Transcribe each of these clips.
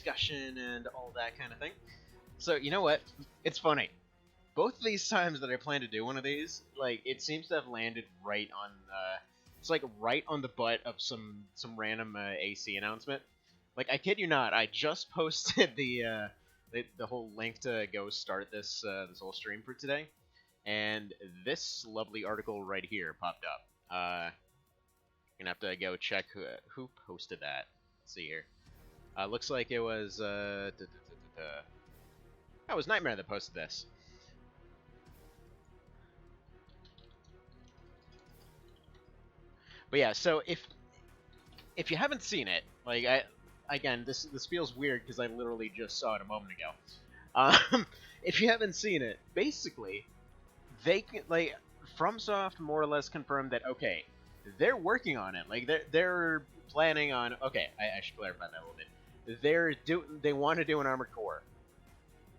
discussion and all that kind of thing. So you know what? It's funny. Both of these times that I plan to do one of these, like it seems to have landed right on. It's like right on the butt of some random AC announcement. Like I kid you not, I just posted the whole link to go start this whole stream for today, and this lovely article right here popped up. Gonna have to go check who posted that. Let's see here. Looks like it was that was Nightmare that posted this. But yeah, so if you haven't seen it, like again, this feels weird because I literally just saw it a moment ago. If you haven't seen it, basically, they like FromSoft more or less confirmed that okay, they're working on it. Like they're planning on. Okay, I should clarify that a little bit. They want to do an Armored Core.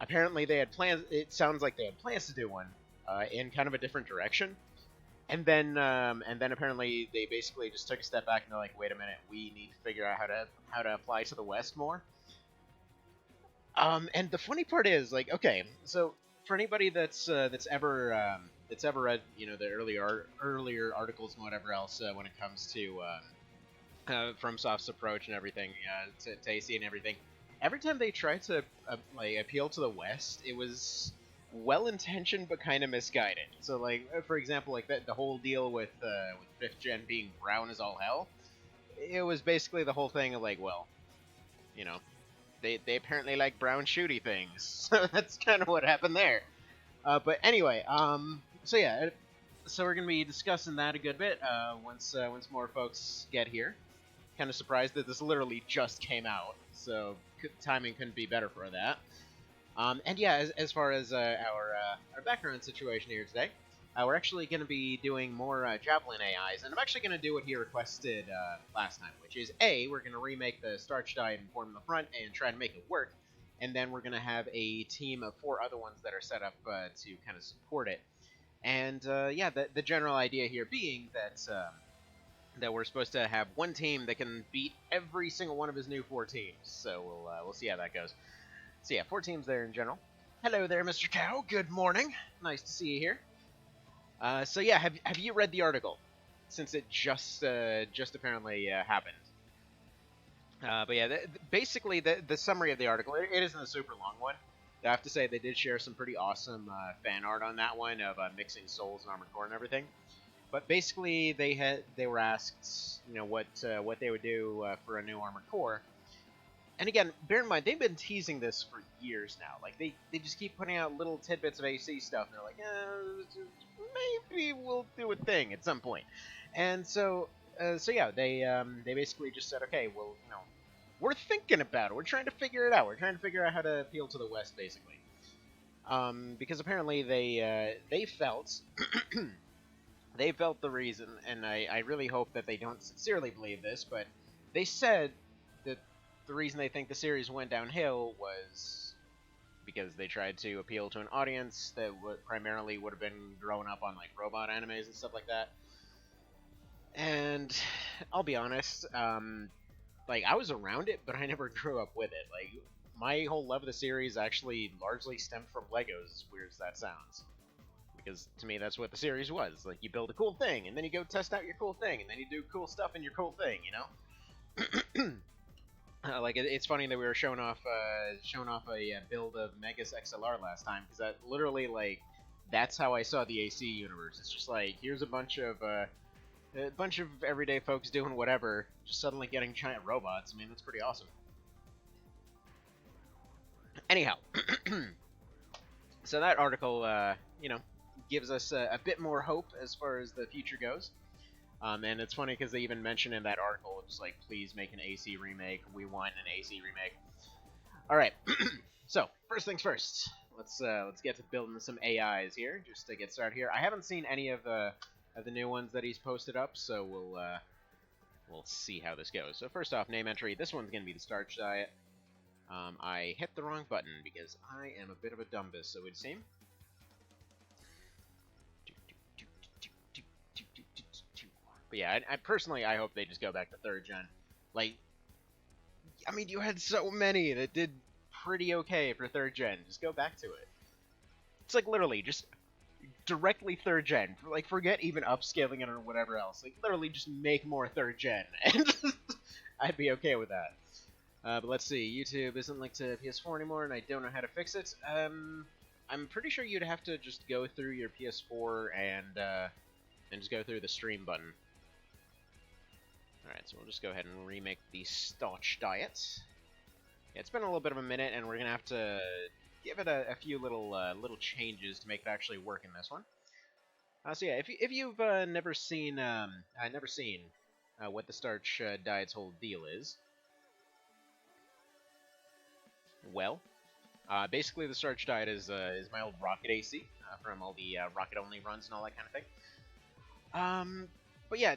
Apparently, they had plans. It sounds like they had plans to do one in kind of a different direction. And then apparently they basically just took a step back and they're like, wait a minute, we need to figure out how to apply to the West more. And the funny part is, like, okay, so for anybody that's ever read, you know, the earlier articles and whatever else when it comes to FromSoft's approach and everything to AC and everything, every time they tried to like appeal to the West, it was well-intentioned but kind of misguided. So, like, for example, like the whole deal with 5th gen being brown as all hell, it was basically the whole thing of like, well, you know, they apparently like brown shooty things, so that's kind of what happened there. But anyway, so yeah, so we're gonna be discussing that a good bit once more folks get here. Kind of surprised that this literally just came out, so timing couldn't be better for that. And yeah, as far as our background situation here today, we're actually going to be doing more Javelin AIs, and I'm actually going to do what he requested last time, which is we're going to remake the starch die and form the front and try to make it work, and then we're going to have a team of 4 other ones that are set up to kind of support it. And yeah, the general idea here being that we're supposed to have one team that can beat every single one of his new 4 teams. So we'll see how that goes. So yeah, 4 teams there in general. Hello there, Mr. Cow. Good morning. Nice to see you here. So yeah, have you read the article? Since it just apparently happened. But yeah, basically the summary of the article, it isn't a super long one. I have to say they did share some pretty awesome fan art on that one of mixing Souls and Armored Core and everything. But basically they were asked, you know, what they would do for a new Armored Core. And again, bear in mind, they've been teasing this for years now. Like, they just keep putting out little tidbits of AC stuff, and they're like, maybe we'll do a thing at some point. And so yeah, they basically just said, okay, well, you know, we're thinking about it. We're trying to figure it out. We're trying to figure out how to appeal to the West, basically. Because apparently they felt they felt the reason, and I really hope that they don't sincerely believe this, but they said that the reason they think the series went downhill was because they tried to appeal to an audience that primarily would have been grown up on like robot animes and stuff like that. And I'll be honest, like I was around it, but I never grew up with it. Like my whole love of the series actually largely stemmed from Legos, as weird as that sounds. Because to me, that's what the series was. Like you build a cool thing, and then you go test out your cool thing, and then you do cool stuff in your cool thing, you know. Like it's funny that we were showing off a build of Megas XLR last time, because that literally like that's how I saw the AC universe. It's just like here's a bunch of everyday folks doing whatever, just suddenly getting giant robots. I mean, that's pretty awesome. Anyhow, so that article, you know, gives us a bit more hope as far as the future goes. And it's funny because they even mention in that article, just like, please make an AC remake. We want an AC remake. All right. So first things first. Let's get to building some AIs here, just to get started here. I haven't seen any of the new ones that he's posted up, so we'll see how this goes. So first off, name entry. This one's gonna be the starch diet. I hit the wrong button because I am a bit of a dumbus, it would seem. But yeah, I personally, I hope they just go back to 3rd gen. Like, I mean, you had so many that did pretty okay for third gen. Just go back to it. It's like literally just directly third gen. Like forget even upscaling it or whatever else. Like literally just make more third gen, and I'd be okay with that. But let's see. YouTube isn't linked to PS4 anymore, and I don't know how to fix it. I'm pretty sure you'd have to just go through your PS4 and just go through the stream button. Alright, so we'll just go ahead and remake the Stotch Diet. Yeah, it's been a little bit of a minute, and we're gonna have to give it a few little changes to make it actually work in this one. So yeah, if you've never seen what the Starch Diet's whole deal is, well, basically the Starch Diet is my old Rocket AC from all the Rocket only runs and all that kind of thing. But yeah,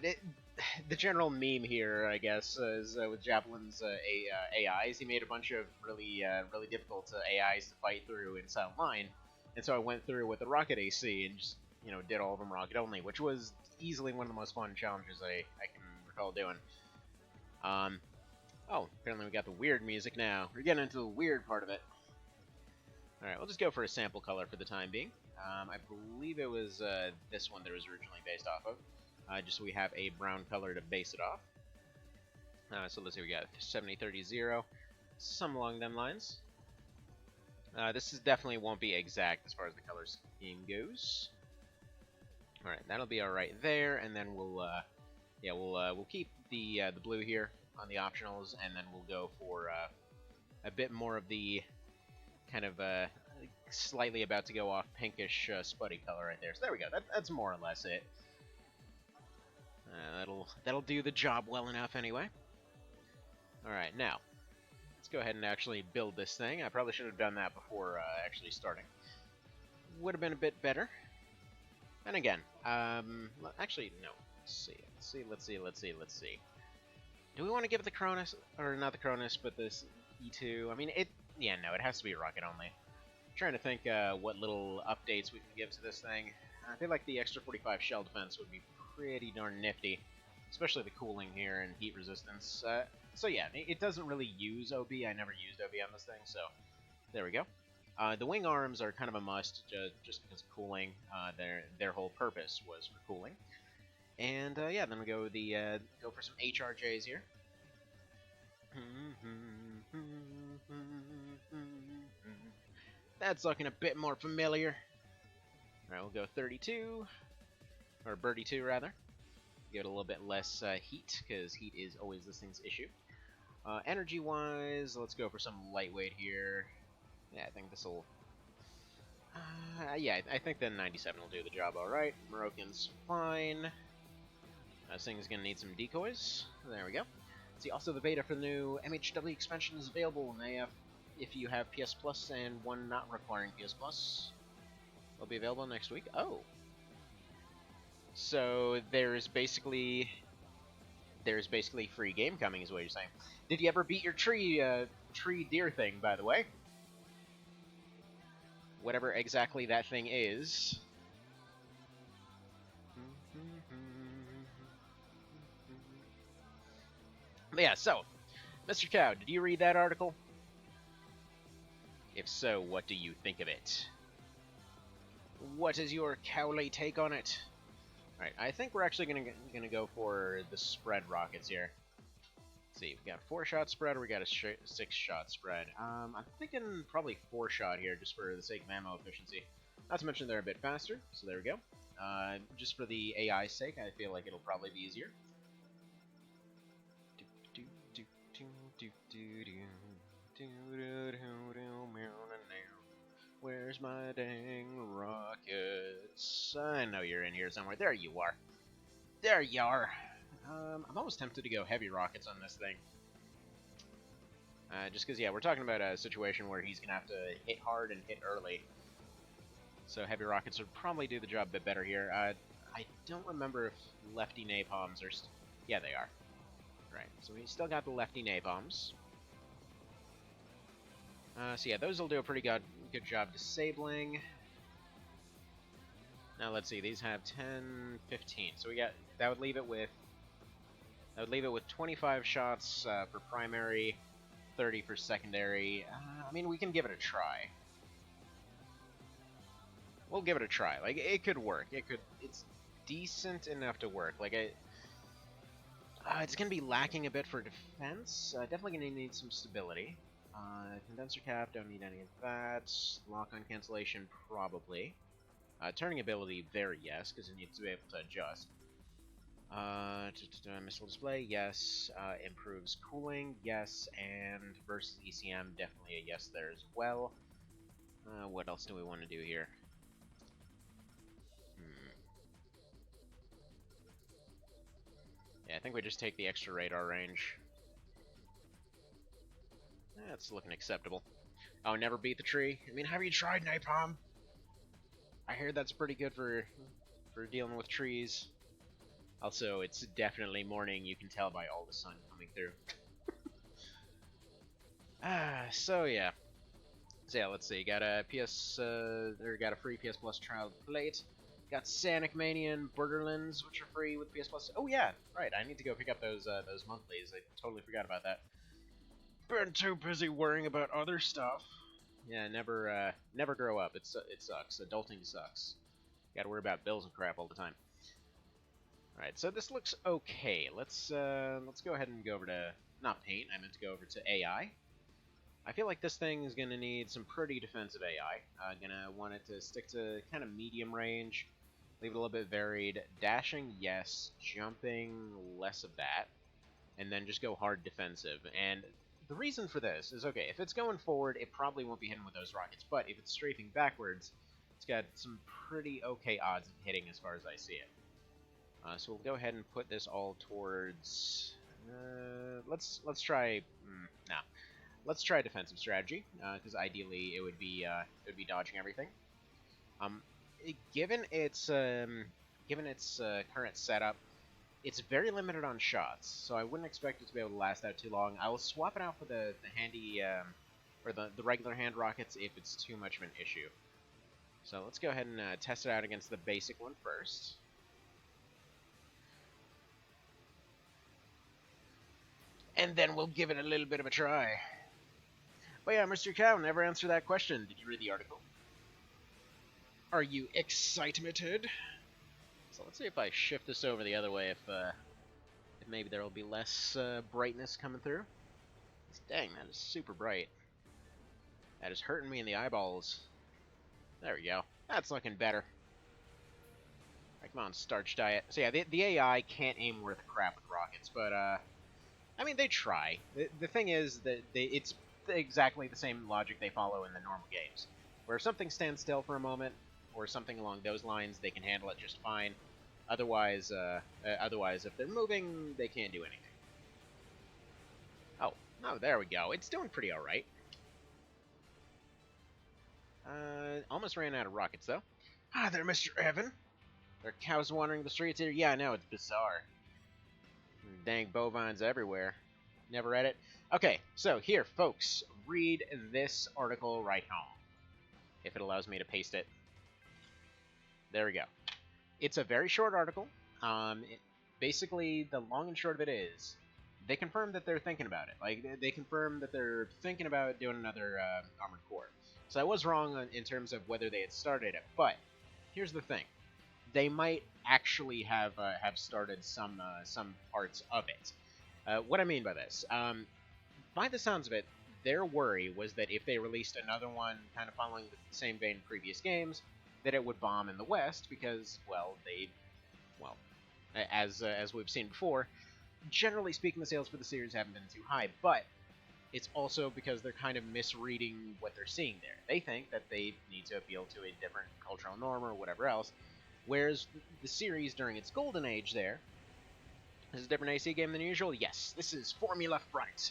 the general meme here, I guess, is with Javelin's AIs. He made a bunch of really difficult AIs to fight through in Silent Line, and so I went through with the Rocket AC and just did all of them Rocket only, which was easily one of the most fun challenges I can recall doing. Oh, apparently we got the weird music now. We're getting into the weird part of it. Alright, we'll just go for a sample color for the time being. I believe it was this one that it was originally based off of. Just so we have a brown color to base it off. So let's see, we got 70-30-0, some along them lines. This is definitely won't be exact as far as the color scheme goes. Alright, that'll be alright there, and then we'll keep the blue here on the optionals, and then we'll go for a bit more of the kind of slightly about to go off pinkish spuddy color right there. So there we go. That's more or less it. That'll do the job well enough anyway. All right, now let's go ahead and actually build this thing. I probably should have done that before actually starting. Would have been a bit better. And again, actually no. Let's see. Do we want to give it the Cronus, or not the Cronus, but this E2? I mean, it has to be rocket only. I'm trying to think what little updates we can give to this thing. I feel like the extra 45 shell defense would be pretty darn nifty, especially the cooling here and heat resistance. So yeah, it doesn't really use OB. I never used OB on this thing, so there we go. The wing arms are kind of a must, just because of cooling. Their whole purpose was for cooling. And yeah, then we go for some HRJs here. That's looking a bit more familiar. Alright, we'll go 32, or Birdie 2 rather. Give it a little bit less heat, because heat is always this thing's issue. Energy-wise, let's go for some lightweight here. Yeah, I think this will... yeah, I think the 97 will do the job alright. Moroccan's fine. This thing's going to need some decoys. There we go. See, also the beta for the new MHW expansion is available in AF if you have PS Plus and one not requiring PS Plus. Will be available next week. Oh. So there's basically free game coming, is what you're saying. Did you ever beat your tree deer thing, by the way? Whatever exactly that thing is. But yeah, so, Mr. Cow, did you read that article? If so, what do you think of it? What is your cowley take on it? Alright, I think we're actually gonna go for the spread rockets here. Let's see, we got a 4-shot spread, or we got a 6-shot spread. I'm thinking probably 4-shot here, just for the sake of ammo efficiency. Not to mention they're a bit faster, so there we go. Just for the AI's sake, I feel like it'll probably be easier. Where's my dang rockets? I know you're in here somewhere. There you are. There you are. I'm almost tempted to go heavy rockets on this thing. Just because, yeah, we're talking about a situation where he's going to have to hit hard and hit early. So heavy rockets would probably do the job a bit better here. I don't remember if lefty napalms are... yeah, they are. Right, so we still got the lefty napalms. So yeah, those will do a pretty good job disabling. Now let's see, these have 10, 15. So we got that would leave it with 25 shots for primary, 30 for secondary. I mean, we can give it a try. We'll give it a try. Like, it could work. It's decent enough to work. Like, it's going to be lacking a bit for defense. Definitely going to need some stability. Condenser cap, don't need any of that. Lock-on cancellation, probably. Turning ability, there, yes, because it needs to be able to adjust. Missile display, yes. Improves cooling, yes. And versus ECM, definitely a yes there as well. What else do we want to do here? Yeah, I think we just take the extra radar range. That's looking acceptable. Oh, never beat the tree? I mean, have you tried napalm? I hear that's pretty good for dealing with trees. Also, it's definitely morning. You can tell by all the sun coming through. So yeah. So yeah, let's see. Got a got a free PS Plus trial plate. Got Sanic Mania and Borderlands, which are free with PS Plus. Oh yeah, right. I need to go pick up those monthlies. I totally forgot about that. Been too busy worrying about other stuff. Yeah, never grow up. It sucks. Adulting sucks. Got to worry about bills and crap all the time. All right, so this looks okay. Let's go ahead and go over to not paint. I meant to go over to AI. I feel like this thing is gonna need some pretty defensive AI. Gonna want it to stick to kind of medium range, leave it a little bit varied. Dashing, yes. Jumping, less of that, and then just go hard defensive. And the reason for this is, okay, if it's going forward, it probably won't be hitting with those rockets, but if it's strafing backwards, it's got some pretty okay odds of hitting as far as I see it. So we'll go ahead and put this all towards. Let's try. Nah, let's try defensive strategy because ideally it would be dodging everything. Given its current setup, it's very limited on shots, so I wouldn't expect it to be able to last out too long. I will swap it out for the handy or the regular hand rockets if it's too much of an issue. So let's go ahead and test it out against the basic one first. And then we'll give it a little bit of a try. But yeah, Mr. Cow never answered that question. Did you read the article? Are you excited? So let's see if I shift this over the other way, if maybe there will be less brightness coming through. Dang, that is super bright. That is hurting me in the eyeballs. There we go. That's looking better. Right, come on, starch diet. So yeah, the AI can't aim worth a crap with rockets, but I mean, they try. The thing is that it's exactly the same logic they follow in the normal games, where if something stands still for a moment, or something along those lines, they can handle it just fine. Otherwise, if they're moving, they can't do anything. Oh, there we go. It's doing pretty alright. Almost ran out of rockets, though. Hi there, Mr. Evan. There are cows wandering the streets here. Yeah, I know, it's bizarre. Dang bovines everywhere. Never read it? Okay, so here, folks, read this article right home. If it allows me to paste it. There we go. It's a very short article. Basically, the long and short of it is, they confirm that they're thinking about it. Like, they confirm that they're thinking about doing another Armored Core. So I was wrong in terms of whether they had started it, but here's the thing. They might actually have started some parts of it. What I mean by this, by the sounds of it, their worry was that if they released another one kind of following the same vein of previous games, that it would bomb in the West because, well, as we've seen before, generally speaking, the sales for the series haven't been too high, but it's also because they're kind of misreading what they're seeing there. They think that they need to appeal to a different cultural norm or whatever else, whereas the series during its golden age there, this is a different AC game than usual? Yes, this is Formula Front.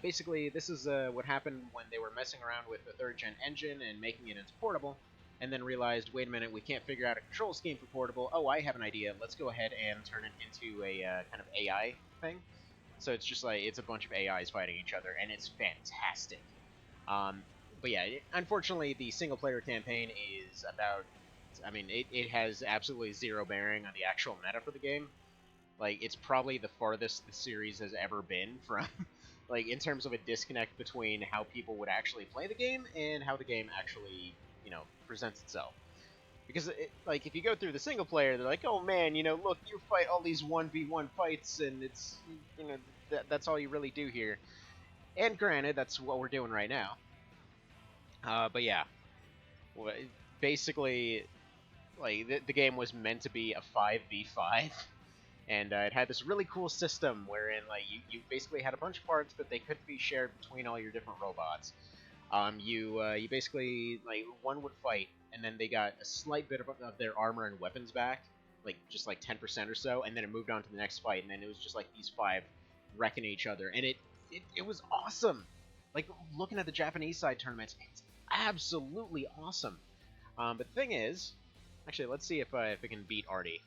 Basically, this is what happened when they were messing around with the 3rd-gen engine and making it into portable, and then realized, wait a minute, we can't figure out a control scheme for portable. Oh, I have an idea. Let's go ahead and turn it into a kind of AI thing. So it's just like, it's a bunch of AIs fighting each other, and it's fantastic. But yeah, unfortunately, the single-player campaign is about... I mean, it has absolutely zero bearing on the actual meta for the game. Like, it's probably the farthest the series has ever been from like in terms of a disconnect between how people would actually play the game and how the game actually, presents itself. Because like if you go through the single player, they're like, oh man, look, you fight all these 1v1 fights, and it's that's all you really do here. And granted, that's what we're doing right now. But yeah, basically, like the game was meant to be a 5v5, and it had this really cool system wherein like you basically had a bunch of parts, but they couldn't be shared between all your different robots. You basically, like, one would fight, and then they got a slight bit of their armor and weapons back, like just like 10% or so, and then it moved on to the next fight, and then it was just like these five wrecking each other, and it was awesome. Like, looking at the Japanese side tournaments, it's absolutely awesome. But the thing is, actually, let's see if I can beat Artie.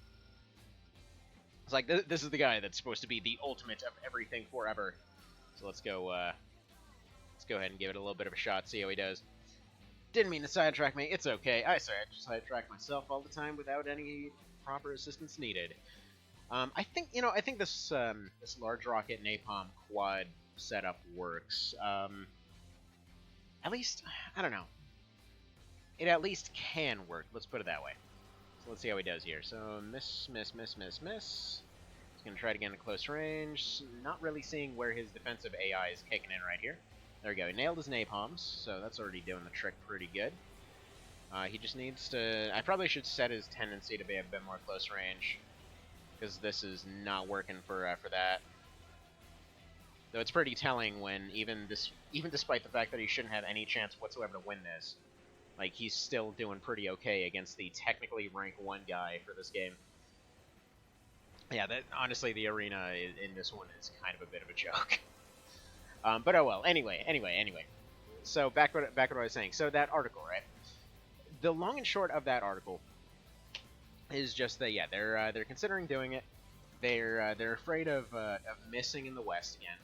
It's like, this is the guy that's supposed to be the ultimate of everything forever. So let's go ahead and give it a little bit of a shot, see how he does. Didn't mean to sidetrack me, it's okay. I just sidetrack myself all the time without any proper assistance needed. I think this this large rocket napalm quad setup works. At least, I don't know. It at least can work, let's put it that way. So let's see how he does here. So miss. He's gonna try to get into close range. Not really seeing where his defensive AI is kicking in right here. There we go. He nailed his napalms, so that's already doing the trick pretty good. He just needs to... I probably should set his tendency to be a bit more close range, because this is not working for that. Though it's pretty telling when even despite the fact that he shouldn't have any chance whatsoever to win this, like, he's still doing pretty okay against the technically rank 1 guy for this game. Yeah, honestly, the arena in this one is kind of a bit of a joke. But oh well. Anyway. So back what I was saying. So that article, right? The long and short of that article is just that, yeah, they're considering doing it. They're afraid of missing in the West again.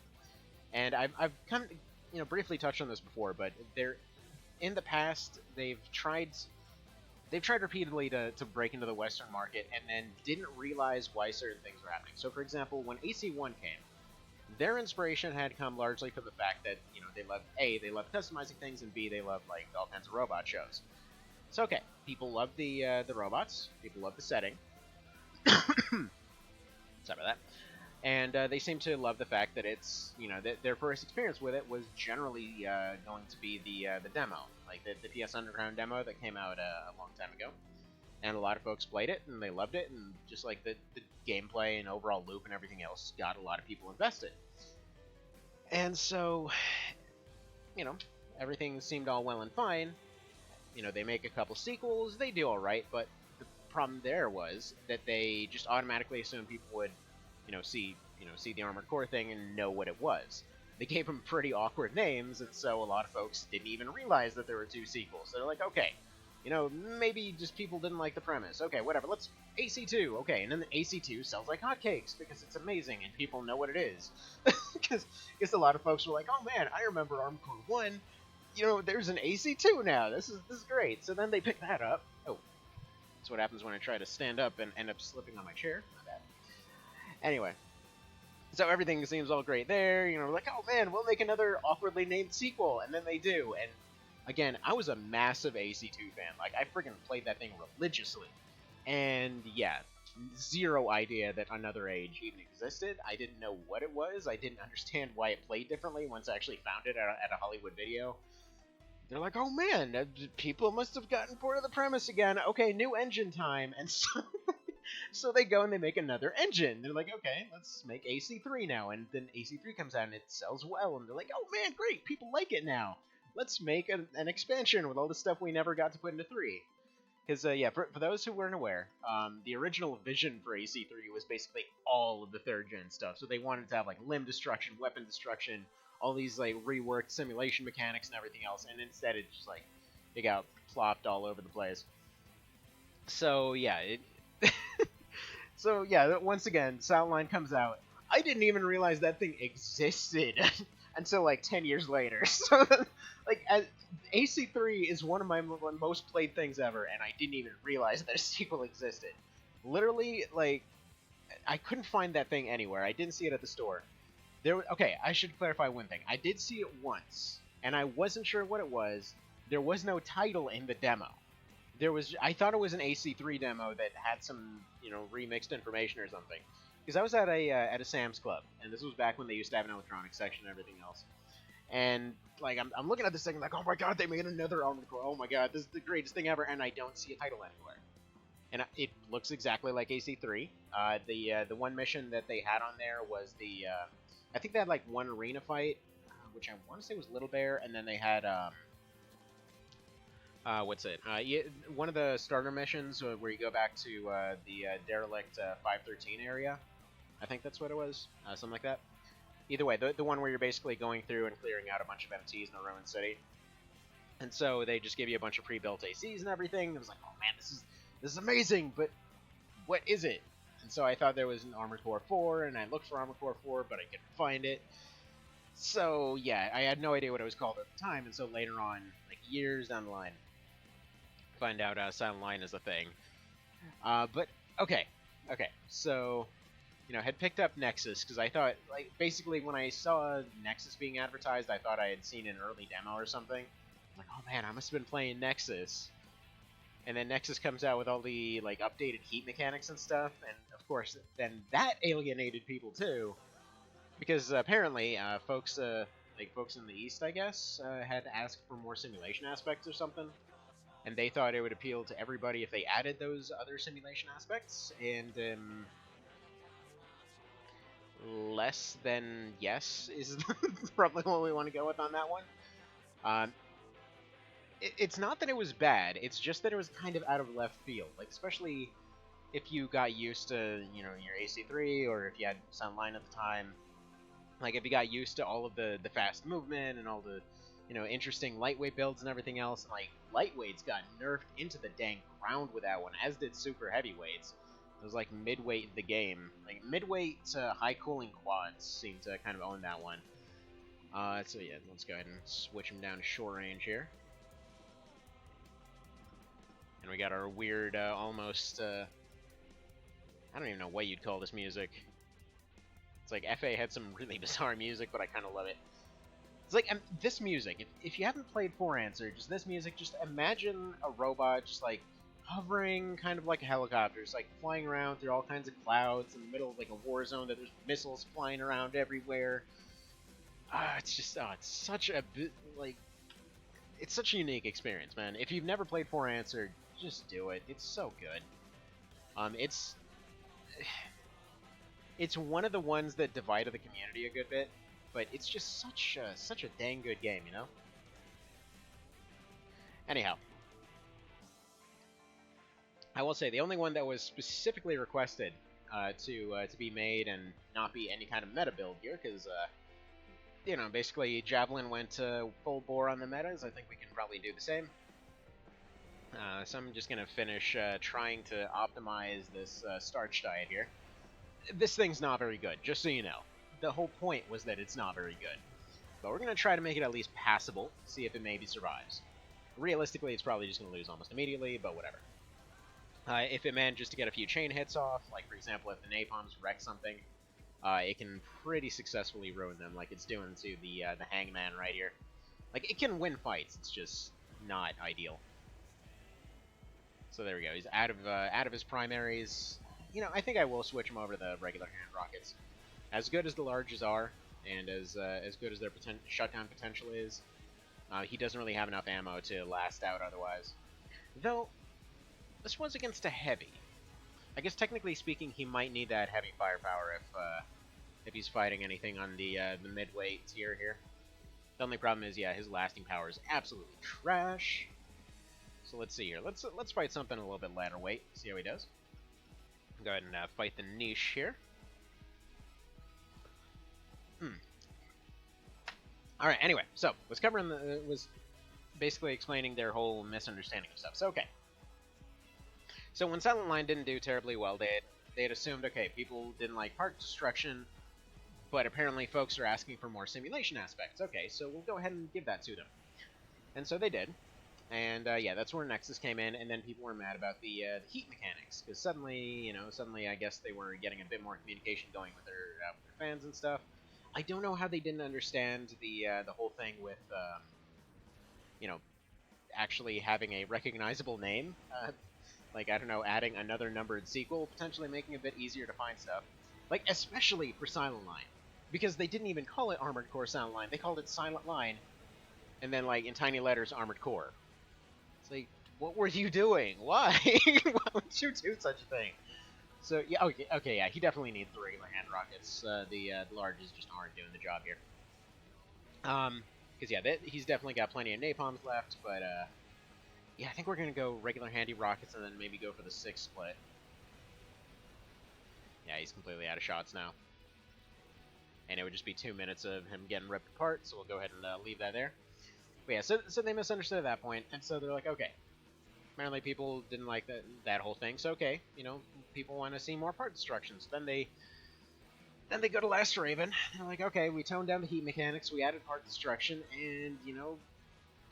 And I've kind of briefly touched on this before, but in the past they've tried repeatedly to break into the Western market and then didn't realize why certain things were happening. So for example, when AC1 came, their inspiration had come largely from the fact that, they love customizing things, and B, they love, like, all kinds of robot shows. So, okay, people love the robots, people love the setting. Sorry about that. And they seem to love the fact that it's, that their first experience with it was generally going to be the demo, like the PS Underground demo that came out a long time ago. And a lot of folks played it, and they loved it, and just like the gameplay and overall loop and everything else got a lot of people invested. And so, everything seemed all well and fine. They make a couple sequels, they do alright, but the problem there was that they just automatically assumed people would, see the Armored Core thing and know what it was. They gave them pretty awkward names, and so a lot of folks didn't even realize that there were 2 sequels. So they're like, okay, maybe just people didn't like the premise. Okay, whatever, let's... AC2, okay, and then the AC2 sells like hotcakes because it's amazing and people know what it is. Because a lot of folks were like, oh man, I remember Armored Core 1, there's an AC2 now, this is great. So then they pick that up. Oh, that's what happens when I try to stand up and end up slipping on my chair. My bad. Anyway, so everything seems all great there, like, oh man, we'll make another awkwardly named sequel, and then they do, and again, I was a massive AC2 fan. Like, I freaking played that thing religiously. And yeah, zero idea that Another Age even existed. I didn't know what it was. I didn't understand why it played differently once I actually found it at a Hollywood video. They're like, oh man, people must have gotten bored of the premise again. Okay, new engine time. And so they go and they make another engine. They're like, okay, let's make AC3 now. And then AC3 comes out and it sells well. And they're like, oh man, great, people like it now. Let's make an expansion with all the stuff we never got to put into 3. Because, yeah, for those who weren't aware, the original vision for AC3 was basically all of the 3rd gen stuff. So they wanted to have, like, limb destruction, weapon destruction, all these, like, reworked simulation mechanics and everything else. And instead it just, like, it got plopped all over the place. So, yeah, so, yeah, once again, Soundline comes out. I didn't even realize that thing existed until, like, 10 years later. So, like, AC3 is one of my most played things ever, and I didn't even realize that a sequel existed. Literally, like, I couldn't find that thing anywhere. I didn't see it at the store. Okay, I should clarify one thing. I did see it once, and I wasn't sure what it was. There was no title in the demo. I thought it was an AC3 demo that had some, remixed information or something. Because I was at a Sam's Club, and this was back when they used to have an electronics section and everything else. And like I'm looking at this thing like, oh my god, they made another Armored Core. Oh my god, this is the greatest thing ever, and I don't see a title anywhere. And it looks exactly like AC3. The one mission that they had on there was I think they had like one arena fight, which I want to say was Little Bear, and then they had what's it? One of the starter missions where you go back to the derelict 513 area. I think that's what it was, something like that. Either way, the one where you're basically going through and clearing out a bunch of MTs in a ruined city. And so they just give you a bunch of pre-built ACs and everything. It was like, oh man, this is amazing, but what is it? And so I thought there was an Armored Core 4, and I looked for Armored Core 4, but I couldn't find it. So yeah, I had no idea what it was called at the time, and so later on, like years down the line, find out Silent Line is a thing. But okay, so had picked up Nexus because I thought, like, basically when I saw Nexus being advertised, I thought I had seen an early demo or something. I'm like, oh man, I must have been playing Nexus. And then Nexus comes out with all the like updated heat mechanics and stuff, and of course, then that alienated people too, because apparently, folks in the East, I guess, had asked for more simulation aspects or something, and they thought it would appeal to everybody if they added those other simulation aspects, and less than yes is probably what we want to go with on that one. Um, it's not that it was bad, it's just that it was kind of out of left field, like especially if you got used to, your AC3, or if you had Sunline at the time, like if you got used to all of the fast movement and all the, interesting lightweight builds and everything else, and like lightweights got nerfed into the dang ground with that one, as did super heavyweights. It was like midweight in the game. Like midweight to high cooling quads seem to kind of own that one. So yeah, let's go ahead and switch them down to short range here. And we got our weird, almost, I don't even know what you'd call this music. It's like FA had some really bizarre music, but I kind of love it. It's like, this music, if you haven't played For Answer, just this music, just imagine a robot just like hovering kind of like a helicopter, just like flying around through all kinds of clouds in the middle of like a war zone that there's missiles flying around everywhere. It's just, it's such a, like, it's such a unique experience, man. If you've never played For Answer, just do it. It's so good. It's one of the ones that divided the community a good bit, but it's just such a dang good game, Anyhow, I will say the only one that was specifically requested to be made and not be any kind of meta build here, because basically Javelin went full bore on the metas. I think we can probably do the same. So I'm just gonna finish trying to optimize this starch diet here. This thing's not very good, just so you know. The whole point was that it's not very good. But we're gonna try to make it at least passable, see if it maybe survives. Realistically, it's probably just gonna lose almost immediately, but whatever. If it manages to get a few chain hits off, like for example if the napalms wreck something, it can pretty successfully ruin them, like it's doing to the Hangman right here. Like, it can win fights, it's just not ideal. So there we go, he's out of his primaries. I think I will switch him over to the regular hand rockets. As good as the larges are, and as good as their shutdown potential is, he doesn't really have enough ammo to last out otherwise. Though, this was against a heavy. I guess technically speaking, he might need that heavy firepower if he's fighting anything on the midweight tier here. The only problem is, yeah, his lasting power is absolutely trash. So let's see here. Let's fight something a little bit lighter weight. See how he does. Go ahead and fight the niche here. All right. Anyway, so was basically explaining their whole misunderstanding of stuff. So okay. So when Silent Line didn't do terribly well, they had assumed, okay, people didn't like park destruction, but apparently folks are asking for more simulation aspects. Okay, so we'll go ahead and give that to them. And so they did. And yeah, that's where Nexus came in, and then people were mad about the heat mechanics, because suddenly I guess they were getting a bit more communication going with their fans and stuff. I don't know how they didn't understand the whole thing with you know actually having a recognizable name. Like, I don't know, adding another numbered sequel, potentially making it a bit easier to find stuff. Like, especially for Silent Line. Because they didn't even call it Armored Core Silent Line, they called it Silent Line, and then, like, in tiny letters, Armored Core. It's like, what were you doing? Why? Why would you do such a thing? So, yeah, okay, yeah, he definitely needs the regular hand rockets. The larges just aren't doing the job here. Because, yeah, he's definitely got plenty of napalms left, but, yeah, I think we're going to go regular handy rockets and then maybe go for the 6 split. Yeah, he's completely out of shots now. And it would just be 2 minutes of him getting ripped apart, so we'll go ahead and leave that there. But yeah, so they misunderstood at that point, and so they're like, okay. Apparently people didn't like that whole thing, so okay, people want to see more part destructions. Then they go to Last Raven, they're like, okay, we toned down the heat mechanics, we added part destruction, and,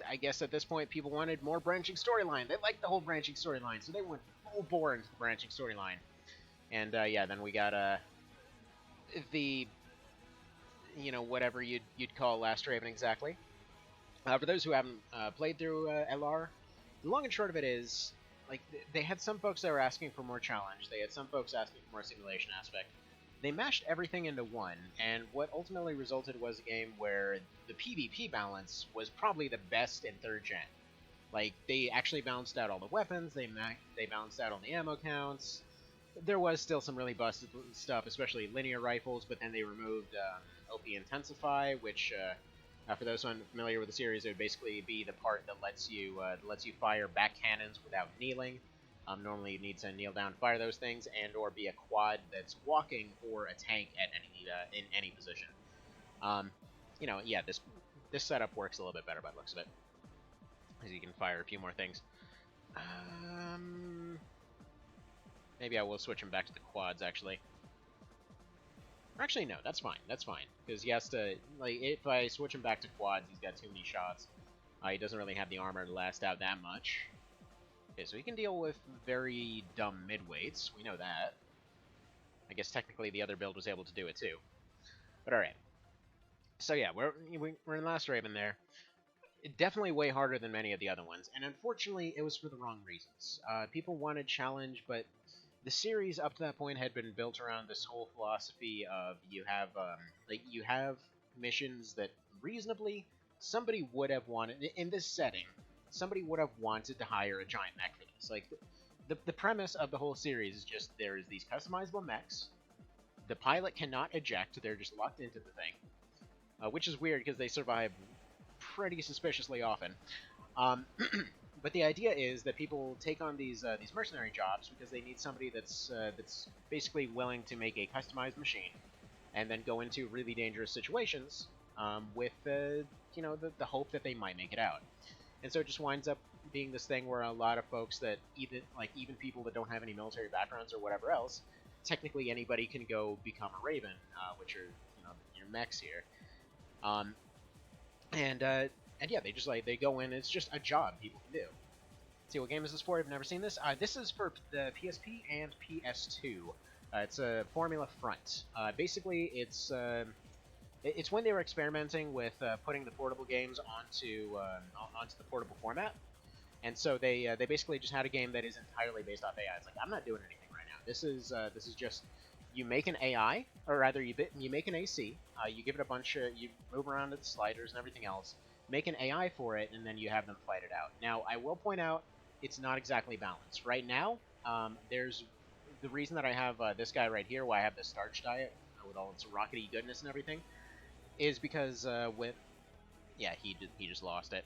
I guess at this point people wanted more branching storyline. They liked the whole branching storyline, so they went full bore into the branching storyline. And yeah, then we got the whatever you'd call Last Raven exactly. For those who haven't played through LR, the long and short of it is, like, they had some folks that were asking for more challenge. They had some folks asking for more simulation aspect. They mashed everything into one, and what ultimately resulted was a game where the PvP balance was probably the best in 3rd gen. Like, they actually balanced out all the weapons, they balanced out all the ammo counts. There was still some really busted stuff, especially linear rifles, but then they removed OP Intensify, which, for those unfamiliar with the series, it would basically be the part that lets you fire back cannons without kneeling. Normally, you need to kneel down to fire those things, and or be a quad that's walking or a tank at in any position. Yeah, this setup works a little bit better by the looks of it, as you can fire a few more things. Maybe I will switch him back to the quads, actually. Or actually, no, that's fine. That's fine. Because he has to, like, if I switch him back to quads, he's got too many shots. He doesn't really have the armor to last out that much. Okay, so he can deal with very dumb mid-weights. We know that. I guess technically the other build was able to do it too. But alright. So yeah, we're in Last Raven there. Definitely way harder than many of the other ones. And unfortunately, it was for the wrong reasons. People wanted challenge, but the series up to that point had been built around this whole philosophy of you have missions that reasonably somebody would have wanted in this setting. Somebody would have wanted to hire a giant mech for this. Like, the premise of the whole series is just there is these customizable mechs. The pilot cannot eject; they're just locked into the thing, which is weird because they survive pretty suspiciously often. But the idea is that people take on these mercenary jobs because they need somebody that's basically willing to make a customized machine, and then go into really dangerous situations with the hope that they might make it out. And so it just winds up being this thing where a lot of folks that even people that don't have any military backgrounds or whatever else, technically anybody can go become a Raven, which are your mechs here. And yeah, they go in. It's just a job people can do. Let's see, what game is this for? I've never seen this. This is for the PSP and PS2. It's a Formula Front. Basically, it's when they were experimenting with putting the portable games onto the portable format, and so they basically just had a game that is entirely based off AI. It's like, I'm not doing anything right now. This is just, you make an AI, or rather you make an AC. You give it a bunch of, you move around the sliders and everything else. Make an AI for it, and then you have them fight it out. Now, I will point out, it's not exactly balanced right now. There's the reason that I have this guy right here, why I have the starch diet with all its rockety goodness and everything, is because he just lost it.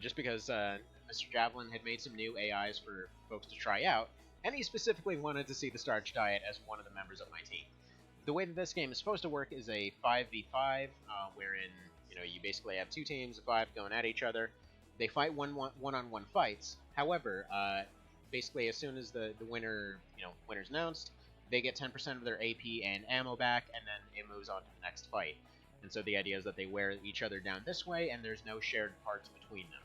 Just because Mr. Javelin had made some new AIs for folks to try out, and he specifically wanted to see the starch diet as one of the members of my team. The way that this game is supposed to work is a 5v5, wherein you basically have two teams of 5 going at each other. They fight one-on-one fights. However, basically as soon as the winner's announced, they get 10% of their AP and ammo back, and then it moves on to the next fight. And so the idea is that they wear each other down this way, and there's no shared parts between them.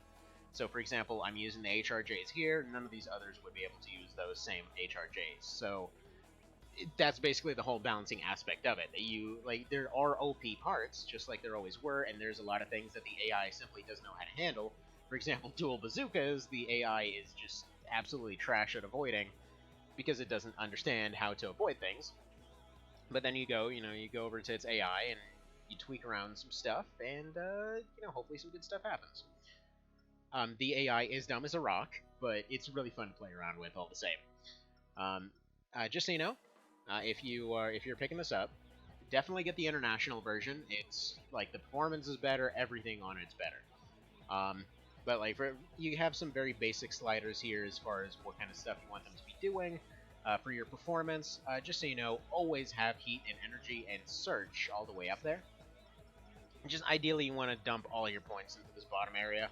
So, for example, I'm using the HRJs here. None of these others would be able to use those same HRJs. So, that's basically the whole balancing aspect of it. You like there are OP parts, just like there always were, and there's a lot of things that the AI simply doesn't know how to handle. For example, dual bazookas, the AI is just absolutely trash at avoiding because it doesn't understand how to avoid things. But then you go over to its AI and you tweak around some stuff, and hopefully some good stuff happens. The AI is dumb as a rock, but it's really fun to play around with all the same. Um, just so you know, if you're picking this up, definitely get the international version. It's like the performance is better, everything on it's better. But like you have some very basic sliders here as far as what kind of stuff you want them to be doing. For your performance, just so you know, always have heat and energy and search all the way up there. Just ideally, you want to dump all your points into this bottom area,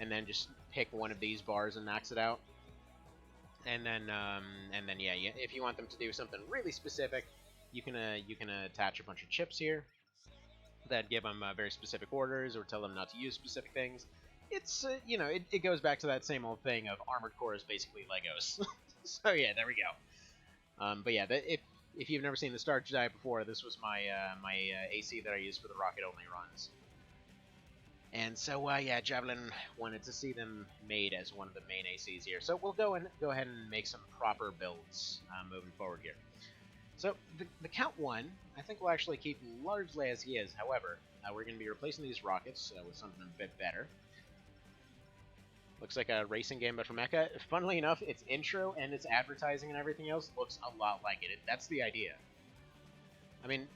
and then just pick one of these bars and max it out. And then yeah, if you want them to do something really specific, you can attach a bunch of chips here that give them very specific orders or tell them not to use specific things. It's it goes back to that same old thing of Armored Core is basically Legos. So yeah, there we go. But yeah, if you've never seen the Star Jedi before, this was my AC that I used for the rocket only runs. And so yeah, Javelin wanted to see them made as one of the main ACs here. So we'll go ahead and make some proper builds moving forward here. So the Count 1, I think we'll actually keep largely as he is. However, we're going to be replacing these rockets with something a bit better. Looks like a racing game, but for mecha. Funnily enough, its intro and its advertising and everything else looks a lot like it. That's the idea. I mean,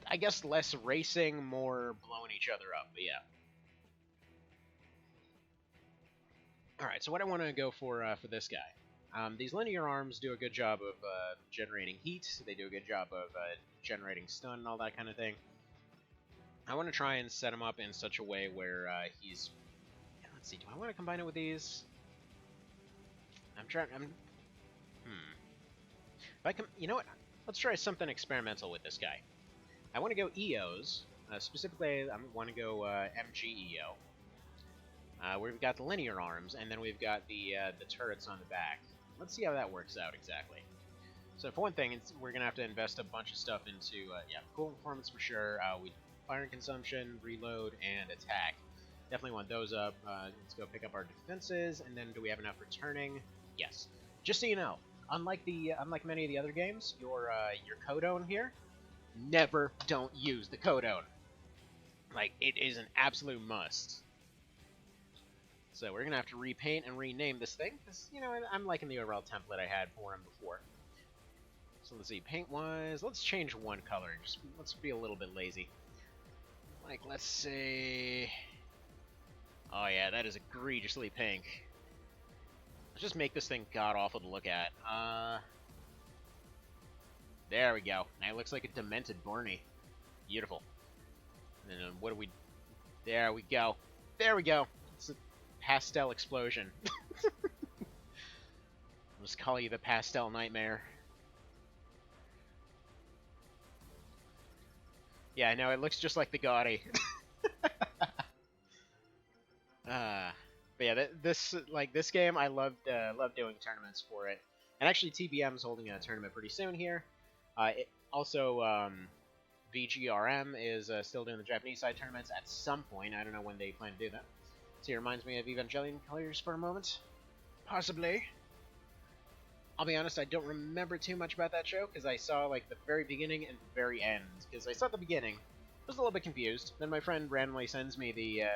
I guess less racing, more blowing each other up, but yeah. Alright, so what I want to go for this guy. These linear arms do a good job of generating heat. They do a good job of generating stun and all that kind of thing. I want to try and set him up in such a way where he's... Let's see, do I want to combine it with these? You know what? Let's try something experimental with this guy. I want to go EOs. Specifically, I want to go MGEO. We've got the linear arms, and then we've got the turrets on the back. Let's see how that works out exactly. So for one thing, we're going to have to invest a bunch of stuff into, cool performance for sure. Fire consumption, reload, and attack. Definitely want those up. Let's go pick up our defenses, and then do we have enough returning? Yes. Just so you know, unlike many of the other games, your codone here, never don't use the codone. Like, it is an absolute must. So we're gonna have to repaint and rename this thing, because I'm liking the overall template I had for him before. So let's see, paint-wise, let's change one color. Just let's be a little bit lazy. Like, let's say... Oh yeah, that is egregiously pink. Let's just make this thing god-awful to look at. There we go. Now it looks like a demented Barney. Beautiful. And then what do we... There we go. There we go. It's a pastel explosion. I'll just call you the Pastel Nightmare. Yeah, I know, it looks just like the Gaudi. But yeah, this game, I loved doing tournaments for it. And actually, TBM's holding a tournament pretty soon here. VGRM is still doing the Japanese side tournaments at some point. I don't know when they plan to do that. So it reminds me of Evangelion Colors for a moment. Possibly. I'll be honest, I don't remember too much about that show, because I saw like the very beginning and the very end. Because I saw the beginning, was a little bit confused. Then my friend randomly sends me the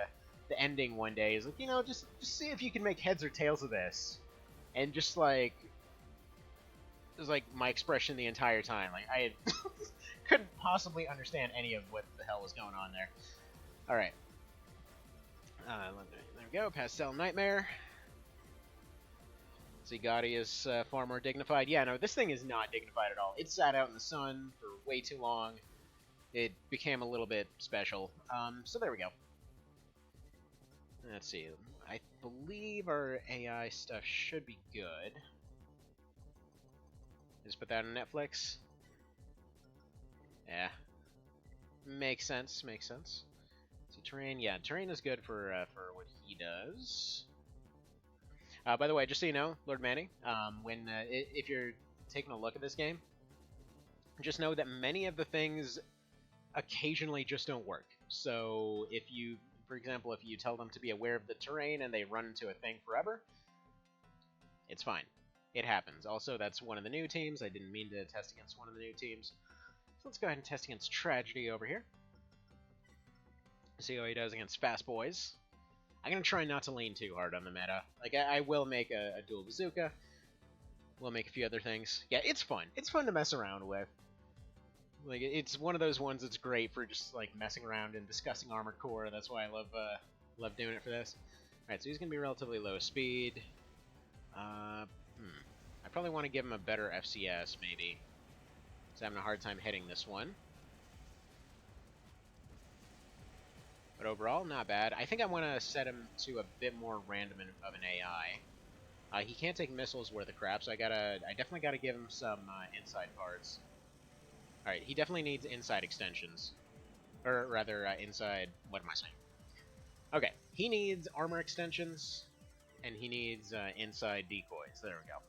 ending one day. He's like, just see if you can make heads or tails of this. And just like, it was like my expression the entire time. Like, I couldn't possibly understand any of what the hell was going on there. Alright. There we go, Pastel Nightmare. See, Gaudi is far more dignified. Yeah, no, this thing is not dignified at all. It sat out in the sun for way too long. It became a little bit special. So there we go. Let's see. I believe our AI stuff should be good. Just put that on Netflix. Yeah. Makes sense, makes sense. See, terrain, yeah, terrain is good for what he does. By the way, just so you know, Lord Manny, if you're taking a look at this game, just know that many of the things occasionally just don't work. So if you, for example, if you tell them to be aware of the terrain and they run into a thing forever, it's fine. It happens. Also, that's one of the new teams. I didn't mean to test against one of the new teams. So let's go ahead and test against Tragedy over here. See how he does against Fast Boys. I'm going to try not to lean too hard on the meta. Like, I will make a dual bazooka. We'll make a few other things. Yeah, it's fun. It's fun to mess around with. Like, it's one of those ones that's great for just, like, messing around and discussing armored core. That's why I love doing it for this. Alright, so he's going to be relatively low speed. I probably want to give him a better FCS, maybe. He's having a hard time hitting this one. But overall, not bad. I think I want to set him to a bit more random of an AI. He can't take missiles worth of crap, so I definitely gotta give him some inside parts. Alright, he definitely needs inside extensions. Or rather, inside... what am I saying? Okay, he needs armor extensions, and he needs inside decoys. There we go.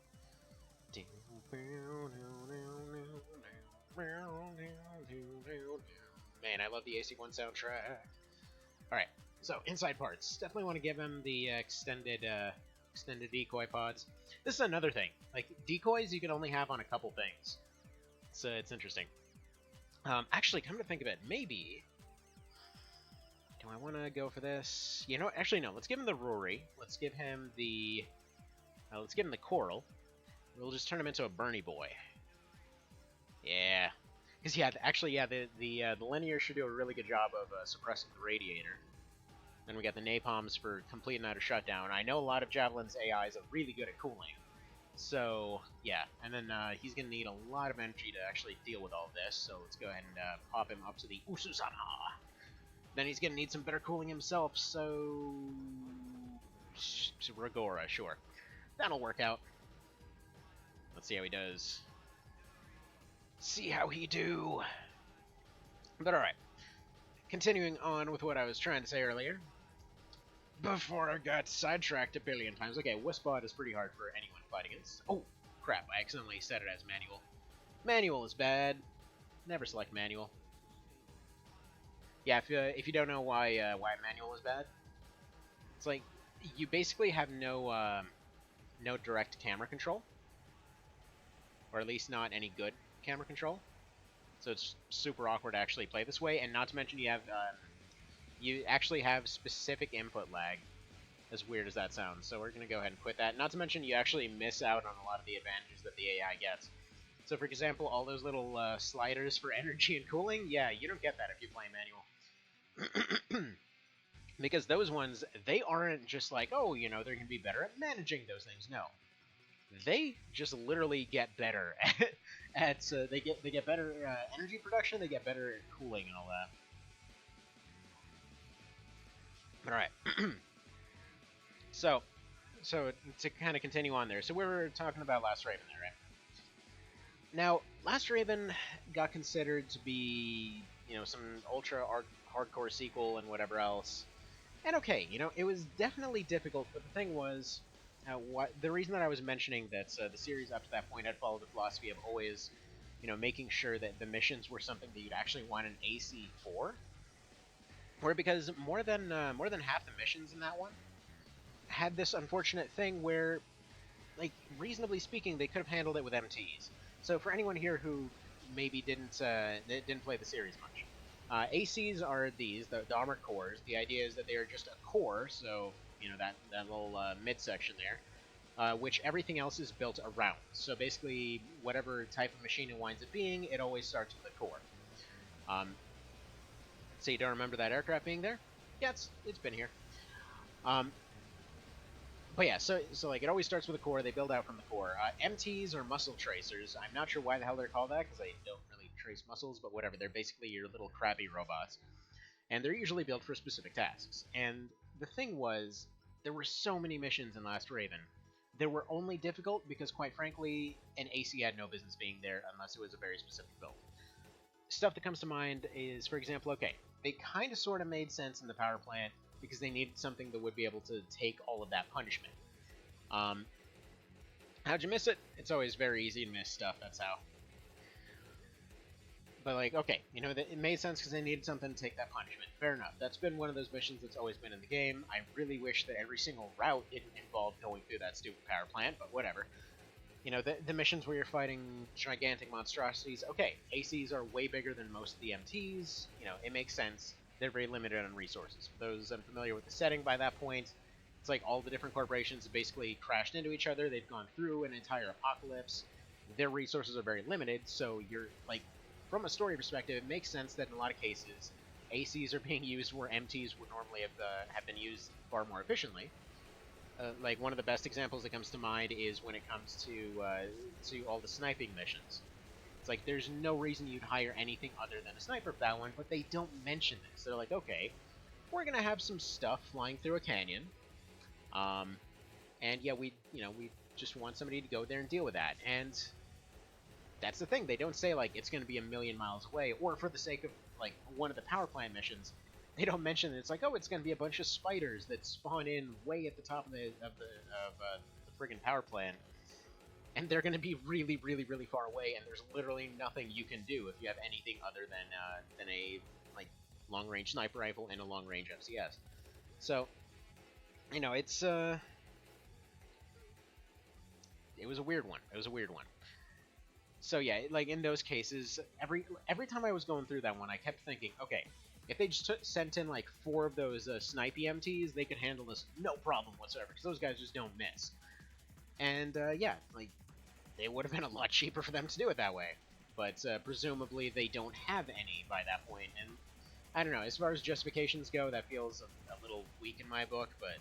Man, I love the AC1 soundtrack. Alright, so inside parts. Definitely want to give him the extended decoy pods. This is another thing. Like, decoys you can only have on a couple things. So it's interesting. Actually, come to think of it, maybe... do I want to go for this? You know, actually no. Let's give him the Rory. Let's give him the Coral. We'll just turn him into a Bernie boy. Yeah. Because yeah, actually yeah, the linear should do a really good job of suppressing the radiator. Then we got the napalms for complete and utter shutdown. I know a lot of Javelin's AIs are really good at cooling. So yeah, and then he's gonna need a lot of energy to actually deal with all this. So let's go ahead and pop him up to the Ususama. Then he's gonna need some better cooling himself. So Ragora, sure, that'll work out. Let's see how he does. See how he do. But alright. Continuing on with what I was trying to say earlier. Before I got sidetracked a billion times. Okay, Wispod is pretty hard for anyone to fight against. Oh, crap, I accidentally set it as manual. Manual is bad. Never select manual. Yeah, if you don't know why manual is bad, it's like, you basically have no direct camera control. Or at least not any good camera control. So it's super awkward to actually play this way, and not to mention you actually have specific input lag, as weird as that sounds. So we're going to go ahead and quit that. Not to mention you actually miss out on a lot of the advantages that the AI gets. So for example, all those little sliders for energy and cooling, yeah, you don't get that if you play manual. Because those ones, they aren't just like, oh, you know, they're going to be better at managing those things. No. They just literally get better at they get better energy production, they get better at cooling and all that. But alright. So to kind of continue on there. So we were talking about Last Raven there, right? Now, Last Raven got considered to be, you know, some ultra hardcore sequel and whatever else. And okay, you know, it was definitely difficult, but the thing was, the reason that I was mentioning that the series up to that point had followed the philosophy of always, you know, making sure that the missions were something that you'd actually want an AC for, were because more than half the missions in that one had this unfortunate thing where, like, reasonably speaking, they could have handled it with MTs. So for anyone here who maybe didn't play the series much, ACs are these, the armored cores. The idea is that they are just a core, so, you know, that little midsection there, which everything else is built around. So basically, whatever type of machine it winds up being, it always starts with a core. So you don't remember that aircraft being there? Yeah, it's been here. But yeah, so like it always starts with a core. They build out from the core. MTs or muscle tracers. I'm not sure why the hell they're called that because they don't really trace muscles, but whatever. They're basically your little crabby robots, and they're usually built for specific tasks. And the thing was, there were so many missions in Last Raven. They were only difficult because, quite frankly, an AC had no business being there unless it was a very specific build. Stuff that comes to mind is, for example, okay, they kind of sort of made sense in the power plant because they needed something that would be able to take all of that punishment. How'd you miss it? It's always very easy to miss stuff, that's how. But like, okay, you know, it made sense because they needed something to take that punishment. Fair enough. That's been one of those missions that's always been in the game. I really wish that every single route didn't involve going through that stupid power plant, but whatever. You know, the missions where you're fighting gigantic monstrosities, okay, ACs are way bigger than most of the MTs. You know, it makes sense. They're very limited on resources. For those unfamiliar with the setting by that point, it's like all the different corporations have basically crashed into each other. They've gone through an entire apocalypse. Their resources are very limited, so you're like, from a story perspective, it makes sense that in a lot of cases, ACs are being used where MTs would normally have been used far more efficiently. Like one of the best examples that comes to mind is when it comes to all the sniping missions. It's like there's no reason you'd hire anything other than a sniper for that one, but they don't mention this. They're like, okay, we're gonna have some stuff flying through a canyon, and yeah, we just want somebody to go there and deal with that. And that's the thing. They don't say like it's going to be a million miles away, or for the sake of like one of the power plant missions, they don't mention that it's like, oh, it's going to be a bunch of spiders that spawn in way at the top of the friggin' power plant, and they're going to be really, really, really far away, and there's literally nothing you can do if you have anything other than a like long range sniper rifle and a long range FCS. So, you know, it was a weird one. It was a weird one. So yeah, like in those cases, every time I was going through that one, I kept thinking, okay, if they just sent in like 4 of those snipe EMTs, they could handle this no problem whatsoever, because those guys just don't miss. And yeah, like it would have been a lot cheaper for them to do it that way. But presumably they don't have any by that point, and I don't know. As far as justifications go, that feels a little weak in my book, but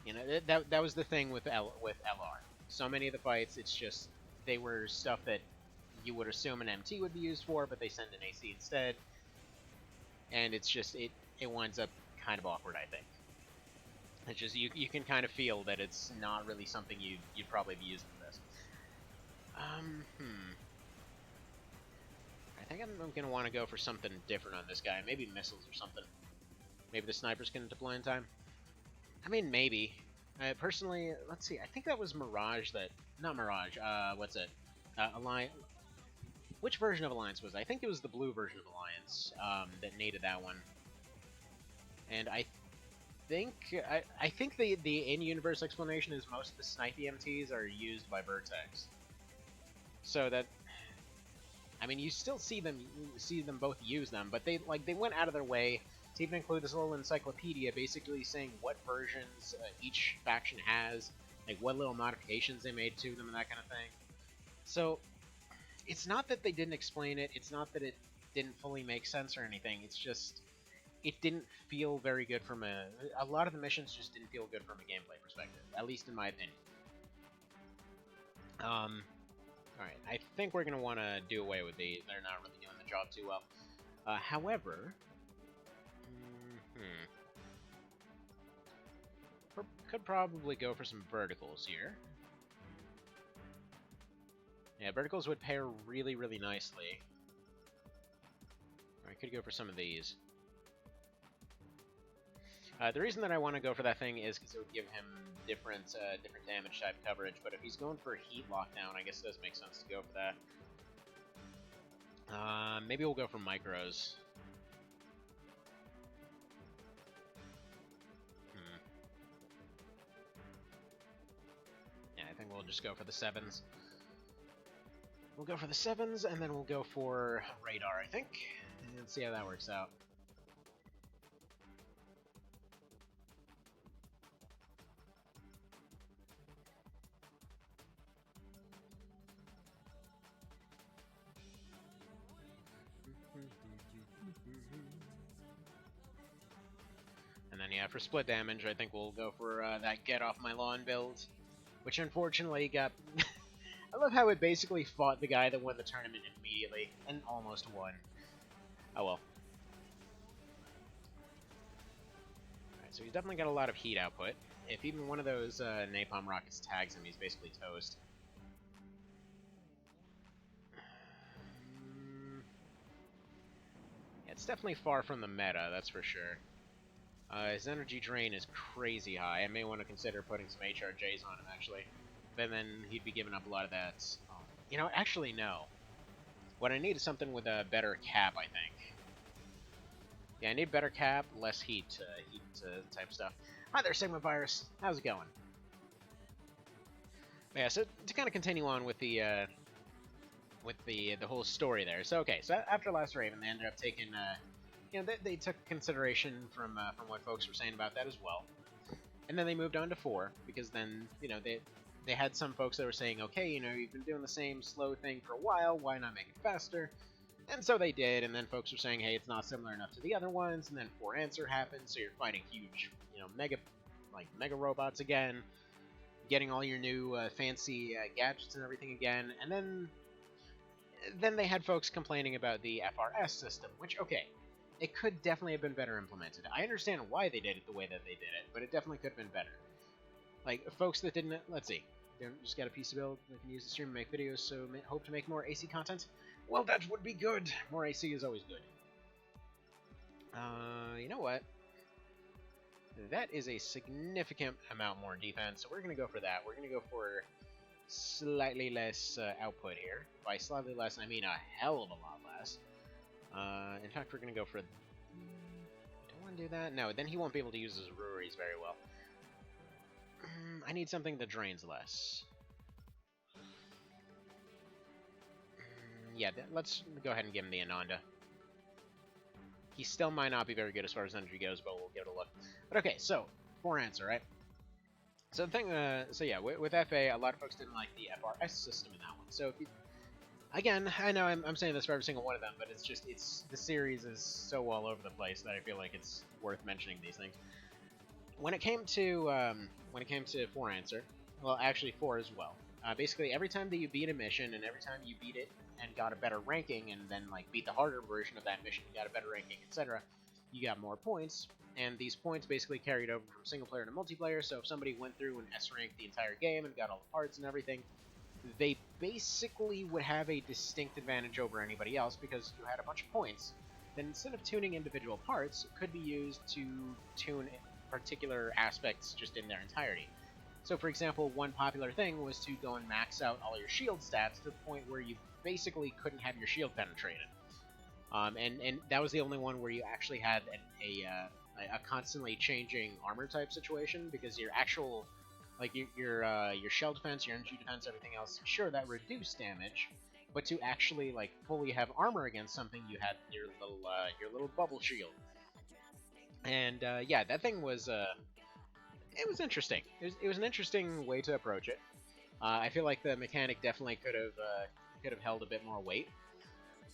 you know that was the thing with LR. So many of the fights, it's just they were stuff that you would assume an MT would be used for, but they send an AC instead, and it's just it winds up kind of awkward. I think it's just you can kind of feel that it's not really something you'd probably be using for this. I think I'm gonna want to go for something different on this guy. Maybe missiles or something. Maybe the snipers can deploy in time. I mean, maybe. Personally, let's see. I think that was Mirage that... Not Mirage. What's it? Alliance... Which version of Alliance was it? I think it was the blue version of Alliance that nated that one. And I think... I think the in-universe explanation is most of the snipe EMTs are used by Vertex. So that... I mean, you still see them both use them, but they went out of their way to even include this little encyclopedia basically saying what versions each faction has, like what little modifications they made to them and that kind of thing. So it's not that they didn't explain it, it's not that it didn't fully make sense or anything, it's just it didn't feel very good from a lot of the missions just didn't feel good from a gameplay perspective, at least in my opinion. Alright, I think we're going to want to do away with these. They're not really doing the job too well. However... Could probably go for some verticals here. Yeah, verticals would pair really, really nicely. Or I could go for some of these. The reason that I want to go for that thing is because it would give him different damage type coverage, but if he's going for heat lockdown, I guess it does make sense to go for that. Maybe we'll go for micros. Yeah, I think we'll just go for the 7s. We'll go for the 7s, and then we'll go for radar, I think, and see how that works out. And then, yeah, for split damage, I think we'll go for that get off my lawn build, which unfortunately got... I love how it basically fought the guy that won the tournament immediately, and almost won. Oh well. Alright, so he's definitely got a lot of heat output. If even one of those napalm rockets tags him, he's basically toast. Yeah, it's definitely far from the meta, that's for sure. His energy drain is crazy high. I may want to consider putting some HRJs on him, actually. But then he'd be giving up a lot of that. Oh, you know, actually, no. What I need is something with a better cap, I think. Yeah, I need better cap, less heat, type stuff. Hi there, Sigma Virus. How's it going? Yeah, so to kind of continue on with the whole story there. So okay, so after Last Raven, they ended up taking, you know, they took consideration from what folks were saying about that as well, and then they moved on to 4 because then, you know, they had some folks that were saying, okay, you know, you've been doing the same slow thing for a while, why not make it faster? And so they did, and then folks were saying, hey, it's not similar enough to the other ones, and then 4 Answer happened, so you're fighting huge, you know, mega robots again, getting all your new fancy gadgets and everything again, and then they had folks complaining about the FRS system, which, okay, it could definitely have been better implemented. I understand why they did it the way that they did it, but it definitely could have been better. Like, folks that didn't, let's see, just got a PC build that can use the stream to make videos, so hope to make more AC content. Well, that would be good. More AC is always good. You know what? That is a significant amount more defense, so we're going to go for that. We're going to go for slightly less output here. By slightly less, I mean a hell of a lot less. In fact, we're going to go for... Don't want to do that? No, then he won't be able to use his breweries very well. I need something that drains less. Yeah, let's go ahead and give him the Ananda. He still might not be very good as far as energy goes, but we'll give it a look. But okay, so, 4 Answer, right? So the thing, so yeah, with FA, a lot of folks didn't like the FRS system in that one. So if you, again, I know I'm saying this for every single one of them, but it's just, the series is so all over the place that I feel like it's worth mentioning these things. When it came to 4 Answer, well, actually 4 as well. Basically, every time that you beat a mission, and every time you beat it and got a better ranking, and then like beat the harder version of that mission, you got a better ranking, etc., you got more points. And these points basically carried over from single player to multiplayer. So if somebody went through and S-ranked the entire game and got all the parts and everything, they basically would have a distinct advantage over anybody else because you had a bunch of points. Then instead of tuning individual parts, it could be used to tune particular aspects just in their entirety. So for example, one popular thing was to go and max out all your shield stats to the point where you basically couldn't have your shield penetrated. And that was the only one where you actually had a constantly changing armor type situation, because your actual, like your shell defense, your energy defense, everything else, sure, that reduced damage, but to actually like fully have armor against something, you had your little bubble shield. And yeah, that thing was it was interesting. It was an interesting way to approach it. I feel like the mechanic definitely could have held a bit more weight.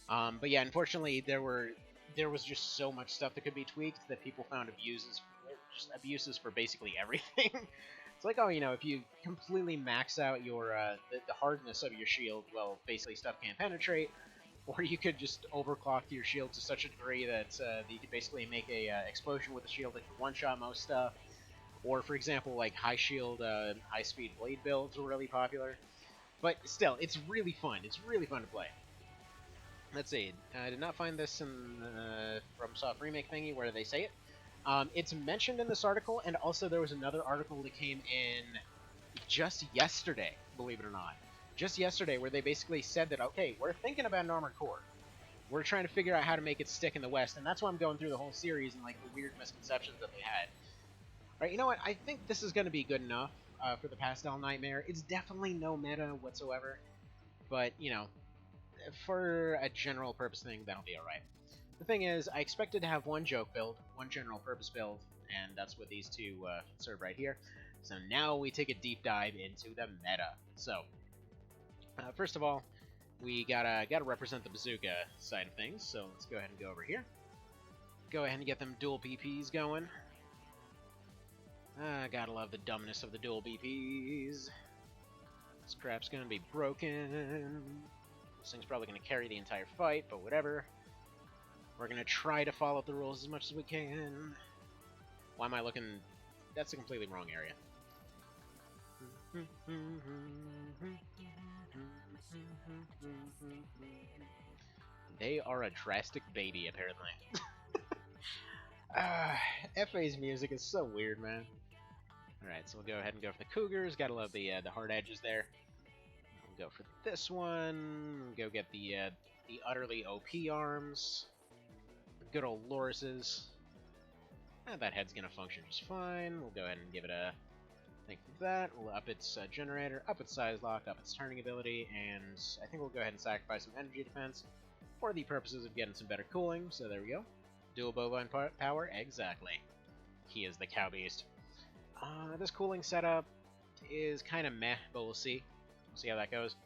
But yeah, unfortunately, there was just so much stuff that could be tweaked that people found abuses for basically everything. It's like, oh, you know, if you completely max out your the hardness of your shield, well, basically stuff can't penetrate. Or you could just overclock your shield to such a degree that you could basically make a explosion with the shield that can one-shot most stuff. Or, for example, like high shield, high-speed blade builds were really popular. But still, it's really fun. It's really fun to play. Let's see. I did not find this in the FromSoft remake thingy where they say it. It's mentioned in this article, and also there was another article that came in just yesterday, believe it or not. Just yesterday, where they basically said that, okay, we're thinking about an Armored Core. We're trying to figure out how to make it stick in the West, and that's why I'm going through the whole series and like the weird misconceptions that they had. Right, you know what? I think this is going to be good enough for the Pastel Nightmare. It's definitely no meta whatsoever, but, you know, for a general purpose thing, that'll be alright. The thing is, I expected to have one joke build, one general purpose build, and that's what these two serve right here. So now we take a deep dive into the meta. So, first of all, we gotta represent the bazooka side of things, so let's go ahead and go over here. Go ahead and get them dual BPs going. Gotta love the dumbness of the dual BPs. This crap's gonna be broken. This thing's probably gonna carry the entire fight, but whatever. We're gonna try to follow the rules as much as we can. Why am I looking... That's a completely wrong area. They are a drastic baby, apparently. FA's music is so weird, man. Alright, so we'll go ahead and go for the Cougars. Gotta love the hard edges there. We'll go for this one. Go get the the utterly OP arms, the good old Loris's. That head's gonna function just fine. We'll go ahead and give it a thing for that. We'll up its generator, up its size lock, up its turning ability, and I think we'll go ahead and sacrifice some energy defense for the purposes of getting some better cooling. So there we go. Dual bovine power, exactly. He is the cow beast. This cooling setup is kind of meh, but we'll see. We'll see how that goes.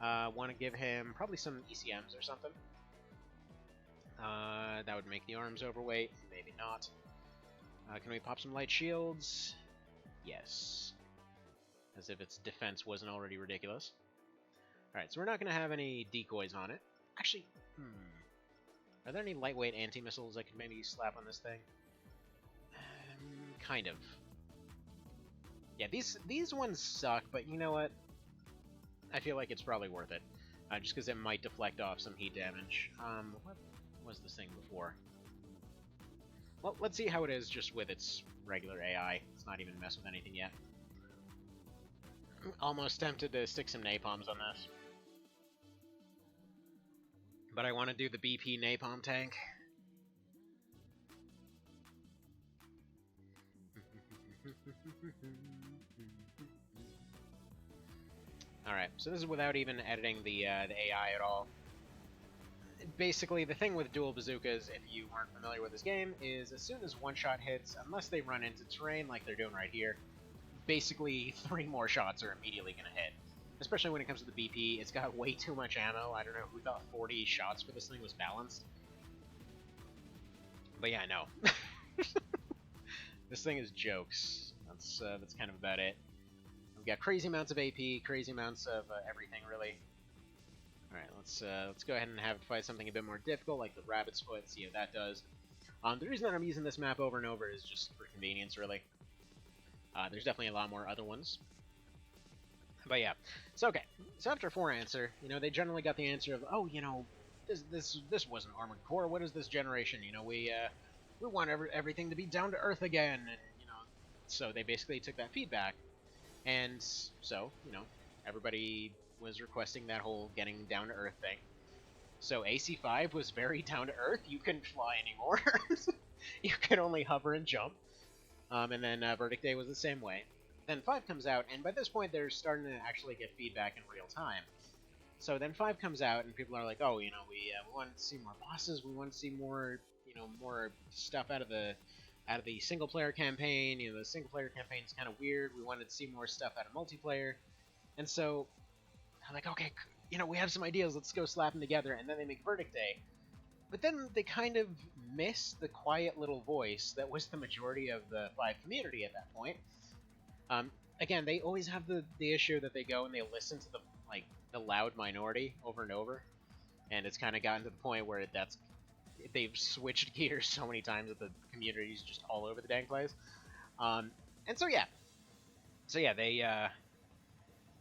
Want to give him probably some ECMs or something. That would make the arms overweight, maybe not. Can we pop some light shields? Yes. As if its defense wasn't already ridiculous. Alright, so we're not going to have any decoys on it. Actually, are there any lightweight anti-missiles I could maybe slap on this thing? Kind of. Yeah, these ones suck, but you know what? I feel like it's probably worth it. Just because it might deflect off some heat damage. What was this thing before? Well, let's see how it is just with its regular AI. It's not even messed with anything yet. I'm almost tempted to stick some napalms on this. But I want to do the BP napalm tank. Alright, so this is without even editing the AI at all. Basically, the thing with dual bazookas, if you aren't familiar with this game, is as soon as one shot hits, unless they run into terrain like they're doing right here, basically 3 more shots are immediately going to hit. Especially when it comes to the BP, it's got way too much ammo. I don't know who thought 40 shots for this thing was balanced. But yeah, no. This thing is jokes. That's kind of about it. We've got crazy amounts of AP, crazy amounts of everything, really. Alright, let's go ahead and have it fight something a bit more difficult, like the Rabbit's Foot, see how that does. The reason that I'm using this map over and over is just for convenience, really. There's definitely a lot more other ones. But yeah, so okay. So after 4 answer, you know, they generally got the answer of, oh, you know, this wasn't Armored Core. What is this generation? You know, we want everything to be down to earth again, and you know, so they basically took that feedback, and so you know, everybody was requesting that whole getting down to earth thing. So AC5 was very down to earth. You couldn't fly anymore. You could only hover and jump. And then Verdict Day was the same way. Then 5 comes out, and by this point they're starting to actually get feedback in real time. So then 5 comes out, and people are like, oh, you know, we want to see more bosses, we want to see more, you know, more stuff out of the single player campaign. You know, the single player campaign is kind of weird. We wanted to see more stuff out of multiplayer, and so I'm like, okay, you know, we have some ideas. Let's go slap them together, and then they make Verdict Day. But then they kind of miss the quiet little voice that was the majority of the 5 community at that point. Again, they always have the issue that they go and they listen to the loud minority over and over, and it's kind of gotten to the point where they've switched gears so many times that the community is just all over the dang place. And so yeah,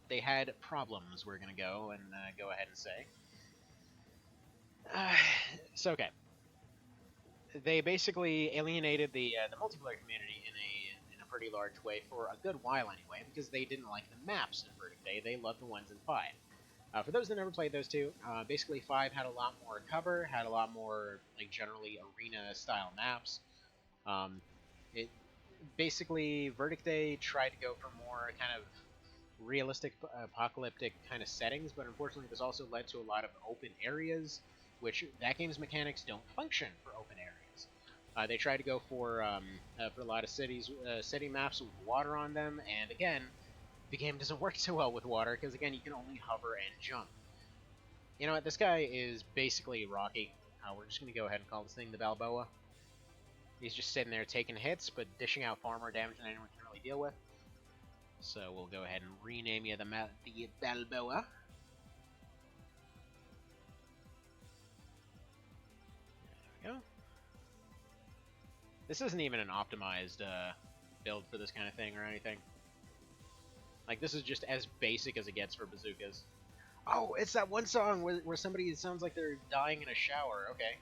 they had problems. We're gonna go ahead and say. So okay, they basically alienated the multiplayer community in a pretty large way for a good while anyway, because they didn't like the maps in Verdict Day. They loved the ones in 5. For those that never played those two, basically 5 had a lot more cover, had a lot more like generally arena-style maps. It basically Verdict Day tried to go for more kind of realistic, apocalyptic kind of settings, but unfortunately this also led to a lot of open areas, which that game's mechanics don't function for open areas. They try to go for a lot of city maps with water on them, and again, the game doesn't work so well with water, because again, you can only hover and jump. You know what, this guy is basically Rocky. We're just going to go ahead and call this thing the Balboa. He's just sitting there taking hits, but dishing out far more damage than anyone can really deal with. So we'll go ahead and rename you the Balboa. There we go. This isn't even an optimized build for this kind of thing or anything. Like, this is just as basic as it gets for bazookas. Oh, it's that one song where somebody sounds like they're dying in a shower. Okay.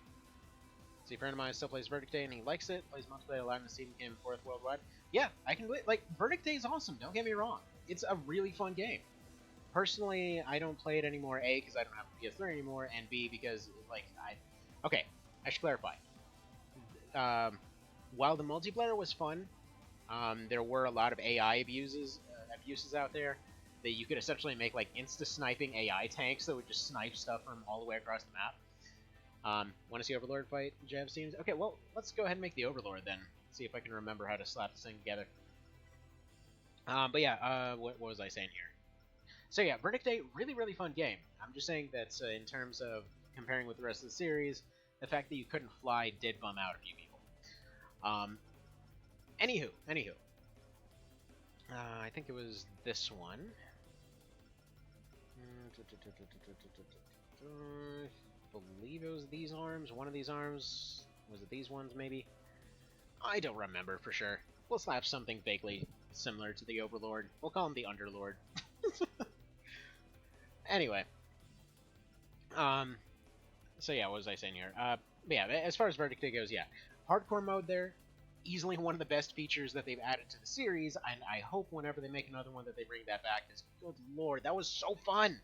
See, a friend of mine still plays Verdict Day, and he likes it. Plays multiplayer live in the Steam game 4th worldwide. Yeah, I can like, Verdict Day is awesome, don't get me wrong. It's a really fun game. Personally, I don't play it anymore. A, because I don't have a PS3 anymore, and B, because like okay, I should clarify. Um, while the multiplayer was fun, there were a lot of AI abuses out there that you could essentially make like insta sniping AI tanks that would just snipe stuff from all the way across the map. Want to see Overlord fight Jav teams? Okay, well, let's go ahead and make the Overlord then. See if I can remember how to slap this thing together. But yeah, what was I saying here? So yeah, Verdict 8, really, really fun game. I'm just saying that in terms of comparing with the rest of the series, the fact that you couldn't fly did bum out a few people. Anywho, I think it was this one. I believe it was these arms. One of these arms. Was it these ones, maybe? I don't remember for sure. We'll slap something vaguely similar to the Overlord. We'll call him the Underlord. Anyway. So yeah, what was I saying here? Yeah, as far as Verdict goes, yeah. Hardcore mode there, easily one of the best features that they've added to the series, and I hope whenever they make another one that they bring that back, because good lord, that was so fun!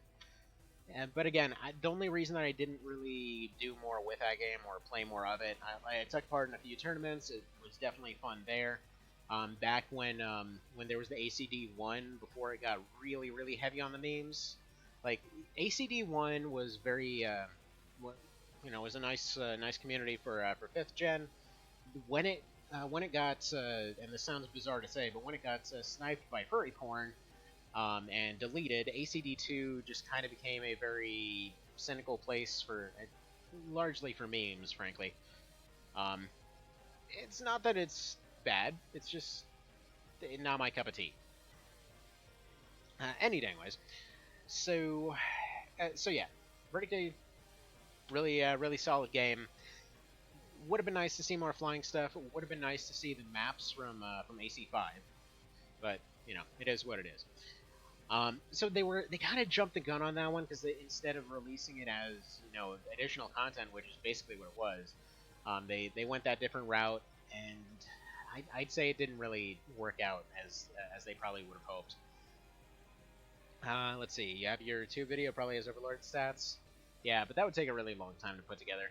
But again, the only reason that I didn't really do more with that game or play more of it, I took part in a few tournaments. It was definitely fun there. Back when there was the ACD1, before it got really, really heavy on the memes, like ACD1 was very, was a nice community for 5th gen. When it got, and this sounds bizarre to say, but when it got sniped by furry porn, and deleted, ACD2 just kind of became a very cynical place largely for memes, frankly. It's not that it's bad, it's just not my cup of tea. Anyways, so yeah, Verdict Day, really solid game. Would have been nice to see more flying stuff. Would have been nice to see the maps from AC5, but it is what it is. So they kind of jumped the gun on that one because instead of releasing it as additional content, which is basically what it was, they went that different route, and I'd say it didn't really work out as they probably would have hoped. Let's see, you have your tube video probably has Overlord stats, yeah, but that would take a really long time to put together.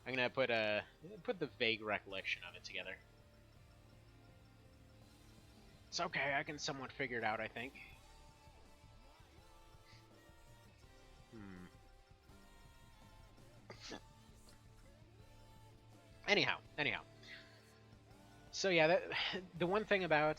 I'm gonna put the vague recollection of it together. It's okay, I can somewhat figure it out, I think. Anyhow. So yeah, the one thing about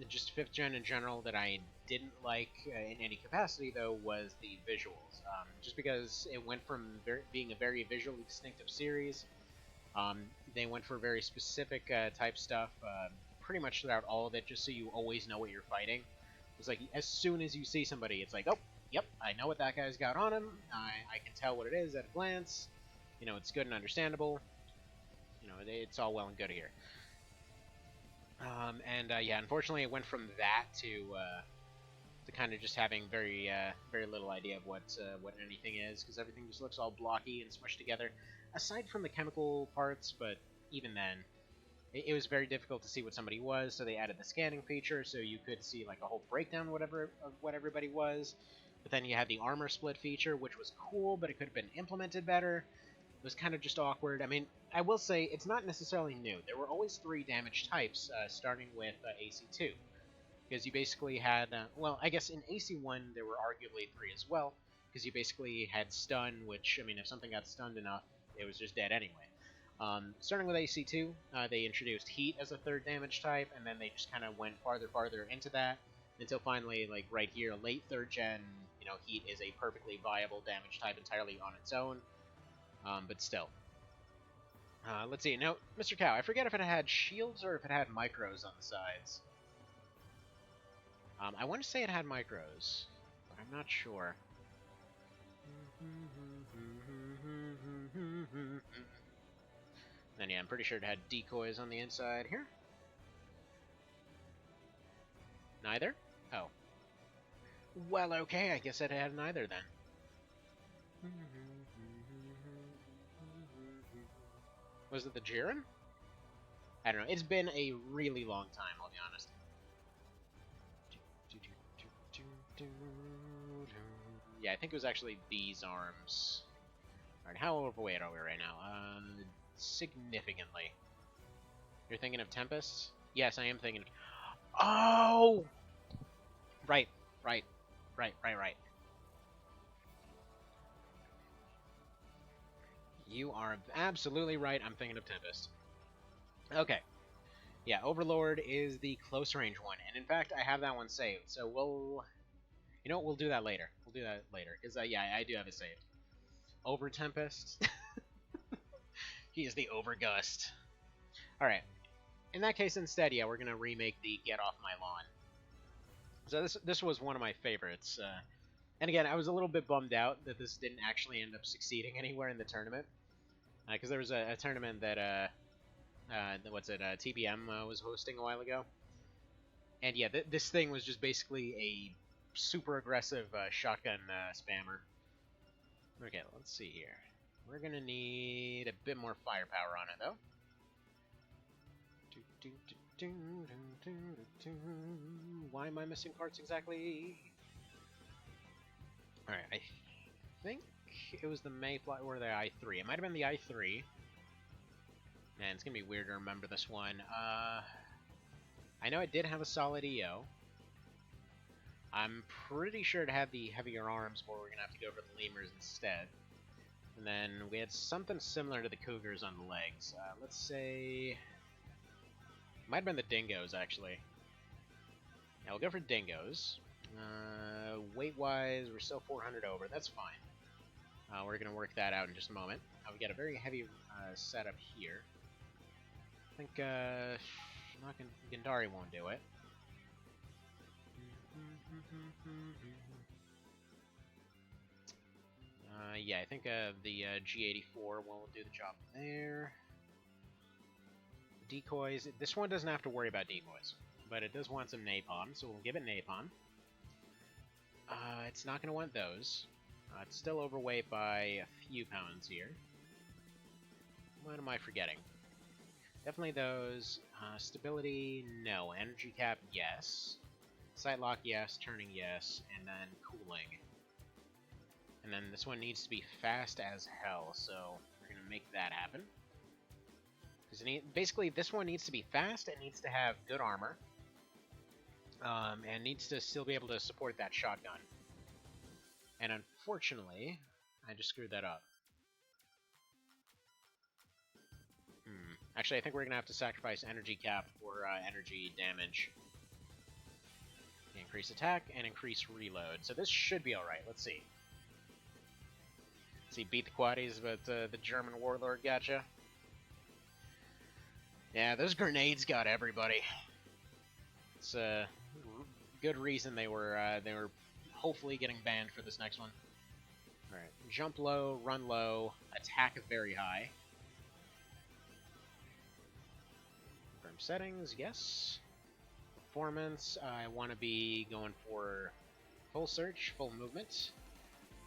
just 5th gen in general that I didn't like in any capacity, though, was the visuals. Just because it went from being a very visually distinctive series, they went for very specific type stuff pretty much throughout all of it, just so you always know what you're fighting. It's like, as soon as you see somebody, it's like, oh, yep, I know what that guy's got on him, I can tell what it is at a glance, it's good and understandable, it's all well and good here. Yeah, unfortunately it went from that to kind of just having very little idea of what anything is, because everything just looks all blocky and smushed together, aside from the chemical parts, but even then, it was very difficult to see what somebody was, so they added the scanning feature, so you could see like a whole breakdown of what everybody was. But then you had the armor split feature, which was cool, but it could have been implemented better. It was kind of just awkward. I mean, I will say, it's not necessarily new. There were always 3 damage types, starting with AC2. Because you basically had, well, I guess in AC1 there were arguably 3 as well, because you basically had stun, which, I mean, if something got stunned enough, it was just dead anyway. Starting with AC2, they introduced Heat as a 3rd damage type, and then they just kind of went farther into that, until finally, like right here, late 3rd gen, Heat is a perfectly viable damage type entirely on its own, but still. Let's see, now, Mr. Cow, I forget if it had shields or if it had micros on the sides. I want to say it had micros, but I'm not sure. Then yeah, I'm pretty sure it had decoys on the inside here. Neither? Oh. Well, okay, I guess it had neither then. Was it the Jiren? I don't know. It's been a really long time, I'll be honest. Yeah, I think it was actually these arms. Alright, how overweight are we right now? Significantly. You're thinking of Tempest? Yes, I am thinking of... Oh! Right. Right. You are absolutely right. I'm thinking of Tempest. Okay. Yeah, Overlord is the close range one, and in fact, I have that one saved. So we'll, you know what? We'll do that later. We'll do that later. Cause yeah, I do have it saved. Over Tempest. He is the Overgust. All right. In that case, instead, yeah, we're gonna remake the Get Off My Lawn. So this was one of my favorites. And again, I was a little bit bummed out that this didn't actually end up succeeding anywhere in the tournament, because there was a tournament that TBM was hosting a while ago. And yeah, this thing was just basically a super aggressive shotgun spammer. Okay, let's see here. We're gonna need a bit more firepower on it, though. Why am I missing parts exactly? Alright, I think it was the Mayfly or the I3. It might have been the I3. Man, it's gonna be weird to remember this one. I know it did have a solid EO. I'm pretty sure it had the heavier arms, but we're gonna have to go for the lemurs instead. And then we had something similar to the cougars on the legs. Let's say... Might have been the dingoes, actually. Yeah, we'll go for dingoes. Weight-wise, we're still 400 over. That's fine. We're going to work that out in just a moment. We got a very heavy setup here. I think Gandari won't do it. Yeah, I think the G84 will do the job there. Decoys. This one doesn't have to worry about decoys, but it does want some napalm, so we'll give it napalm. It's not going to want those. It's still overweight by a few pounds here. What am I forgetting? Definitely those. Stability, no. Energy cap, yes. Sight lock, yes. Turning, yes. And then cooling. And then this one needs to be fast as hell, so we're going to make that happen. Basically, this one needs to be fast, it needs to have good armor, and needs to still be able to support that shotgun. And unfortunately, I just screwed that up. Actually, I think we're going to have to sacrifice energy cap for energy damage. Increase attack and increase reload. So this should be alright. Let's see. Let's see, beat the quaddies, but the German warlord gotcha. Yeah, those grenades got everybody. It's a good reason they were hopefully getting banned for this next one. All right, jump low, run low, attack very high. Confirm settings, yes. Performance, I want to be going for full search, full movement,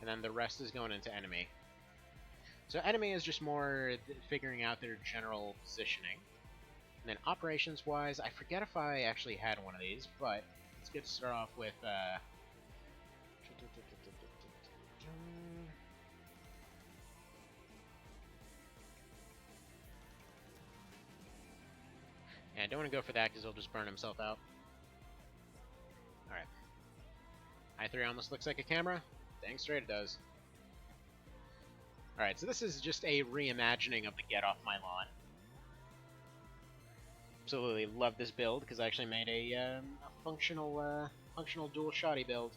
and then the rest is going into enemy. So enemy is just more figuring out their general positioning. And then operations-wise, I forget if I actually had one of these, but let's get to start off with... Yeah, I don't want to go for that because he'll just burn himself out. Alright. I3 almost looks like a camera. Dang straight it does. Alright, so this is just a reimagining of the Get Off My Lawn. Absolutely love this build because I actually made a functional dual shotty build.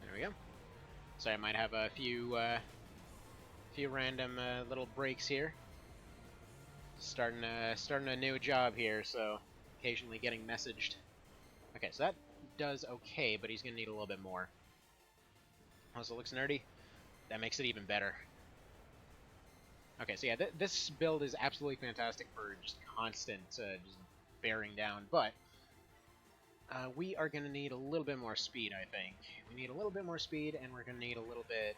There we go. So I might have a few random little breaks here. Starting a new job here, so occasionally getting messaged. Okay, so that does okay, but he's gonna need a little bit more. Also looks nerdy. That makes it even better. Okay, so yeah, this build is absolutely fantastic for just constant just bearing down, but We are going to need a little bit more speed, I think. We need a little bit more speed, and we're going to need a little bit...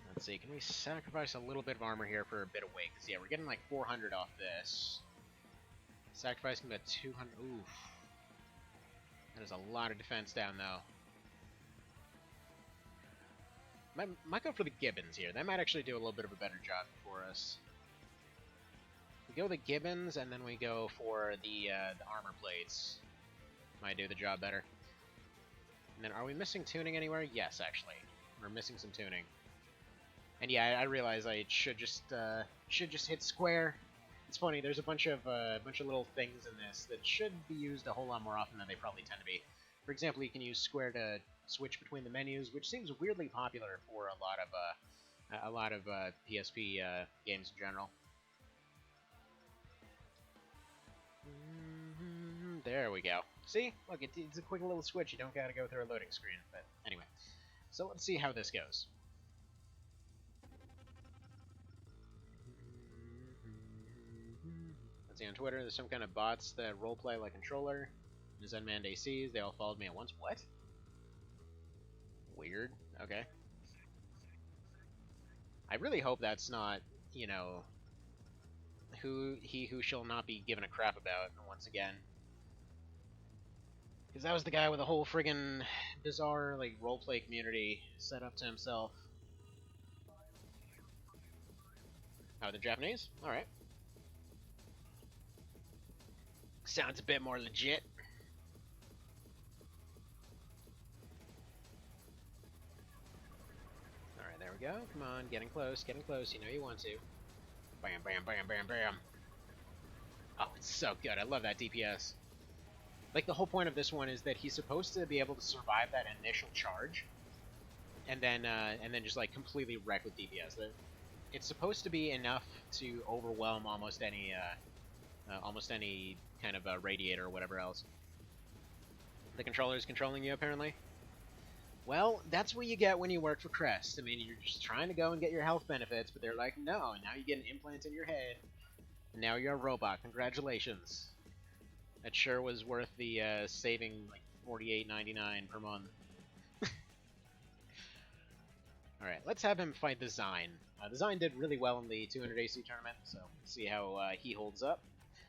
Let's see, can we sacrifice a little bit of armor here for a bit of weight? Because, yeah, we're getting like 400 off this. Sacrificing about 200... Oof. That is a lot of defense down, though. Might go for the Gibbons here. That might actually do a little bit of a better job for us. We go the Gibbons, and then we go for the armor plates. Might do the job better. And then, are we missing tuning anywhere? Yes, actually. We're missing some tuning. And yeah, I realize I should just hit square. It's funny. There's a bunch of little things in this that should be used a whole lot more often than they probably tend to be. For example, you can use square to switch between the menus, which seems weirdly popular for a lot of PSP games in general. There we go. See? Look, it's a quick little switch. You don't gotta go through a loading screen. But anyway, so let's see how this goes. Let's see on Twitter. There's some kind of bots that roleplay like controller. There's unmanned ACs. They all followed me at once. What? Weird. Okay. I really hope that's not, you know, who shall not be given a crap about once again. Because that was the guy with a whole friggin' bizarre, like, roleplay community set up to himself. Oh, they're Japanese? Alright. Sounds a bit more legit. Alright, there we go. Come on, getting close, getting close. You know you want to. Bam, bam, bam, bam, bam. Oh, it's so good. I love that DPS. Like, the whole point of this one is that he's supposed to be able to survive that initial charge, and then just, like, completely wreck with DPS. It's supposed to be enough to overwhelm almost any kind of radiator or whatever else. The controller's controlling you, apparently? Well, that's what you get when you work for Crest. I mean, you're just trying to go and get your health benefits, but they're like, no, now you get an implant in your head, and now you're a robot. Congratulations. That sure was worth the saving like $48.99 per month. Alright, let's have him fight the Zine. The Zine did really well in the 200 AC tournament, so let's see how he holds up.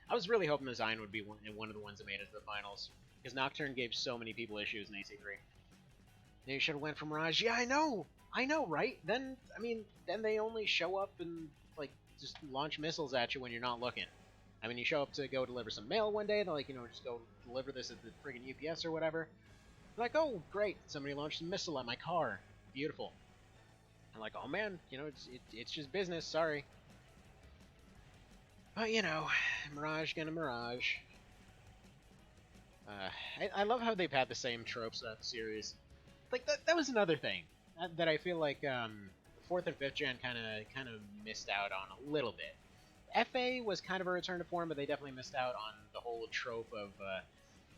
I was really hoping the Zine would be one of the ones that made it to the finals, because Nocturne gave so many people issues in AC3. They should have went for Mirage. Yeah, I know, right? Then, I mean, then they only show up and, like, just launch missiles at you when you're not looking. I mean, you show up to go deliver some mail one day, they're like, you know, just go deliver this at the friggin' UPS or whatever. They're like, oh, great, somebody launched a missile at my car. Beautiful. I'm like, oh man, you know, it's just business, sorry. But, you know, Mirage gonna Mirage. I love how they've had the same tropes throughout the series. Like, that was another thing that I feel like 4th and 5th gen kind of missed out on a little bit. FA was kind of a return to form, but they definitely missed out on the whole trope of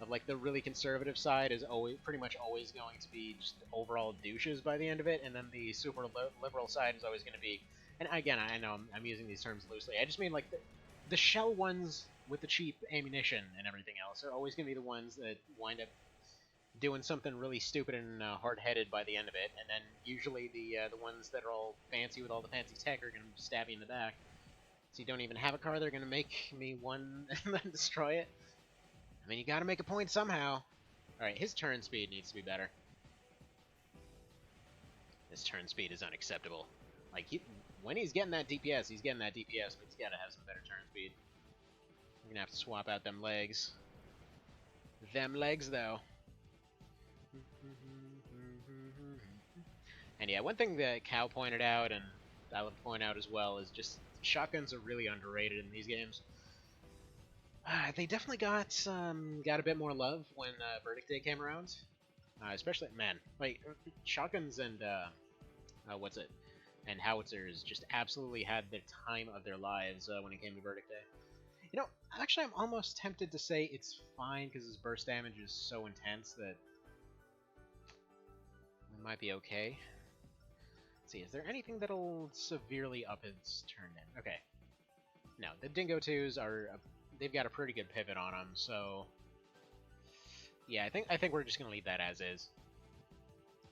like the really conservative side is pretty much always going to be just overall douches by the end of it, and then the super liberal side is always going to be. And again, I know I'm using these terms loosely. I just mean like the shell ones with the cheap ammunition and everything else are always going to be the ones that wind up doing something really stupid and hard-headed by the end of it, and then usually the ones that are all fancy with all the fancy tech are going to stab you in the back. So you don't even have a car, they're going to make me one and then destroy it. I mean, you got to make a point somehow. Alright, his turn speed needs to be better. His turn speed is unacceptable. Like, when he's getting that DPS, but he's got to have some better turn speed. I'm going to have to swap out them legs. Them legs, though. And yeah, one thing that Cal pointed out, and I would point out as well, is just shotguns are really underrated in these games. They definitely got a bit more love when Verdict Day came around. Especially, man, like, shotguns and, and howitzers just absolutely had the time of their lives when it came to Verdict Day. You know, actually, I'm almost tempted to say it's fine because his burst damage is so intense that it might be okay. Let's see, is there anything that'll severely up his turn in? Okay. No, the Dingo 2s are they've got a pretty good pivot on them, so yeah, I think we're just gonna leave that as is.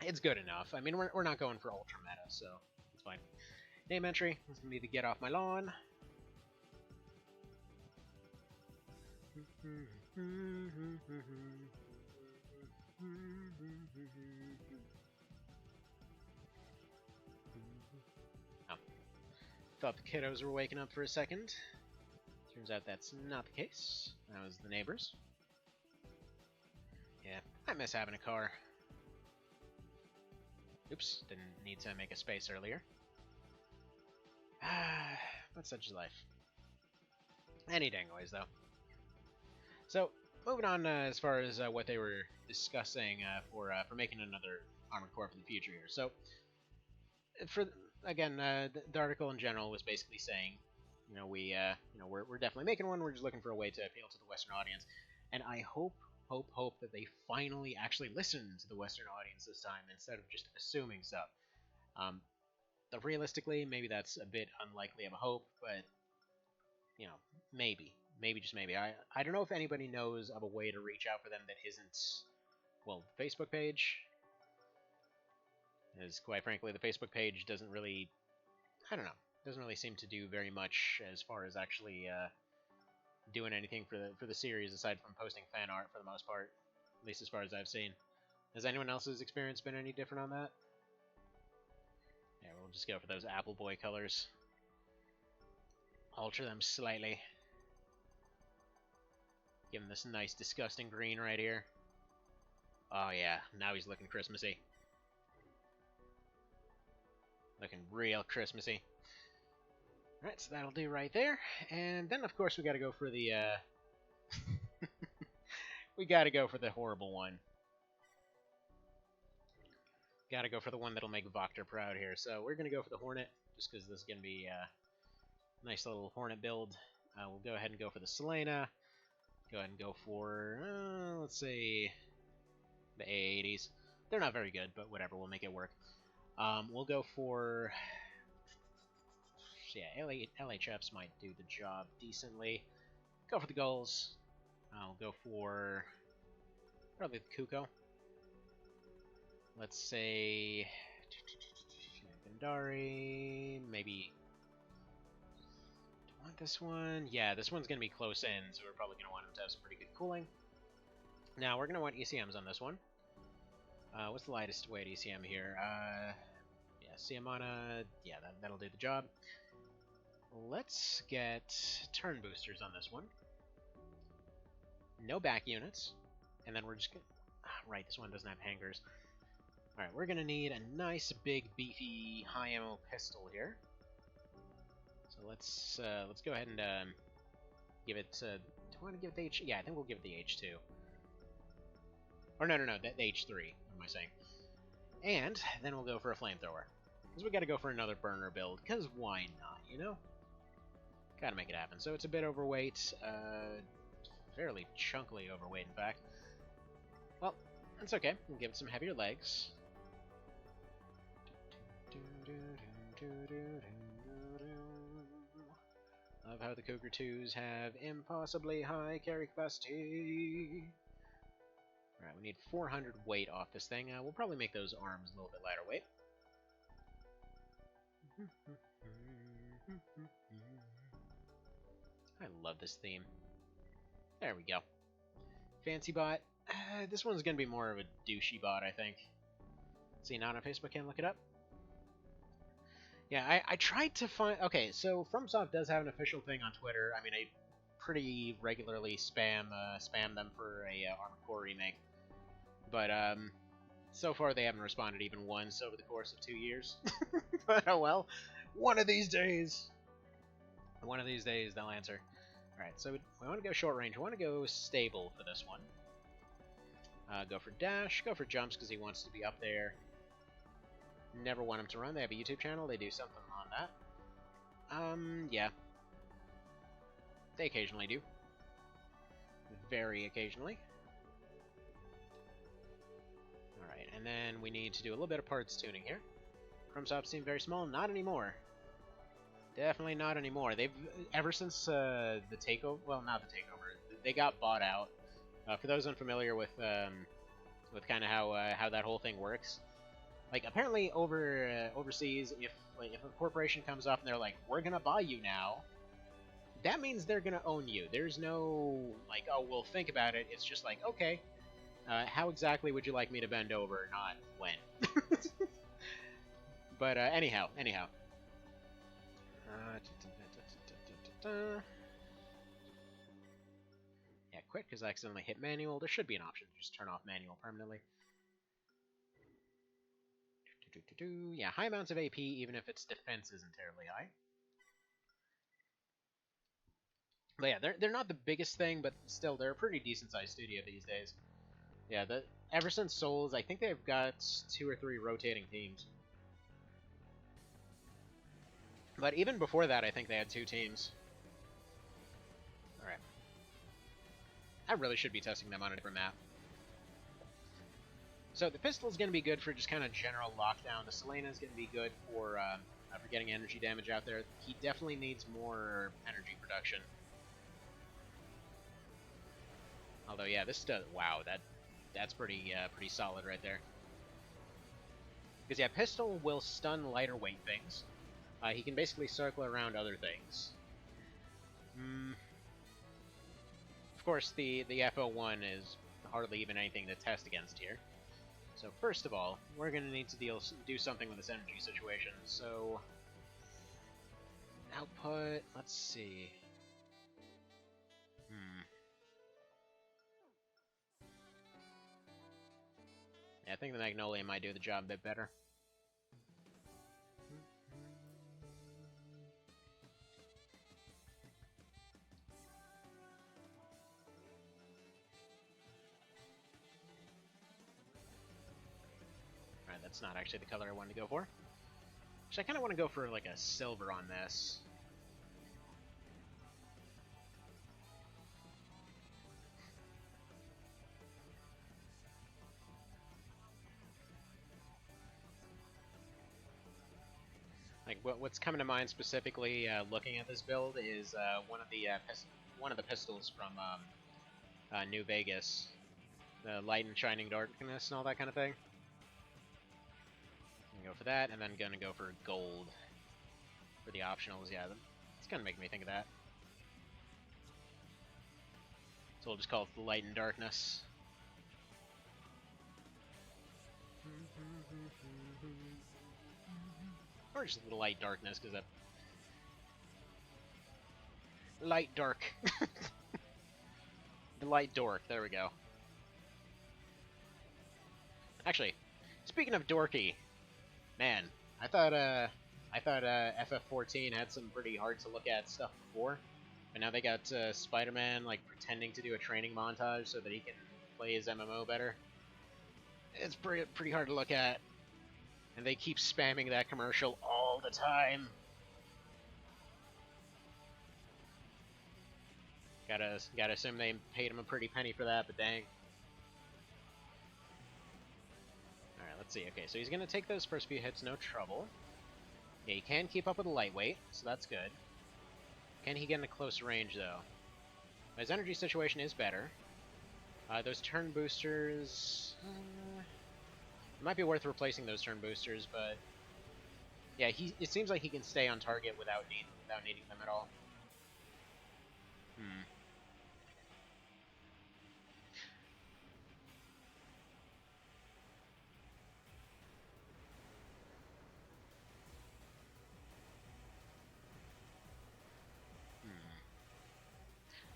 It's good enough. I mean, we're not going for ultra meta, so it's fine. Name entry. This is gonna be the Get Off My Lawn. Oh. Thought the kiddos were waking up for a second. Turns out that's not the case. That was the neighbors. Yeah, I miss having a car. Oops, didn't need to make a space earlier. But such is life. Any dang ways, though. So, moving on as far as what they were discussing for making another Armored Core for the future here. So, the article in general was basically saying, we're definitely making one. We're just looking for a way to appeal to the Western audience, and I hope that they finally actually listen to the Western audience this time instead of just assuming stuff. But realistically, maybe that's a bit unlikely of a hope, but maybe just maybe. I don't know if anybody knows of a way to reach out for them that isn't, well, the Facebook page. As quite frankly, the Facebook page doesn't really, I don't know, doesn't really seem to do very much as far as actually doing anything for the series aside from posting fan art for the most part, at least as far as I've seen. Has anyone else's experience been any different on that? Yeah, we'll just go for those Apple Boy colors. Alter them slightly. Give him this nice, disgusting green right here. Oh yeah, now he's looking Christmassy. Looking real Christmassy. Alright, so that'll do right there. And then, of course, we gotta go for the, we gotta go for the horrible one. Gotta go for the one that'll make Voctor proud here. So we're gonna go for the Hornet, just because this is gonna be a nice little Hornet build. We'll go ahead and go for the Selena. Go ahead and go for, let's say, the A80s. They're not very good, but whatever, we'll make it work. We'll go for, yeah, LHFs might do the job decently. Go for the Gulls. I'll go for probably the Kuko. Let's say Gandari, maybe. Do I want this one? Yeah, this one's gonna be close in, so we're probably gonna want him to have some pretty good cooling. Now we're gonna want ECMs on this one. What's the lightest weight ECM here? Yeah, Siamana. Yeah, that'll do the job. Let's get turn boosters on this one. No back units, and then we're just gonna. Right, this one doesn't have hangers. All right, we're gonna need a nice, big, beefy, high ammo pistol here. So let's go ahead and give it. Do I want to give it the H? Yeah, I think we'll give it the H2. Or no, the H3. What am I saying? And then we'll go for a flamethrower, because we got to go for another burner build. Because why not? You know, gotta make it happen. So it's a bit overweight, fairly chunkily overweight, in fact. Well, that's okay. We'll give it some heavier legs. Love how the Cougar 2s have impossibly high carry capacity. Alright, we need 400 weight off this thing. We'll probably make those arms a little bit lighter weight. I love this theme. There we go. Fancy bot. This one's going to be more of a douchey bot, I think. See, not on Facebook, can look it up. Yeah, I tried to find... Okay, so FromSoft does have an official thing on Twitter. I mean, I pretty regularly spam them for a Armored Core remake. But, so far they haven't responded even once over the course of 2 years. But, oh well. One of these days they'll answer. Alright, so we want to go short range. We want to go stable for this one. Go for dash, go for jumps because he wants to be up there. Never want him to run. They have a YouTube channel. They do something on that. Yeah. They occasionally do. Very occasionally. Alright, and then we need to do a little bit of parts tuning here. FromSoft seem very small. Not anymore. Definitely not anymore. They've ever since the takeover. Well, not the takeover. They got bought out. For those unfamiliar with kind of how that whole thing works, like apparently overseas, if a corporation comes up and they're like, we're gonna buy you now, that means they're gonna own you. There's no like, oh, we'll think about it. It's just like, okay, how exactly would you like me to bend over? Not when. But anyhow. Yeah, quit because I accidentally hit manual. There should be an option to just turn off manual permanently. Yeah, high amounts of AP, even if its defense isn't terribly high. But yeah, they're not the biggest thing, but still, they're a pretty decent sized studio these days. Yeah, ever since Souls, I think they've got 2 or 3 rotating teams. But even before that, I think they had 2 teams. Alright. I really should be testing them on a different map. So the pistol's going to be good for just kind of general lockdown. The Selena's going to be good for getting energy damage out there. He definitely needs more energy production. Although, yeah, this does... Wow, that's pretty solid right there. Because, yeah, pistol will stun lighter weight things. He can basically circle around other things. Of course, the FO1 is hardly even anything to test against here. So first of all, we're going to need to do something with this energy situation. So output, let's see. Yeah, I think the Magnolia might do the job a bit better. Alright, that's not actually the color I wanted to go for. Actually, I kind of want to go for like a silver on this. Like what's coming to mind specifically, looking at this build, is one of the pistols from New Vegas, the light and shining darkness and all that kind of thing. I'm gonna go for that, and then gonna go for gold for the optionals. Yeah, it's gonna make me think of that. So we'll just call it the light and darkness. Or just the light darkness, because that... Light dark. The light dork, there we go. Actually, speaking of dorky, man, I thought FF14 had some pretty hard to look at stuff before, but now they got Spider-Man like pretending to do a training montage so that he can play his MMO better. It's pretty hard to look at. And they keep spamming that commercial all the time. Gotta assume they paid him a pretty penny for that, but dang. Alright, let's see. Okay, so he's gonna take those first few hits, no trouble. Yeah, he can keep up with the lightweight, so that's good. Can he get into close range, though? His energy situation is better. Those turn boosters... it might be worth replacing those turn boosters, but... yeah, it seems like he can stay on target without needing them at all.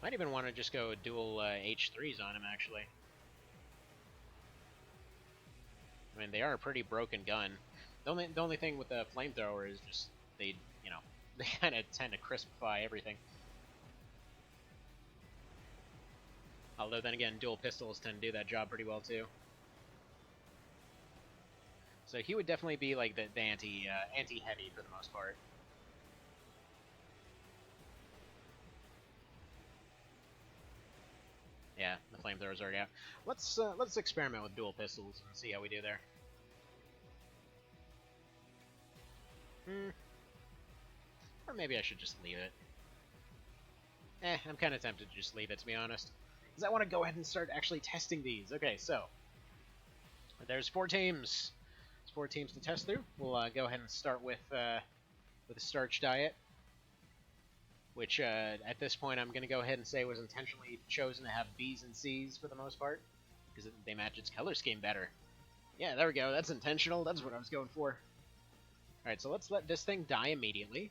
Might even want to just go dual H3s on him, actually. I mean, they are a pretty broken gun. The only thing with the flamethrower is just they kind of tend to crispify everything. Although then again, dual pistols tend to do that job pretty well too. So he would definitely be like the anti-heavy for the most part. Yeah, the flamethrower's already out. Let's experiment with dual pistols and see how we do there. Or maybe I should just leave it. I'm kind of tempted to just leave it, to be honest. Because I want to go ahead and start actually testing these. Okay, so there's 4 teams. There's 4 teams to test through. We'll go ahead and start with a starch diet, which at this point I'm going to go ahead and say was intentionally chosen to have B's and C's for the most part, because they match its color scheme better. Yeah, there we go. That's intentional. That's what I was going for. Alright, so let's let this thing die immediately.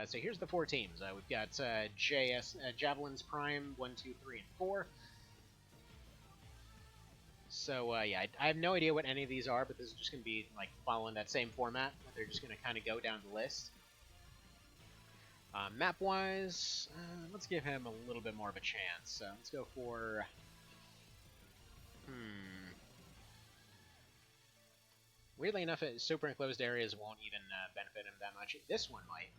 So here's the 4 teams. We've got Javelin's Prime 1, 2, 3, and 4. So yeah, I have no idea what any of these are, but this is just going to be like following that same format. They're just going to kind of go down the list. Map-wise, let's give him a little bit more of a chance. Let's go for... Weirdly enough, super enclosed areas won't even benefit him that much. This one might.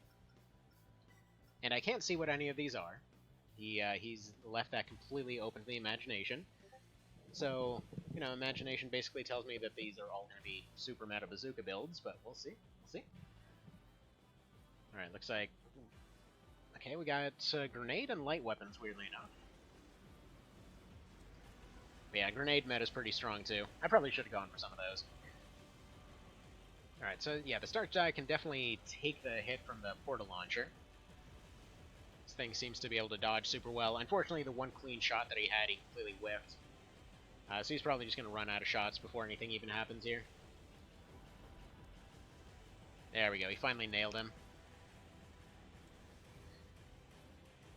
And I can't see what any of these are. He's left that completely open to the imagination. So, you know, imagination basically tells me that these are all going to be super meta bazooka builds, but we'll see. We'll see. Alright, looks like... Okay, we got grenade and light weapons, weirdly enough. But yeah, grenade meta is pretty strong, too. I probably should have gone for some of those. Alright, so yeah, the starch die can definitely take the hit from the portal launcher. This thing seems to be able to dodge super well. Unfortunately, the one clean shot that he had, he completely whiffed. So he's probably just going to run out of shots before anything even happens here. There we go, he finally nailed him.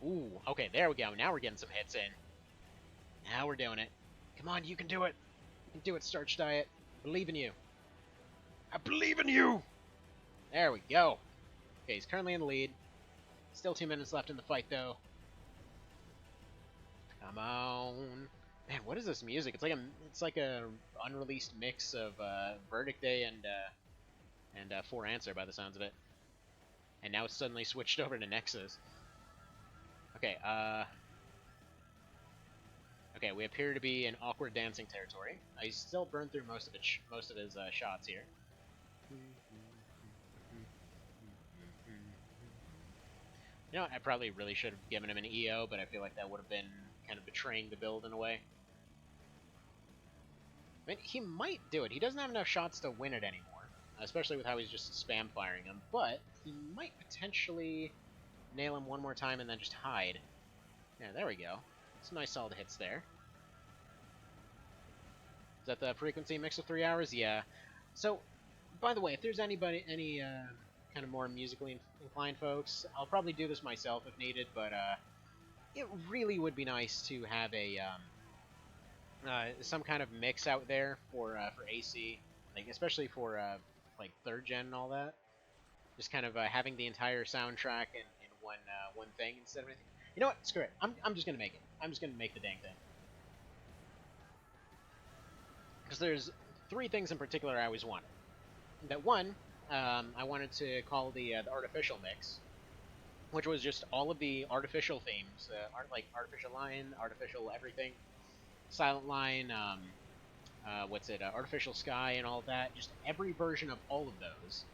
Ooh, okay, there we go. Now we're getting some hits in. Now we're doing it. Come on, you can do it. You can do it, Starch Diet. I believe in you. I believe in you! There we go. Okay, he's currently in the lead. Still 2 minutes left in the fight, though. Come on. Man, what is this music? It's like a unreleased mix of Verdict Day and For Answer by the sounds of it. And now it's suddenly switched over to Nexus. Okay, okay, we appear to be in awkward dancing territory. He's still burned through most of his shots here. You know, I probably really should have given him an EO, but I feel like that would have been kind of betraying the build in a way. I mean, he might do it. He doesn't have enough shots to win it anymore, especially with how he's just spam firing them, but he might potentially nail him one more time and then just hide. Yeah, there we go. Some nice solid hits there. Is that the frequency mix of 3 hours? Yeah. So, by the way, if there's any kind of more musically inclined folks, I'll probably do this myself if needed, but it really would be nice to have a some kind of mix out there for AC, like especially for like 3rd gen and all that. Just kind of having the entire soundtrack in one thing instead of anything. You know what? Screw it. I'm just gonna make it. I'm just gonna make the dang thing. Because there's 3 things in particular I always wanted. That one, I wanted to call the artificial mix, which was just all of the artificial themes, like artificial line, artificial everything, silent line, artificial sky, and all that. Just every version of all of those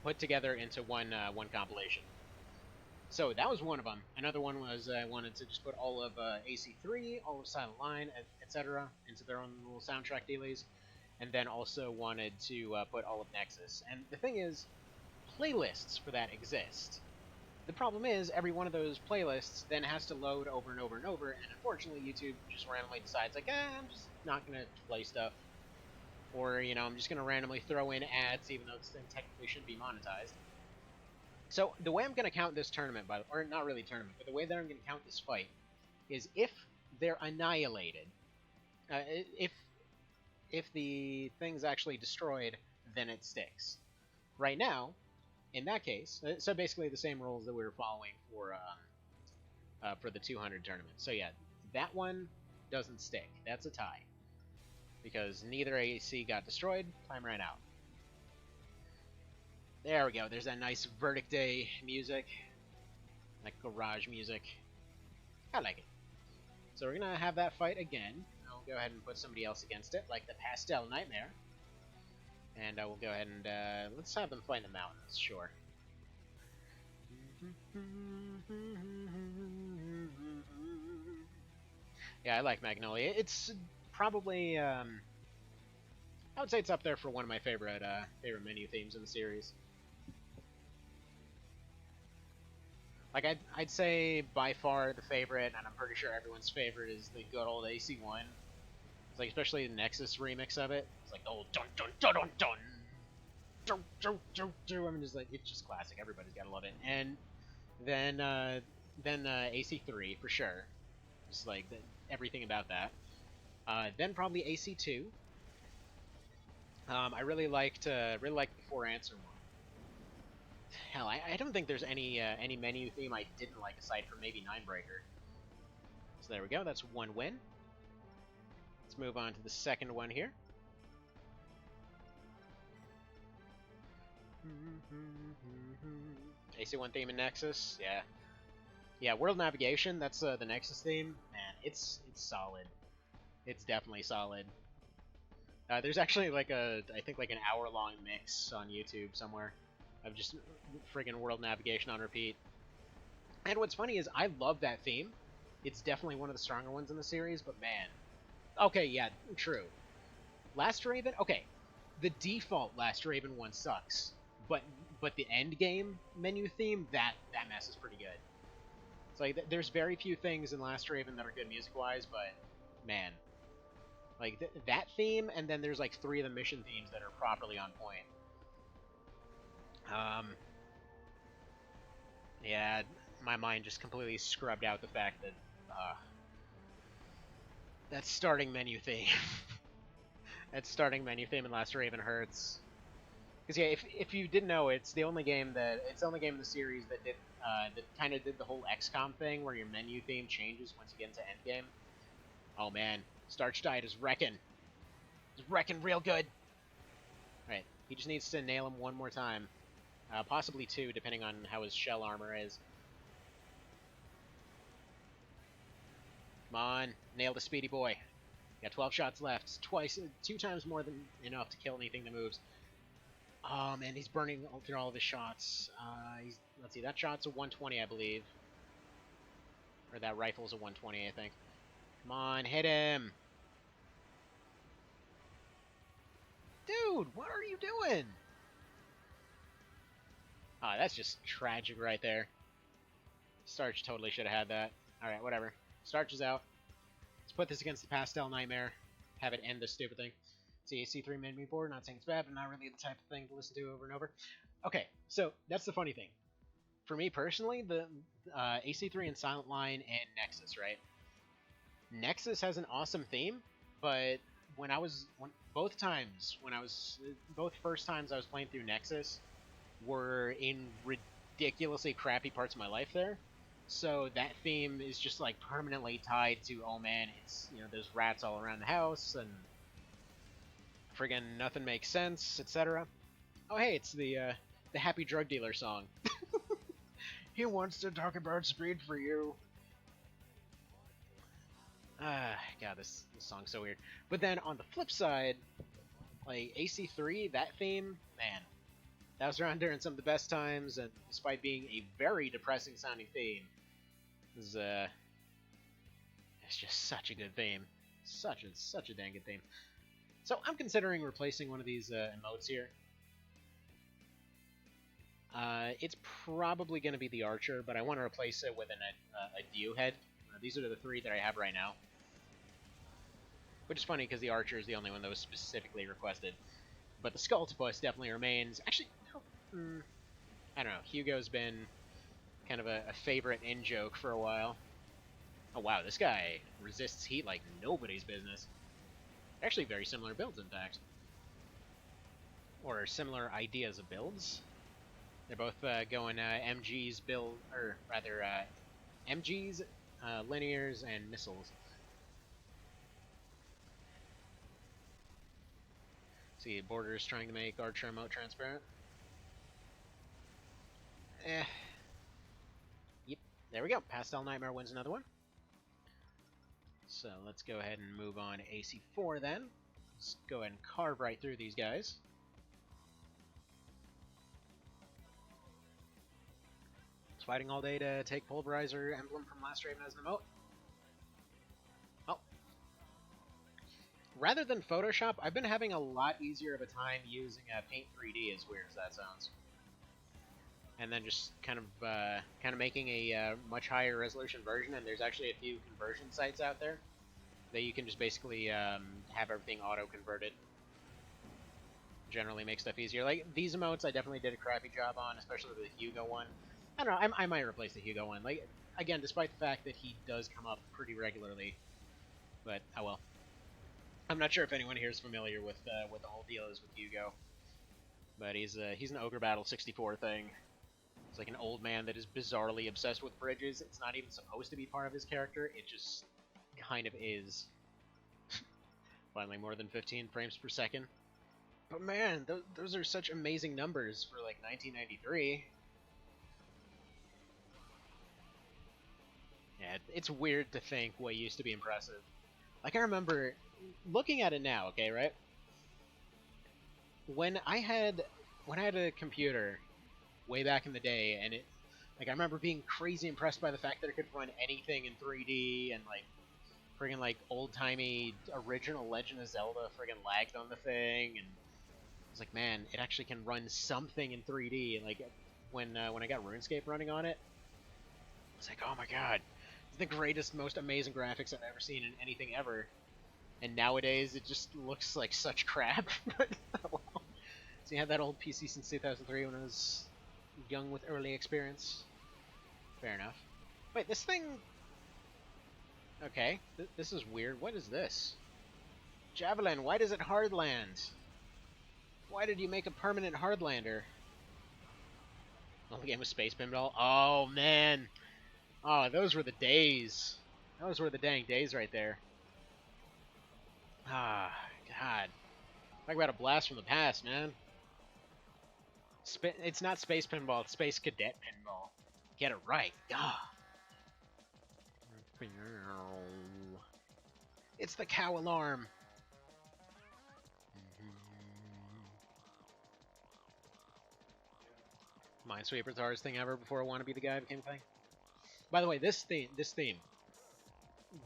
put together into one compilation. So that was one of them. Another one was I wanted to just put all of AC3, all of Silent Line, etc. into their own little soundtrack dealies. And then also wanted to put all of Nexus. And the thing is, playlists for that exist. The problem is, every one of those playlists then has to load over and over and over, and unfortunately YouTube just randomly decides, like, I'm just not going to play stuff. Or, you know, I'm just going to randomly throw in ads, even though this thing technically shouldn't be monetized. So, the way I'm going to count this tournament, or not really tournament, but the way that I'm going to count this fight, is if they're annihilated, if the thing's actually destroyed, then it sticks. Right now, in that case, so basically the same rules that we were following for the 200 tournament. So yeah, that one doesn't stick. That's a tie. Because neither AC got destroyed, time ran out. There we go, there's that nice Verdict Day music. That garage music. I like it. So we're gonna have that fight again. I'll go ahead and put somebody else against it, like the Pastel Nightmare. And we'll go ahead and let's have them fight in the mountains, sure. Yeah, I like Magnolia. It's probably I would say it's up there for one of my favorite menu themes in the series. Like I'd say by far the favorite, and I'm pretty sure everyone's favorite is the good old AC1. It's like especially the Nexus remix of it. It's like the old dun dun dun dun dun. Dun, dun, dun, dun. I mean, just like it's just classic. Everybody's gotta love it. And then AC3 for sure. Just like everything about that. Then probably AC2. I really liked Before Answer one. Hell, I don't think there's any menu theme I didn't like aside from maybe Ninebreaker. So there we go. That's one win. Let's move on to the second one here. AC1 theme in Nexus, yeah. Yeah, World Navigation, that's the Nexus theme. Man, it's solid. It's definitely solid. There's actually like I think like an hour-long mix on YouTube somewhere of just friggin' World Navigation on repeat. And what's funny is I love that theme. It's definitely one of the stronger ones in the series, but man. Okay, yeah, true. Last Raven, okay. The default Last Raven one sucks, but the end game menu theme, that mess is pretty good. It's like there's very few things in Last Raven that are good music-wise, but man, like that theme, and then there's like 3 of the mission themes that are properly on point. Yeah, my mind just completely scrubbed out the fact that that starting menu theme, that starting menu theme in Last Raven hurts. Because yeah, if you didn't know, it's the only game in the series that did that kind of did the whole XCOM thing where your menu theme changes once you get into endgame. Oh man, Starch Diet is wrecking. He's wrecking real good. Right, he just needs to nail him one more time, possibly 2, depending on how his shell armor is. Come on, nail the speedy boy. Got 12 shots left. 2 times more than enough to kill anything that moves. Oh man, he's burning through all of his shots. Let's see, that shot's a 120, I believe. Or that rifle's a 120, I think. Come on, hit him! Dude, what are you doing? Ah, that's just tragic right there. Starch totally should have had that. Alright, whatever. Starch is out. Let's put this against the Pastel Nightmare. Have it end this stupid thing. See, AC3 made me bored. Not saying it's bad, but not really the type of thing to listen to over and over. Okay, so that's the funny thing. For me personally, the AC3 and Silent Line and Nexus, right? Nexus has an awesome theme, but both first times I was playing through Nexus were in ridiculously crappy parts of my life there. So that theme is just like permanently tied to, oh man, it's, there's rats all around the house and friggin' nothing makes sense, etc. Oh hey, it's the Happy Drug Dealer song. He wants to talk about speed for you. God, this song's so weird. But then on the flip side, like AC3, that theme, man, that was around during some of the best times, and despite being a very depressing sounding theme, it's just such a good theme. Such a dang good theme. So I'm considering replacing one of these emotes here. It's probably going to be the Archer, but I want to replace it with a Dio head. These are the 3 that I have right now. Which is funny because the Archer is the only one that was specifically requested. But the Skulltopus definitely remains. Actually, no, I don't know. Hugo's been kind of a favorite in-joke for a while. Oh wow, this guy resists heat like nobody's business. Actually, very similar builds, in fact. Or similar ideas of builds. They're both going MG's build, or rather, MG's, linears, and missiles. See, Border's trying to make Archer emote transparent. Yep, there we go. Pastel Nightmare wins another one. So let's go ahead and move on to AC4 then. Let's go ahead and carve right through these guys. Just fighting all day to take Pulverizer emblem from Last Raven as an emote. Oh. Rather than Photoshop, I've been having a lot easier of a time using Paint 3D, as weird as that sounds. And then just kind of making a much higher resolution version, and there's actually a few conversion sites out there that you can just basically have everything auto-converted. Generally makes stuff easier. Like, these emotes I definitely did a crappy job on, especially the Hugo one. I don't know, I might replace the Hugo one. Like, again, despite the fact that he does come up pretty regularly. But, oh well. I'm not sure if anyone here is familiar with what the whole deal is with Hugo. But he's an Ogre Battle 64 thing. It's like an old man that is bizarrely obsessed with bridges. It's not even supposed to be part of his character, it just kind of is. Finally, more than 15 frames per second. But man, those are such amazing numbers for like 1993. Yeah, it's weird to think what used to be impressive. Like, I remember looking at it now, okay, right? When I had a computer way back in the day, and it, like, I remember being crazy impressed by the fact that it could run anything in 3D, and like friggin' like old-timey original Legend of Zelda friggin' lagged on the thing, and I was like, man, it actually can run something in 3D. And like, when I got RuneScape running on it, I was like, oh my god, it's the greatest, most amazing graphics I've ever seen in anything ever. And nowadays, it just looks like such crap. But well, so you had that old PC since 2003 when I was young with early experience. Fair enough. Wait, this thing... Okay, this is weird. What is this? Javelin, why does it hardland? Why did you make a permanent hardlander? Only game with Space Pinball? Oh, man! Oh, those were the days. Those were the dang days right there. Ah, God. Talk about a blast from the past, man. It's not Space Pinball, it's Space Cadet Pinball. Get it right. Ah. It's the cow alarm. Minesweeper's the hardest thing ever before I Want to Be the Guy became a thing. By the way, this theme,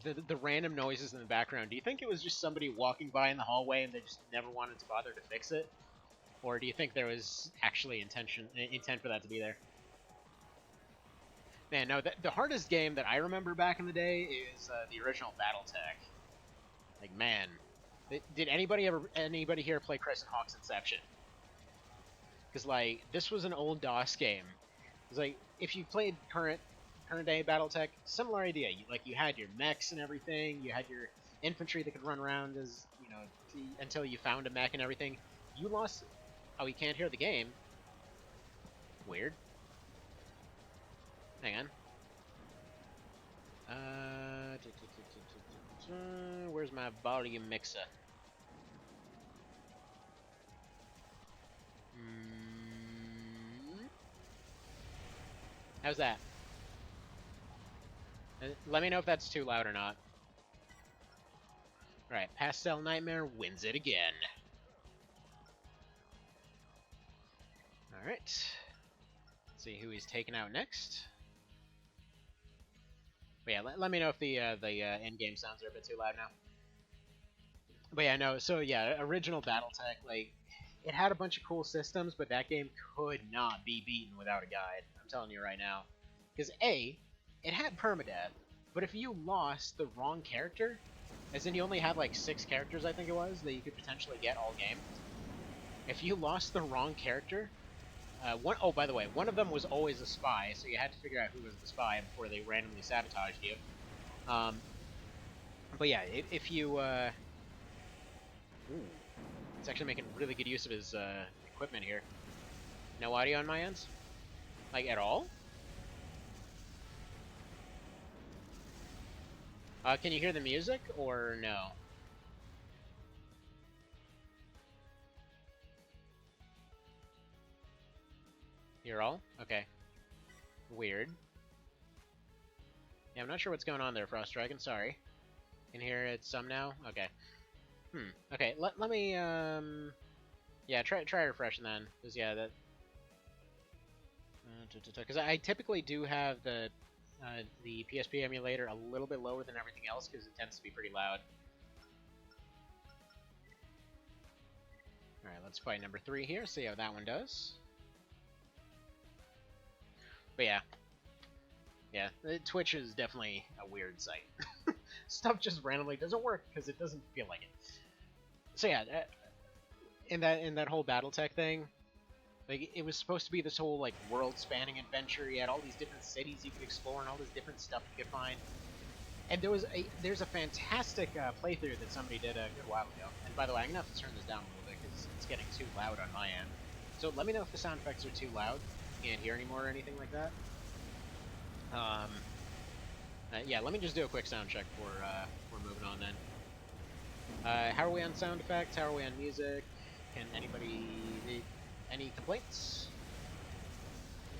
the random noises in the background, do you think it was just somebody walking by in the hallway and they just never wanted to bother to fix it? Or do you think there was actually intent for that to be there? Man, no, the hardest game that I remember back in the day is the original BattleTech. Like, man, did anybody here play Crescent Hawk's Inception? Because, like, this was an old DOS game. It's like, if you played current day BattleTech, similar idea. You had your mechs and everything. You had your infantry that could run around as, you know, until you found a mech and everything. You lost... Oh, you can't hear the game? Weird. Hang on. Where's my volume mixer? How's that? Let me know if that's too loud or not. Alright, Pastel Nightmare wins it again. Alright. Let's see who he's taking out next. But yeah, let me know if the in-game sounds are a bit too loud now. But yeah, no, so yeah, original BattleTech, like, it had a bunch of cool systems, but that game could not be beaten without a guide. I'm telling you right now. Because A, it had permadeath, but if you lost the wrong character, as in you only had like 6 characters, I think it was, that you could potentially get all game. If you lost the wrong character, oh, by the way, one of them was always a spy, so you had to figure out who was the spy before they randomly sabotaged you. But yeah, if you... Ooh, it's actually making really good use of his equipment here. No audio on my end? Like, at all? Can you hear the music, or no? Hear all? Okay. Weird. Yeah, I'm not sure what's going on there, Frost Dragon, sorry. Can hear it some now? Okay. Okay, let me, yeah, try refreshing then. Because, yeah, that... Because I typically do have the PSP emulator a little bit lower than everything else because it tends to be pretty loud. Alright, let's fight number 3 here, see how that one does. But yeah. Yeah, Twitch is definitely a weird site. Stuff just randomly doesn't work because it doesn't feel like it. So yeah, in that whole BattleTech thing, like it was supposed to be this whole like world-spanning adventure. You had all these different cities you could explore and all this different stuff you could find. And there's a fantastic playthrough that somebody did a good while ago. And by the way, I'm gonna have to turn this down a little bit because it's getting too loud on my end. So let me know if the sound effects are too loud. You can't hear anymore or anything like that. Yeah, let me just do a quick sound check before we're moving on then. How are we on sound effects? How are we on music? Can anybody... any complaints?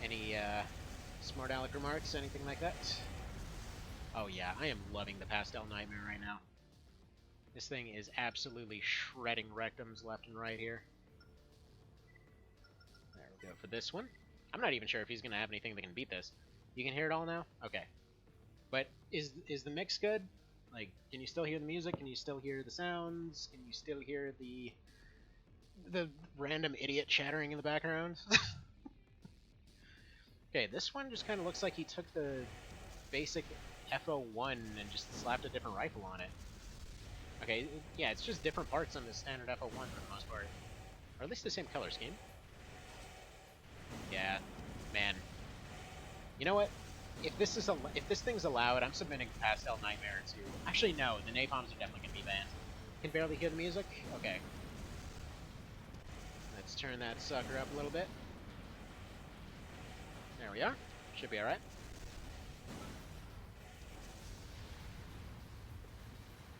Any smart aleck remarks? Anything like that? Oh yeah, I am loving the Pastel Nightmare right now. This thing is absolutely shredding rectums left and right here. There we go for this one. I'm not even sure if he's going to have anything that can beat this. You can hear it all now? Okay. But is the mix good? Like, can you still hear the music? Can you still hear the sounds? Can you still hear the random idiot chattering in the background? Okay, this one just kind of looks like he took the basic FO1 and just slapped a different rifle on it. Okay, yeah, it's just different parts on the standard FO1 for the most part. Or at least the same color scheme. Yeah, man. You know what? If this thing's allowed, I'm submitting Pastel Nightmare to... Actually, no, the napalms are definitely going to be banned. Can barely hear the music? Okay. Let's turn that sucker up a little bit. There we are. Should be alright.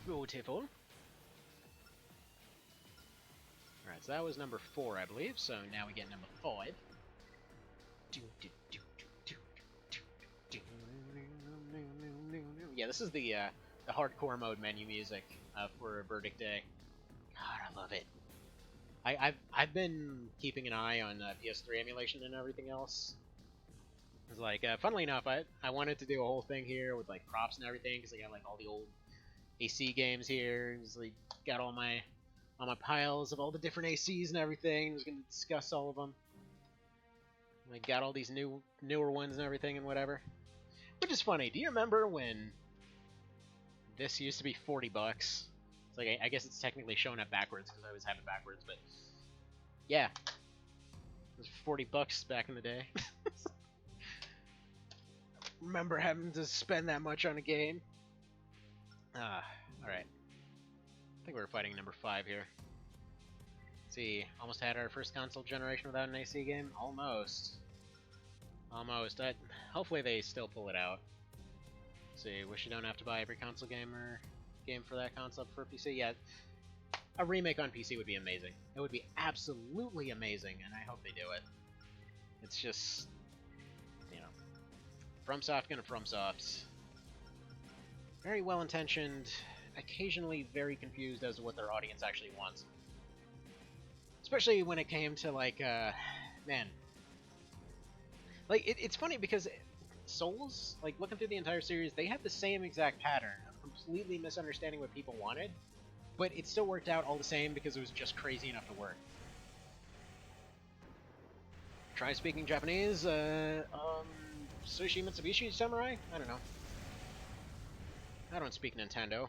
Beautiful. Alright, so that was number 4, I believe. So now we get number 5. Yeah, this is the hardcore mode menu music for Verdict Day. God, I love it. I've been keeping an eye on PS3 emulation and everything else. It's like, funnily enough, I wanted to do a whole thing here with like props and everything because I got like all the old AC games here. Just like got all my piles of all the different ACs and everything. I was gonna discuss all of them. Like got all these newer ones and everything and whatever. Which is funny. Do you remember when this used to be $40? It's like I guess it's technically showing up backwards because I always have it backwards, but yeah, it was $40 back in the day. Remember having to spend that much on a game? Alright. I think we're fighting number 5 here. Let's see, almost had our first console generation without an AC game? Almost. Almost. Hopefully they still pull it out. Let's see, wish you don't have to buy every console game for that console for PC. Yeah, a remake on PC would be amazing. It would be absolutely amazing, and I hope they do it. It's just, you know, FromSoft gonna FromSoft. Very well-intentioned, occasionally very confused as to what their audience actually wants. Especially when it came to, like, man. Like, it's funny because Souls, like, looking through the entire series, they had the same exact pattern of completely misunderstanding what people wanted, but it still worked out all the same because it was just crazy enough to work. Try speaking Japanese, Sushi Mitsubishi Samurai? I don't know. I don't speak Nintendo.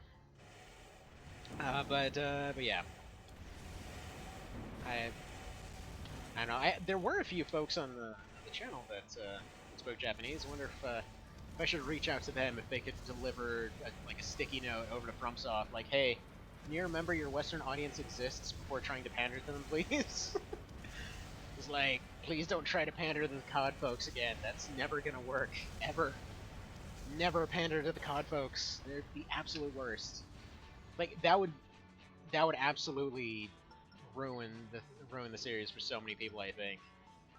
But yeah. I don't know. There were a few folks on the channel that spoke Japanese. I wonder if I should reach out to them if they could deliver like a sticky note over to FromSoft, like, hey, can you remember your Western audience exists before trying to pander to them, please? It's like, please don't try to pander to the COD folks again. That's never gonna work, ever. Never pander to the COD folks. They're the absolute worst. Like, that would absolutely ruin the series for so many people, I think.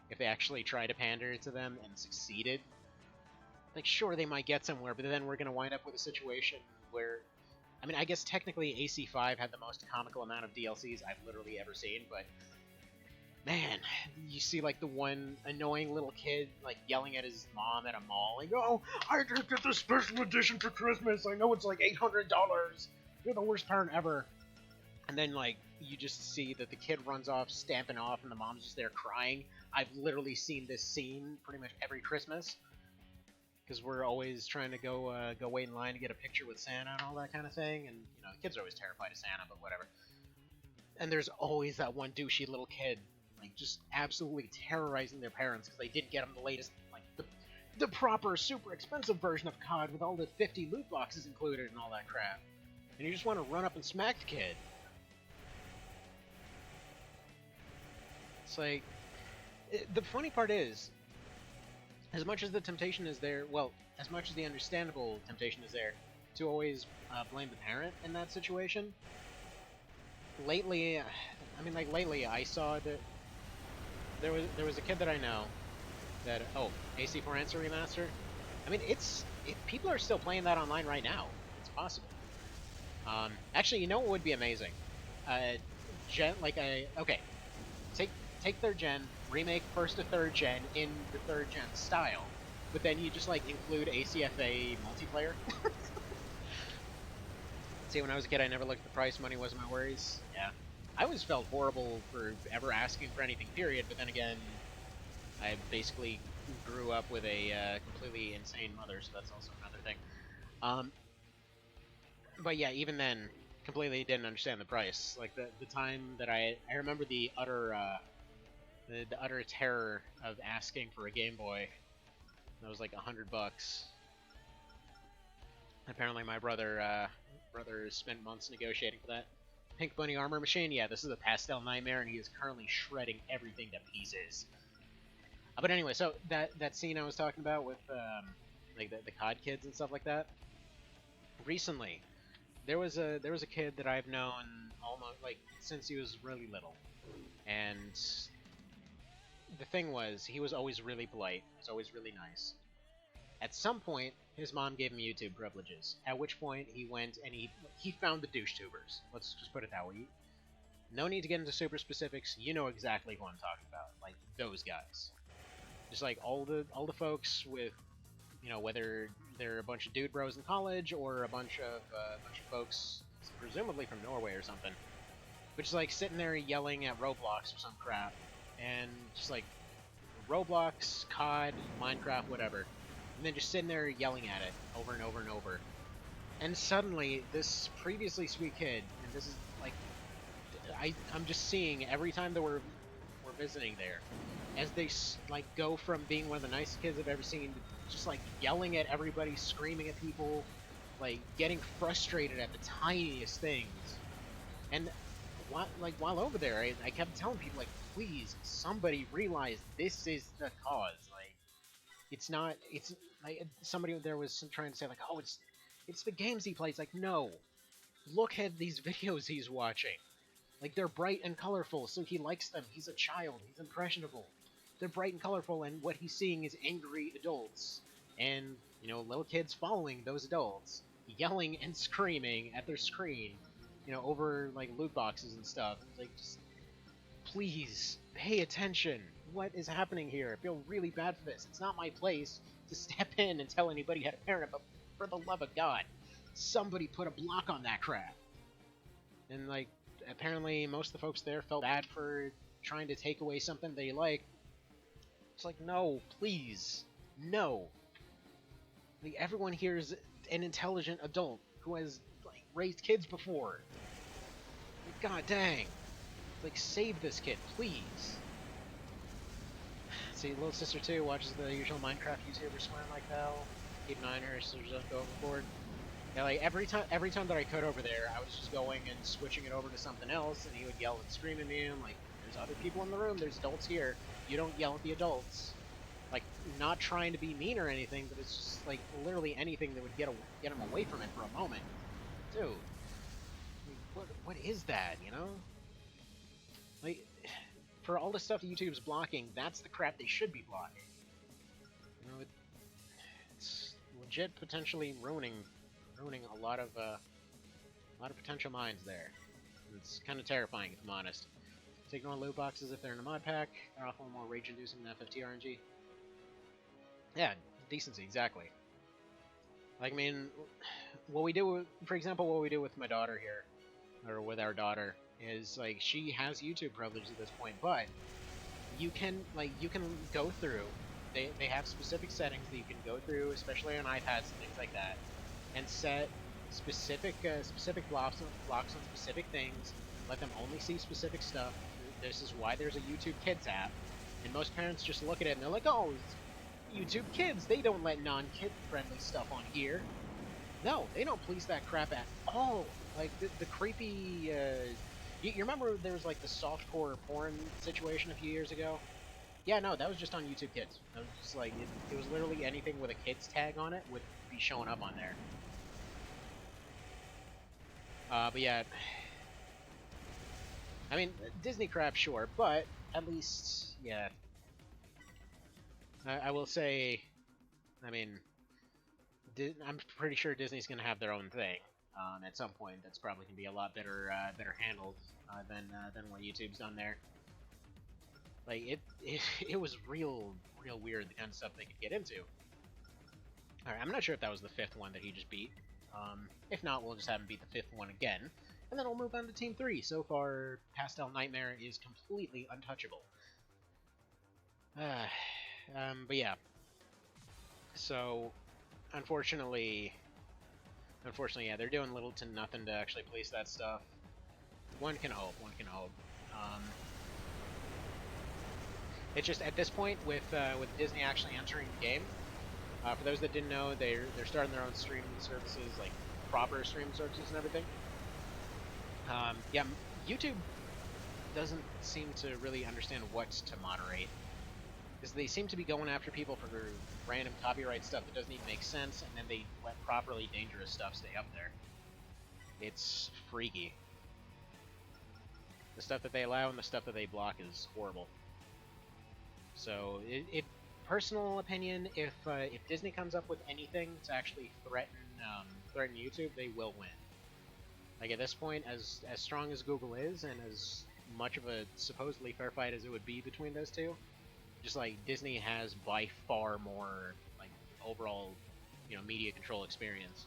If they actually tried to pander to them and succeeded. Like, sure, they might get somewhere, but then we're gonna wind up with a situation where... I mean, I guess technically AC5 had the most comical amount of DLCs I've literally ever seen, but... man, you see like the one annoying little kid like yelling at his mom at a mall, like, "Oh, I did get the special edition for Christmas. I know it's like $800. You're the worst parent ever." And then like you just see that the kid runs off, stamping off, and the mom's just there crying. I've literally seen this scene pretty much every Christmas because we're always trying to go wait in line to get a picture with Santa and all that kind of thing. And you know, the kids are always terrified of Santa, but whatever. And there's always that one douchey little kid, like just absolutely terrorizing their parents because they didn't get them the latest, like the proper super expensive version of COD with all the 50 loot boxes included and all that crap. And you just want to run up and smack the kid. It's like, the funny part is, as much as the temptation is there, well, as much as the understandable temptation is there to always blame the parent in that situation, lately, lately I saw that there was a kid that I know that, oh, AC4 Answer Remaster? I mean, people are still playing that online right now. It's possible. Actually, you know what would be amazing? Okay, take third gen, remake first to third gen in the third gen style, but then you just like include ACFA multiplayer. See, when I was a kid, I never looked at the price. Money wasn't my worries. Yeah, I always felt horrible for ever asking for anything. Period. But then again, I basically grew up with a completely insane mother, so that's also another thing. But yeah, even then, completely didn't understand the price. Like the time that I remember the utter terror of asking for a Game Boy. That was like $100. Apparently, my brother spent months negotiating for that. Pink Bunny armor machine. Yeah, this is a pastel nightmare, and he is currently shredding everything to pieces. But anyway, so that scene I was talking about with like the COD kids and stuff like that. Recently, there was a kid that I've known almost like since he was really little, and the thing was, he was always really polite. He was always really nice. At some point, his mom gave him YouTube privileges. At which point, he went and he found the douche tubers. Let's just put it that way. No need to get into super specifics. You know exactly who I'm talking about. Like those guys. Just like all the folks with, you know, whether they're a bunch of dude bros in college or a bunch of folks presumably from Norway or something, but just like sitting there yelling at Roblox or some crap, and just like Roblox, COD, Minecraft, whatever, and then just sitting there yelling at it over and over and over. And suddenly, this previously sweet kid, and this is like, I'm just seeing every time that we're visiting there, as they like go from being one of the nicest kids I've ever seen to just like yelling at everybody, screaming at people, like getting frustrated at the tiniest things. And while over there, I kept telling people like, please, somebody realize this is the cause. Like, it's not. It's like somebody there was trying to say like, oh, it's the games he plays. Like, no, look at these videos he's watching. Like, they're bright and colorful, so he likes them. He's a child. He's impressionable. They're bright and colorful, and what he's seeing is angry adults. And, you know, little kids following those adults, yelling and screaming at their screen, you know, over, like, loot boxes and stuff. Like, just, please, pay attention. What is happening here? I feel really bad for this. It's not my place to step in and tell anybody how to parent, but for the love of God, somebody put a block on that crap. And, like, apparently most of the folks there felt bad for trying to take away something they like. It's like, no, please, no. Like, everyone here is an intelligent adult who has like raised kids before. Like, God dang, like save this kid, please. See, little sister too watches the usual Minecraft YouTubers swearing like hell. Keep an eye on her so she doesn't go overboard. Yeah, like every time that I could over there, I was just going and switching it over to something else, and he would yell and scream at me. And like, there's other people in the room. There's adults here. You don't yell at the adults. Like, not trying to be mean or anything, but it's just like literally anything that would get him away from it for a moment, dude. What is that? You know, like for all the stuff that YouTube's blocking, that's the crap they should be blocking. You know, it's legit potentially ruining a lot of potential minds there. It's kind of terrifying, if I'm honest. To ignore loot boxes if they're in a mod pack. They're often more rage-inducing than FFT RNG. Yeah, decency, exactly. Like, I mean, what we do, for example, what we do with my daughter here, or with our daughter, is, like, she has YouTube privilege at this point, but you can go through, they have specific settings that you can go through, especially on iPads and things like that, and set specific blocks on specific things, let them only see specific stuff. This is why there's a YouTube Kids app, and most parents just look at it and they're like, oh, YouTube Kids, they don't let non-kid friendly stuff on here. No, they don't police that crap at all. Like, the creepy, you remember there was, like, the softcore porn situation a few years ago? Yeah, no, that was just on YouTube Kids. That was just, like, it was literally anything with a kids tag on it would be showing up on there. But yeah, I mean, Disney crap, sure, but at least, yeah, I will say, I mean, I'm pretty sure Disney's gonna have their own thing at some point. That's probably gonna be a lot better handled than what YouTube's done there. Like it was real weird, the kind of stuff they could get into. All right, I'm not sure if that was the 5th one that he just beat. If not, we'll just have him beat the 5th one again, and then we'll move on to Team 3. So far, Pastel Nightmare is completely untouchable. But yeah. So, unfortunately, yeah, they're doing little to nothing to actually police that stuff. One can hope. It's just at this point, with Disney actually entering the game, for those that didn't know, they're starting their own streaming services, like proper streaming services and everything. Yeah, YouTube doesn't seem to really understand what to moderate, because they seem to be going after people for random copyright stuff that doesn't even make sense, and then they let properly dangerous stuff stay up there. It's freaky. The stuff that they allow and the stuff that they block is horrible. So, personal opinion, if Disney comes up with anything to actually threaten YouTube, they will win. Like, at this point, as strong as Google is, and as much of a supposedly fair fight as it would be between those two, just like Disney has by far more like overall, media control experience.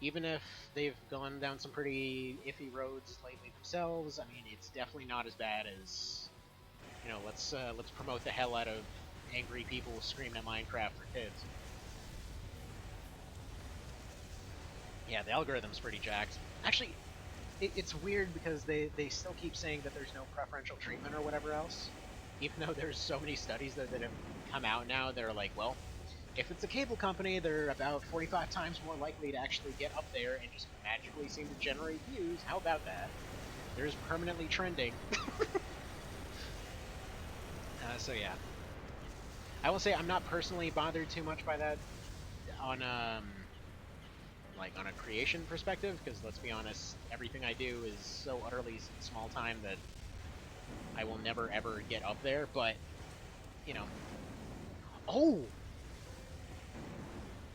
Even if they've gone down some pretty iffy roads lately themselves, I mean, it's definitely not as bad as, let's promote the hell out of angry people screaming at Minecraft for kids. Yeah, the algorithm's pretty jacked. Actually, it's weird because they still keep saying that there's no preferential treatment or whatever else. Even though there's so many studies that have come out now, they're like, well, if it's a cable company, they're about 45 times more likely to actually get up there and just magically seem to generate views. How about that? There's permanently trending. So yeah. I will say I'm not personally bothered too much by that on on a creation perspective, because let's be honest, everything I do is so utterly small time that I will never ever get up there, but, Oh!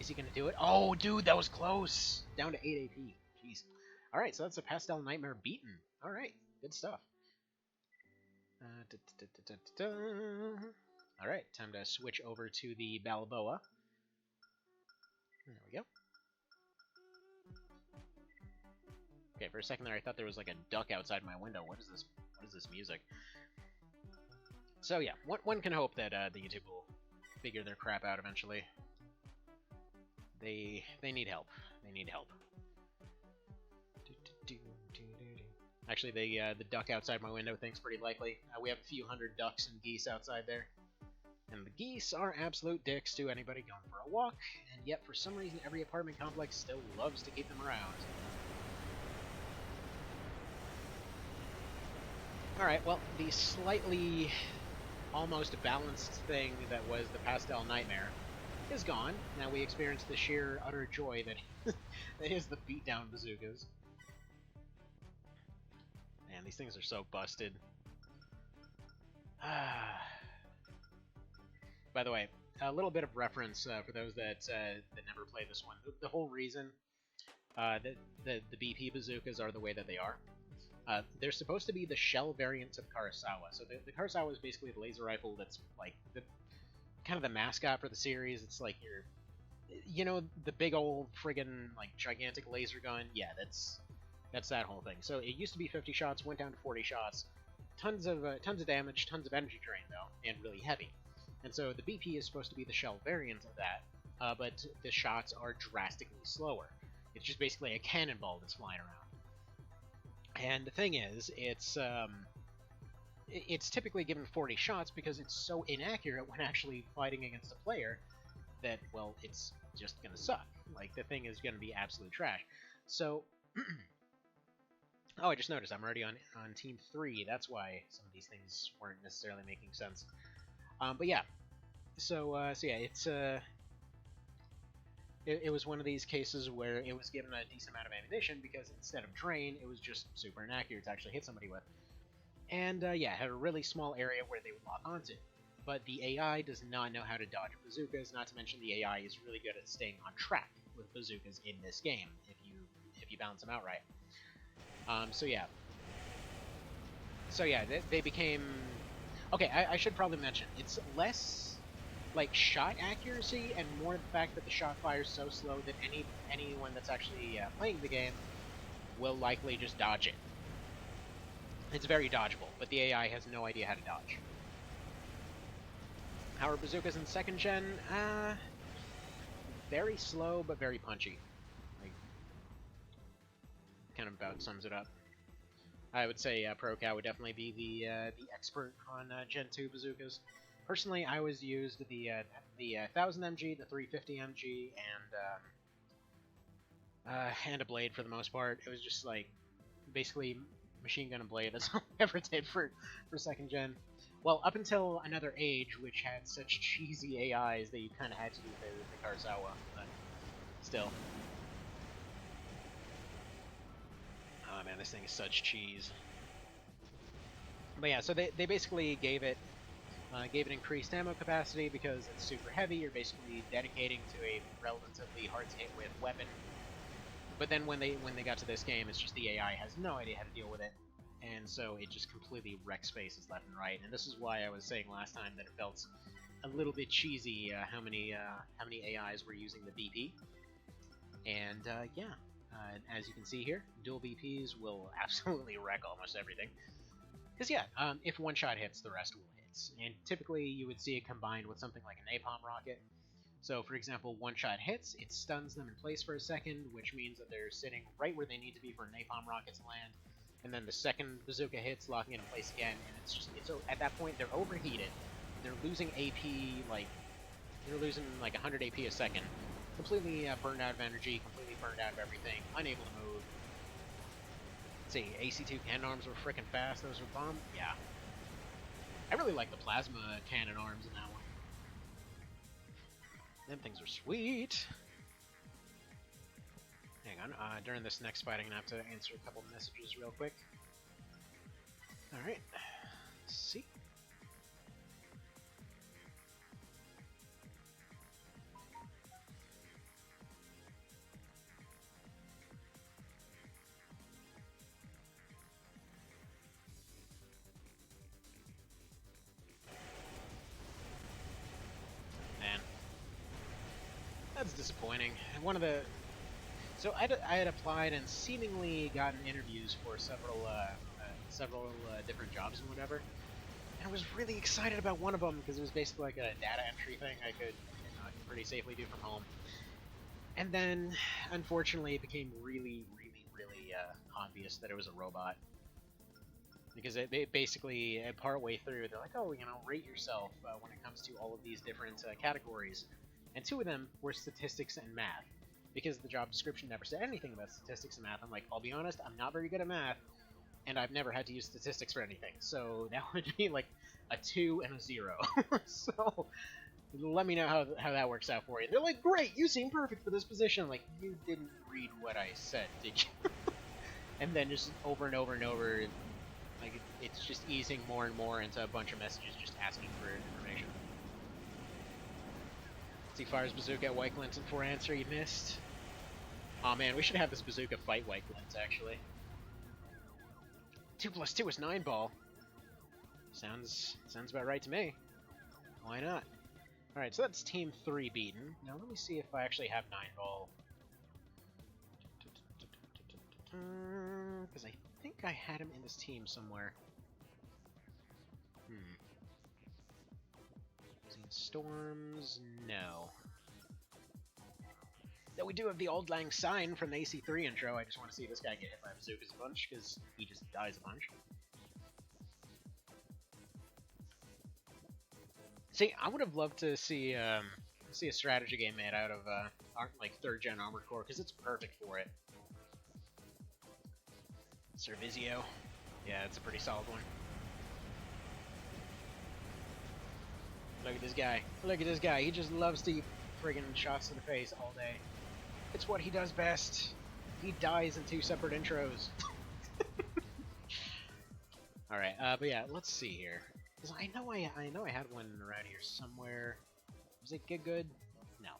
Is he gonna do it? Oh, dude, that was close! Down to 8 AP. Jeez. Alright, so that's a Pastel Nightmare beaten. Alright, good stuff. Alright, time to switch over to the Balboa. There we go. Okay, for a second there I thought there was like a duck outside my window. What is this? What is this music? So yeah, one can hope that the YouTube will figure their crap out eventually. They need help. They need help. Actually, the duck outside my window thing's pretty likely. We have a few hundred ducks and geese outside there. And the geese are absolute dicks to anybody going for a walk, and yet for some reason every apartment complex still loves to keep them around. Alright, well, the slightly almost balanced thing that was the Pastel Nightmare is gone. Now we experience the sheer utter joy that that is the beatdown bazookas. Man, these things are so busted. By the way, a little bit of reference for those that never play this one. The whole reason that the BP bazookas are the way that they are They're supposed to be the shell variants of Karasawa. So the Karasawa is basically the laser rifle that's like the kind of the mascot for the series. It's like the big old friggin' like gigantic laser gun. Yeah, that's that whole thing. So it used to be 50 shots, went down to 40 shots. Tons of damage, tons of energy drain though, and really heavy. And so the BP is supposed to be the shell variant of that, but the shots are drastically slower. It's just basically a cannonball that's flying around. And the thing is, it's typically given 40 shots because it's so inaccurate when actually fighting against a player that, well, it's just gonna suck. Like, the thing is gonna be absolute trash. So, oh, I just noticed I'm already on Team 3. That's why some of these things weren't necessarily making sense. But yeah, so yeah, it was one of these cases where it was given a decent amount of ammunition because instead of drain, it was just super inaccurate to actually hit somebody with. And yeah, it had a really small area where they would lock onto. But the AI does not know how to dodge bazookas, not to mention the AI is really good at staying on track with bazookas in this game, if you balance them out right. So yeah, they became... Okay, I should probably mention, it's less like shot accuracy and more the fact that the shot fires so slow that anyone that's actually playing the game will likely just dodge it. It's very dodgeable, but the AI has no idea how to dodge. How are bazookas in 2nd gen? Very slow, but very punchy. Like, kind of about sums it up. I would say ProCow would definitely be the expert on Gen 2 bazookas. Personally, I always used the 1000 MG, the 350 MG, and a blade for the most part. It was just like basically machine gun and blade. That's all I ever did for 2nd gen. Well, up until Another Age, which had such cheesy AIs that you kind of had to do the Karasawa, but still. Oh man, this thing is such cheese. But yeah, so they basically gave it increased ammo capacity because it's super heavy. You're basically dedicating to a relatively hard to hit with weapon. But then when they got to this game, it's just the AI has no idea how to deal with it, and so it just completely wrecks faces left and right. And this is why I was saying last time that it felt a little bit cheesy how many AIs were using the BP. And yeah, as you can see here, dual BPs will absolutely wreck almost everything. Because yeah, if one shot hits, the rest will hit. And typically you would see it combined with something like a napalm rocket. So for example, one shot hits, it stuns them in place for a second, which means that they're sitting right where they need to be for a napalm rocket to land. And then the second bazooka hits, locking it in place again, and it's at that point they're overheated. They're losing AP, like they're losing like 100 AP a second. Completely burned out of energy, completely burned out of everything, unable to move. Let's see, AC2 cannon arms were freaking fast. Those were bomb. Yeah. I really like the plasma cannon arms in that one. Them things are sweet. Hang on, during this next fight, I'm gonna have to answer a couple messages real quick. Alright, let's see. Man, that's disappointing. So I had applied and seemingly gotten interviews for several different jobs and whatever. And I was really excited about one of them because it was basically like a data entry thing I could pretty safely do from home. And then, unfortunately, it became really obvious that it was a robot. Because it basically, partway through, they're like, oh, rate yourself when it comes to all of these different categories. And two of them were statistics and math. Because the job description never said anything about statistics and math. I'm like, I'll be honest, I'm not very good at math, and I've never had to use statistics for anything. So that would be like a 2 and a 0. So let me know how that works out for you. They're like, great, you seem perfect for this position. I'm like, you didn't read what I said, did you? And then just over and over and over, like it's just easing more and more into a bunch of messages just asking for information. He fires bazooka at White Glint for answer, he missed. Aw man, we should have this bazooka fight White Glint, actually. 2 plus 2 is 9 ball. Sounds about right to me. Why not? Alright, so that's Team 3 beaten. Now let me see if I actually have 9 ball. Because I think I had him in this team somewhere. Storms? No. Though we do have the Auld Lang Syne from the AC3 intro. I just want to see this guy get hit by bazookas a bunch, because he just dies a bunch. See, I would have loved to see a strategy game made out of like 3rd gen Armored Core, because it's perfect for it. Servizio. Yeah, it's a pretty solid one. Look at this guy. Look at this guy. He just loves to eat friggin' shots to the face all day. It's what he does best. He dies in 2 separate intros. Alright, but yeah, let's see here. Because I know I had one around here somewhere. Does it get good? No.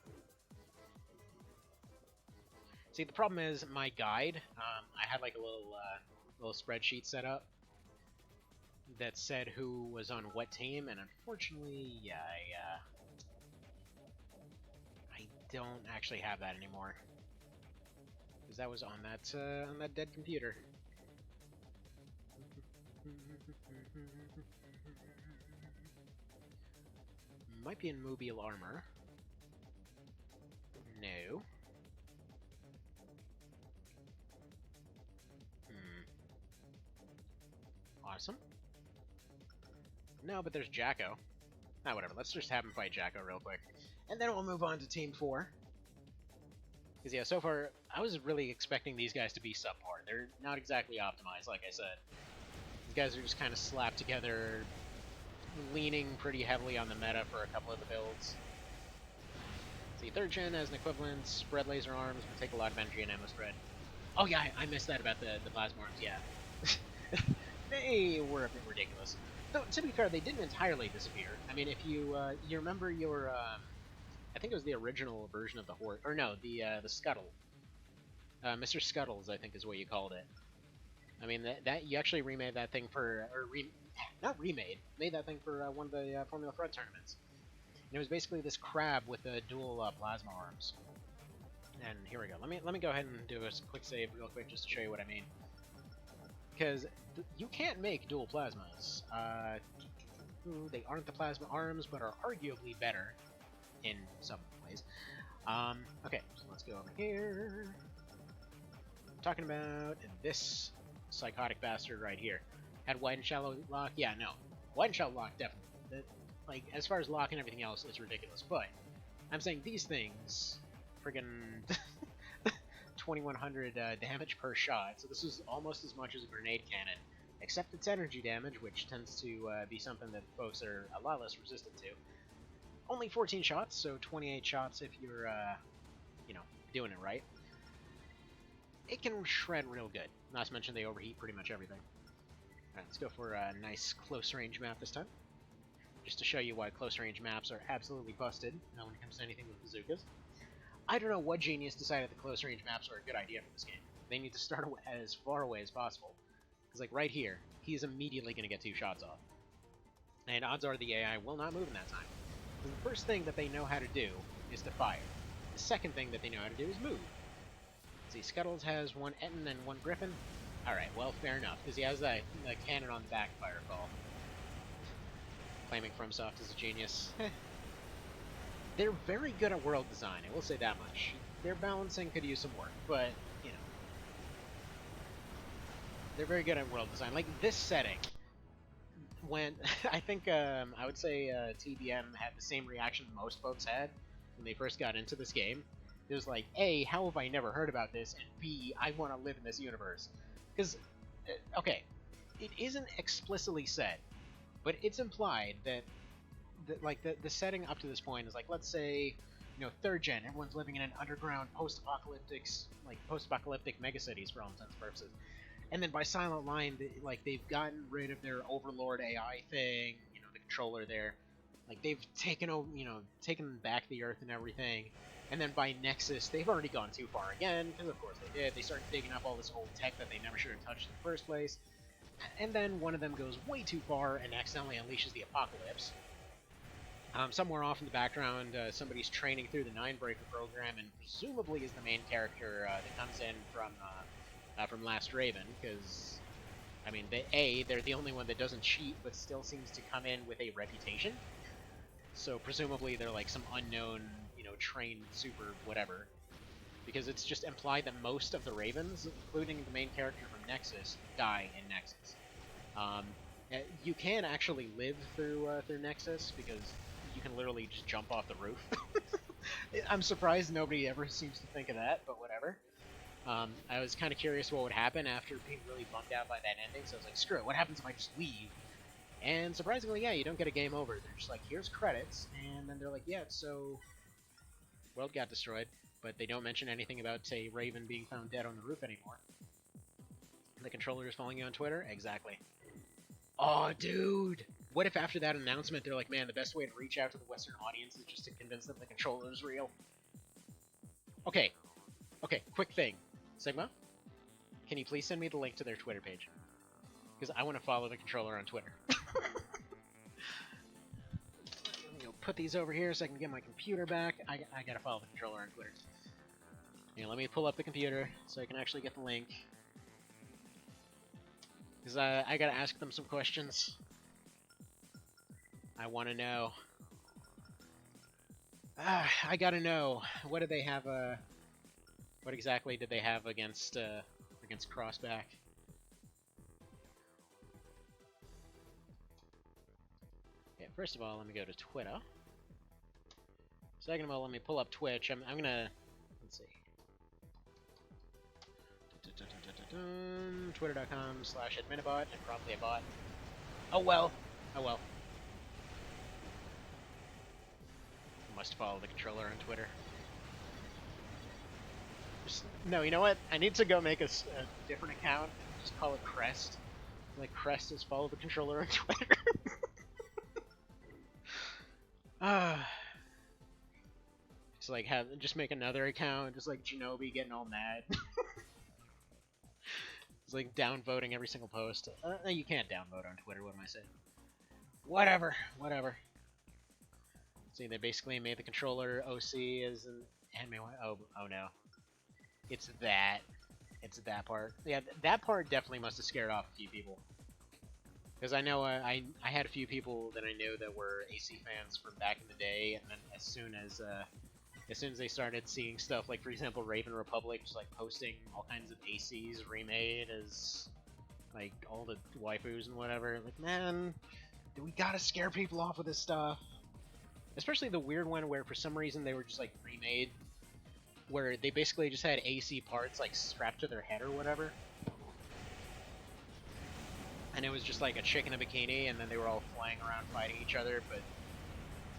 See, the problem is my guide. I had like a little spreadsheet set up that said who was on what team, and unfortunately, yeah, I don't actually have that anymore because that was on that dead computer. Might be in mobile armor. No. Awesome. No, but there's Jacko. Ah, whatever. Let's just have him fight Jacko real quick. And then we'll move on to Team 4. Because, yeah, so far, I was really expecting these guys to be subpar. They're not exactly optimized, like I said. These guys are just kind of slapped together, leaning pretty heavily on the meta for a couple of the builds. See, 3rd gen as an equivalent, spread laser arms, but take a lot of energy and ammo spread. Oh yeah, I missed that about the plasma arms, yeah. They were a bit ridiculous. Though, to be fair, they didn't entirely disappear. I mean, if you you remember your, I think it was the original version of the Horde, or no, the Scuttle. Mr. Scuttles, I think is what you called it. I mean, that you actually remade that thing for, or not remade, made that thing for one of the Formula Fred tournaments. And it was basically this crab with the dual plasma arms. And here we go. Let me go ahead and do a quick save real quick just to show you what I mean. Because you can't make dual plasmas. They aren't the plasma arms, but are arguably better in some ways. Okay, so let's go over here. I'm talking about this psychotic bastard right here. Had wide and shallow lock? Yeah, no. Wide and shallow lock, definitely. Like, as far as lock and everything else, it's ridiculous. But I'm saying these things, friggin' 2100 damage per shot, so this is almost as much as a grenade cannon, except it's energy damage, which tends to be something that folks are a lot less resistant to. Only 14 shots, so 28 shots if you're, you know, doing it right. It can shred real good. Not to mention they overheat pretty much everything. Alright, let's go for a nice close-range map this time. Just to show you why close-range maps are absolutely busted when it comes to anything with bazookas. I don't know what genius decided that close-range maps are a good idea for this game. They need to start as far away as possible. Because, like, right here, he's immediately going to get 2 shots off. And odds are the AI will not move in that time. So the first thing that they know how to do is to fire. The second thing that they know how to do is move. See, Scuttles has 1 Etten and 1 Griffin. Alright, well, fair enough, because he has that cannon on the back fireball. Claiming FromSoft is a genius. They're very good at world design, I will say that much. Their balancing could use some work, but, you know. They're very good at world design. Like, this setting, when, I think, I would say TBM had the same reaction most folks had when they first got into this game. It was like, A, how have I never heard about this, and B, I want to live in this universe. Because, okay, it isn't explicitly said, but it's implied that like the setting up to this point is like, let's say, you know, 3rd gen, everyone's living in an underground post-apocalyptic megacities for all intents and purposes, and then by Silent Line, they've gotten rid of their Overlord AI thing, you know, the controller there, like they've taken over, you know, taken back the Earth and everything, and then by Nexus, they've already gone too far again, because of course they did. They started digging up all this old tech that they never should have touched in the first place. And then one of them goes way too far and accidentally unleashes the apocalypse. Somewhere off in the background, somebody's training through the Ninebreaker program, and presumably is the main character that comes in from Last Raven, because, I mean, they're the only one that doesn't cheat, but still seems to come in with a reputation. So presumably they're like some unknown, trained super whatever. Because it's just implied that most of the Ravens, including the main character from Nexus, die in Nexus. You can actually live through Nexus, because you can literally just jump off the roof. I'm surprised nobody ever seems to think of that, but whatever. I was kind of curious what would happen after being really bummed out by that ending, so I was like, screw it, what happens if I just leave? And surprisingly, yeah, you don't get a game over. They're just like, here's credits, and then they're like, yeah, so world got destroyed, but they don't mention anything about, say, Raven being found dead on the roof anymore. The controller is following you on Twitter? Exactly. Oh, dude! What if after that announcement they're like, man, the best way to reach out to the Western audience is just to convince them the controller is real? Okay, quick thing. Sigma, can you please send me the link to their Twitter page? Because I want to follow the controller on Twitter. Put these over here so I can get my computer back. I gotta follow the controller on Twitter. Here, let me pull up the computer so I can actually get the link. Because I gotta ask them some questions. I want to know. I gotta know. What do they have? What exactly did they have against Crossback? Okay, first of all, let me go to Twitter. Second of all, let me pull up Twitch. I'm gonna, let's see. Twitter.com/adminabot, and probably a bot. Oh well. Oh well. Must follow the controller on Twitter. No, you know what? I need to go make a different account and just call it Crest. Like, Crest is follow the controller on Twitter. Just like just make another account, just like Shinobi getting all mad. It's like downvoting every single post. You can't downvote on Twitter, what am I saying? Whatever. See, they basically made the controller OC as an anime. Oh no. It's that part. Yeah, that part definitely must have scared off a few people. Because I know I had a few people that I know that were AC fans from back in the day, and then as soon as they started seeing stuff like, for example, Raven Republic just like posting all kinds of ACs remade as like all the waifus and whatever, like, man, we gotta scare people off with this stuff. Especially the weird one where for some reason they were just like remade, where they basically just had AC parts like strapped to their head or whatever. And it was just like a chick in a bikini, and then they were all flying around fighting each other, but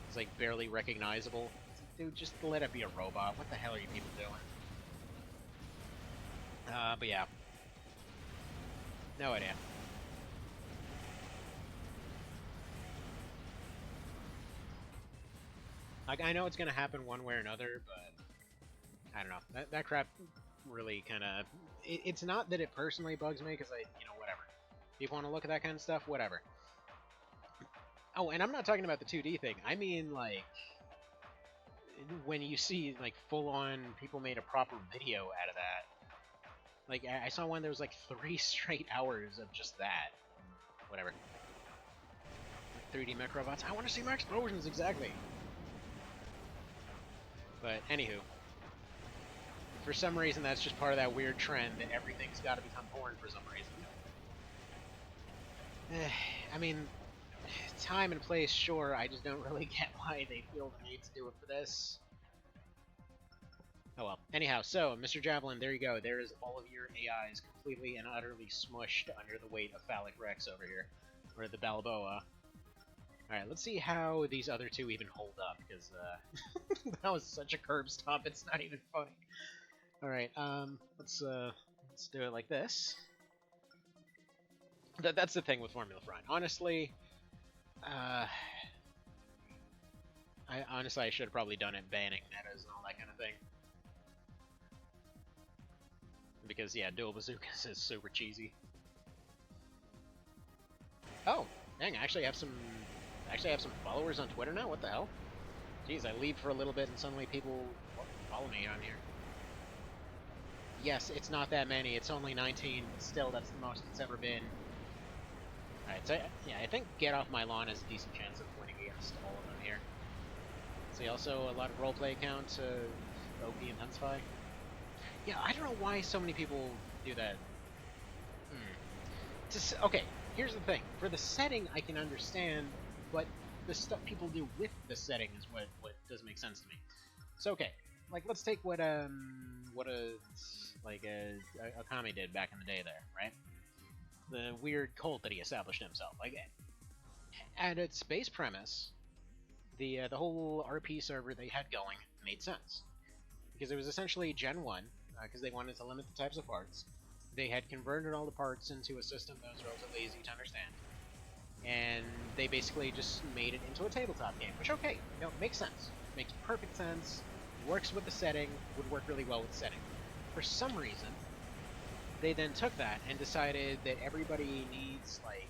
it's like barely recognizable. It's like, dude, just let it be a robot. What the hell are you people doing? But yeah. No idea. Like, I know it's gonna happen one way or another, but I don't know. That crap really kind of... It's not that it personally bugs me, because whatever. People want to look at that kind of stuff, whatever. Oh, and I'm not talking about the 2D thing. I mean, like, when you see, like, full-on people made a proper video out of that. Like, I saw one that was, like, 3 straight hours of just that. Whatever. Like 3D mech robots. I want to see more explosions, exactly. But, anywho. For some reason, that's just part of that weird trend that everything's got to become porn for some reason. I mean, time and place, sure, I just don't really get why they feel the need to do it for this. Oh well. Anyhow, so, Mr. Javelin, there you go. There is all of your AIs completely and utterly smushed under the weight of Phallic Rex over here. Or the Balboa. Alright, let's see how these other two even hold up, because, that was such a curb stomp, it's not even funny. Alright, let's do it like this. That's the thing with Formula Front. Honestly, I should have probably done it banning metas and all that kind of thing. Because, yeah, dual bazookas is super cheesy. Oh, dang! I actually have some followers on Twitter now. What the hell? Jeez, I leave for a little bit and suddenly people follow me on here. Yes, it's not that many. It's only 19, but still, that's the most it's ever been. Alright, so yeah, I think Get Off My Lawn has a decent chance of winning against all of them here. See, also a lot of roleplay accounts, OP Intensify. Yeah, I don't know why so many people do that. Okay, here's the thing. For the setting, I can understand, but the stuff people do with the setting is what doesn't make sense to me. So okay, like let's take what a Akami did back in the day there, right? The weird cult that he established himself. Like at its base premise, the whole RP server they had going made sense because it was essentially Gen 1 because they wanted to limit the types of parts. They had converted all the parts into a system that was relatively easy to understand, and they basically just made it into a tabletop game, which okay, makes sense, makes perfect sense, works with the setting, would work really well with the setting. For some reason, they then took that and decided that everybody needs like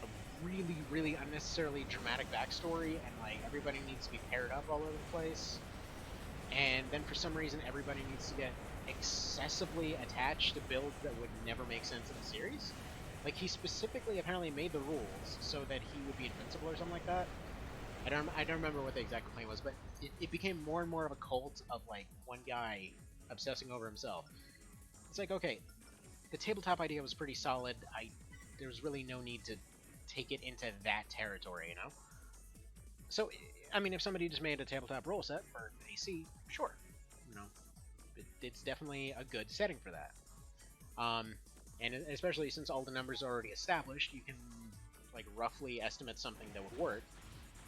a really, really unnecessarily dramatic backstory, and like everybody needs to be paired up all over the place. And then for some reason, everybody needs to get excessively attached to builds that would never make sense in the series. Like he specifically apparently made the rules so that he would be invincible or something like that. I don't remember what the exact complaint was, but it became more and more of a cult of like one guy obsessing over himself. It's like, okay, the tabletop idea was pretty solid. There was really no need to take it into that territory, you know? So, I mean, if somebody just made a tabletop rule set for AC, sure, you know, it's definitely a good setting for that. And especially since all the numbers are already established, you can like roughly estimate something that would work.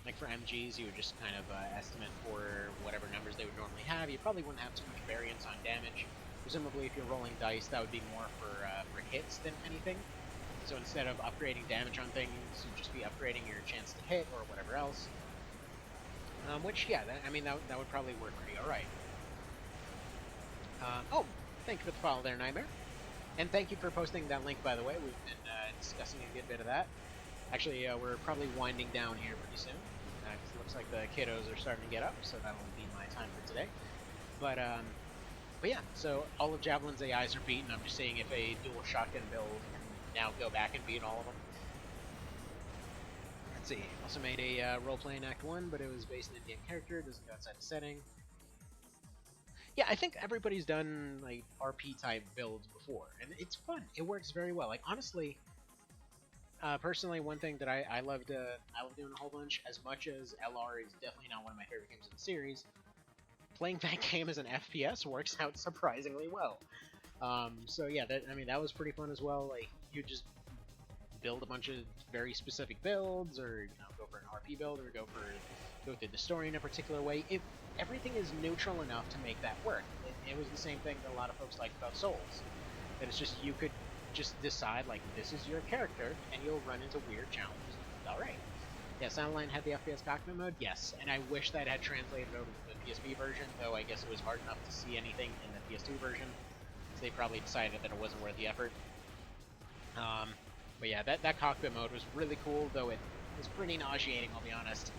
Like for MGs, you would just kind of estimate for whatever numbers they would normally have. You probably wouldn't have too much variance on damage. Presumably, if you're rolling dice, that would be more for hits than anything. So instead of upgrading damage on things, you'd just be upgrading your chance to hit or whatever else. Which, yeah, that would probably work pretty alright. Oh, thank you for the follow there, Nightmare. And thank you for posting that link, by the way. We've been discussing a good bit of that. Actually, we're probably winding down here pretty soon. It looks like the kiddos are starting to get up, so that'll be my time for today. But yeah, so all of Javelin's AIs are beaten. I'm just seeing if a dual shotgun build can now go back and beat all of them. Let's see. Also made a role-playing Act 1, but it was based on an in-game character. Doesn't go outside the setting. Yeah, I think everybody's done like RP-type builds before, and it's fun. It works very well. Like honestly, personally, one thing that I love doing a whole bunch, as much as LR is definitely not one of my favorite games in the series, playing that game as an FPS works out surprisingly well. So yeah, that was pretty fun as well. Like you just build a bunch of very specific builds, or go for an RP build, or go through the story in a particular way. Everything is neutral enough to make that work. It was the same thing that a lot of folks liked about Souls. That it's just you could just decide like this is your character, and you'll run into weird challenges. All right. Yeah, Soundline had the FPS cockpit mode. Yes, and I wish that had translated over to the PSP version, though I guess it was hard enough to see anything in the PS2 version, so they probably decided that it wasn't worth the effort. But yeah, that cockpit mode was really cool, though it was pretty nauseating, I'll be honest.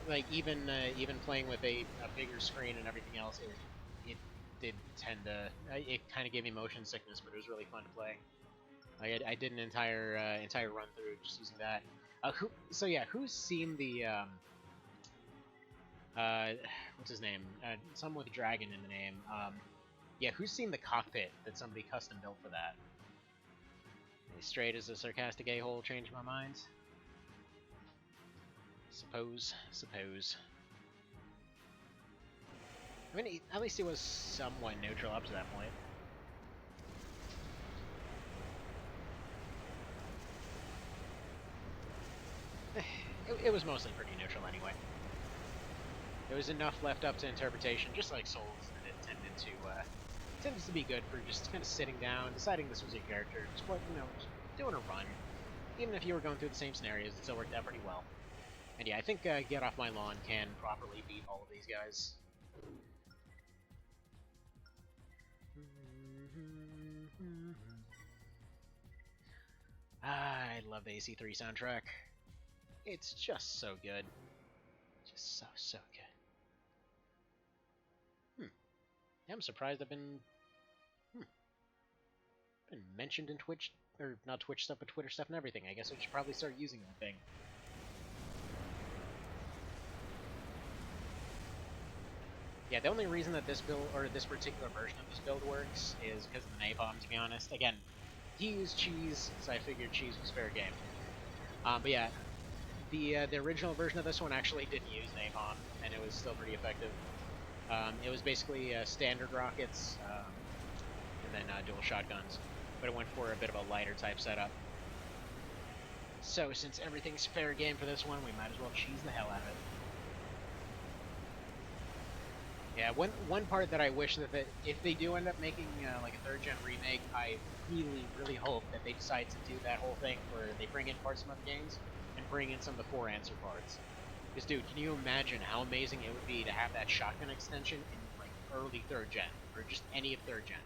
Like even playing with a bigger screen and everything else, it did tend to it kind of gave me motion sickness, but it was really fun to play. I did an entire run through just using that. Who's seen the what's his name? Someone with a dragon in the name. Yeah, who's seen the cockpit that somebody custom built for that? Straight as a sarcastic a-hole changed my mind. Suppose. I mean, at least he was somewhat neutral up to that point. It was mostly pretty neutral anyway. There was enough left up to interpretation, just like Souls, that it tended to be good for just kind of sitting down, deciding this was your character, just doing a run. Even if you were going through the same scenarios, it still worked out pretty well. And yeah, I think Get Off My Lawn can properly beat all of these guys. I love the AC3 soundtrack. It's just so good. Just so good. Yeah, I'm surprised I've been mentioned in Twitch, or not Twitch stuff, but Twitter stuff and everything. I guess I should probably start using that thing. Yeah, the only reason that this build, or this particular version of this build works is because of the napalm, to be honest. Again, he used cheese, so I figured cheese was fair game. But yeah, the original version of this one actually didn't use napalm, and it was still pretty effective. It was basically standard rockets, and then dual shotguns, but it went for a bit of a lighter type setup. So since everything's fair game for this one, we might as well cheese the hell out of it. Yeah, one part that I wish that if they do end up making like a 3rd gen remake, I really hope that they decide to do that whole thing where they bring in parts from other games and bring in some of the 4 answer parts. Because dude, can you imagine how amazing it would be to have that shotgun extension in like early 3rd gen, or just any of 3rd gen?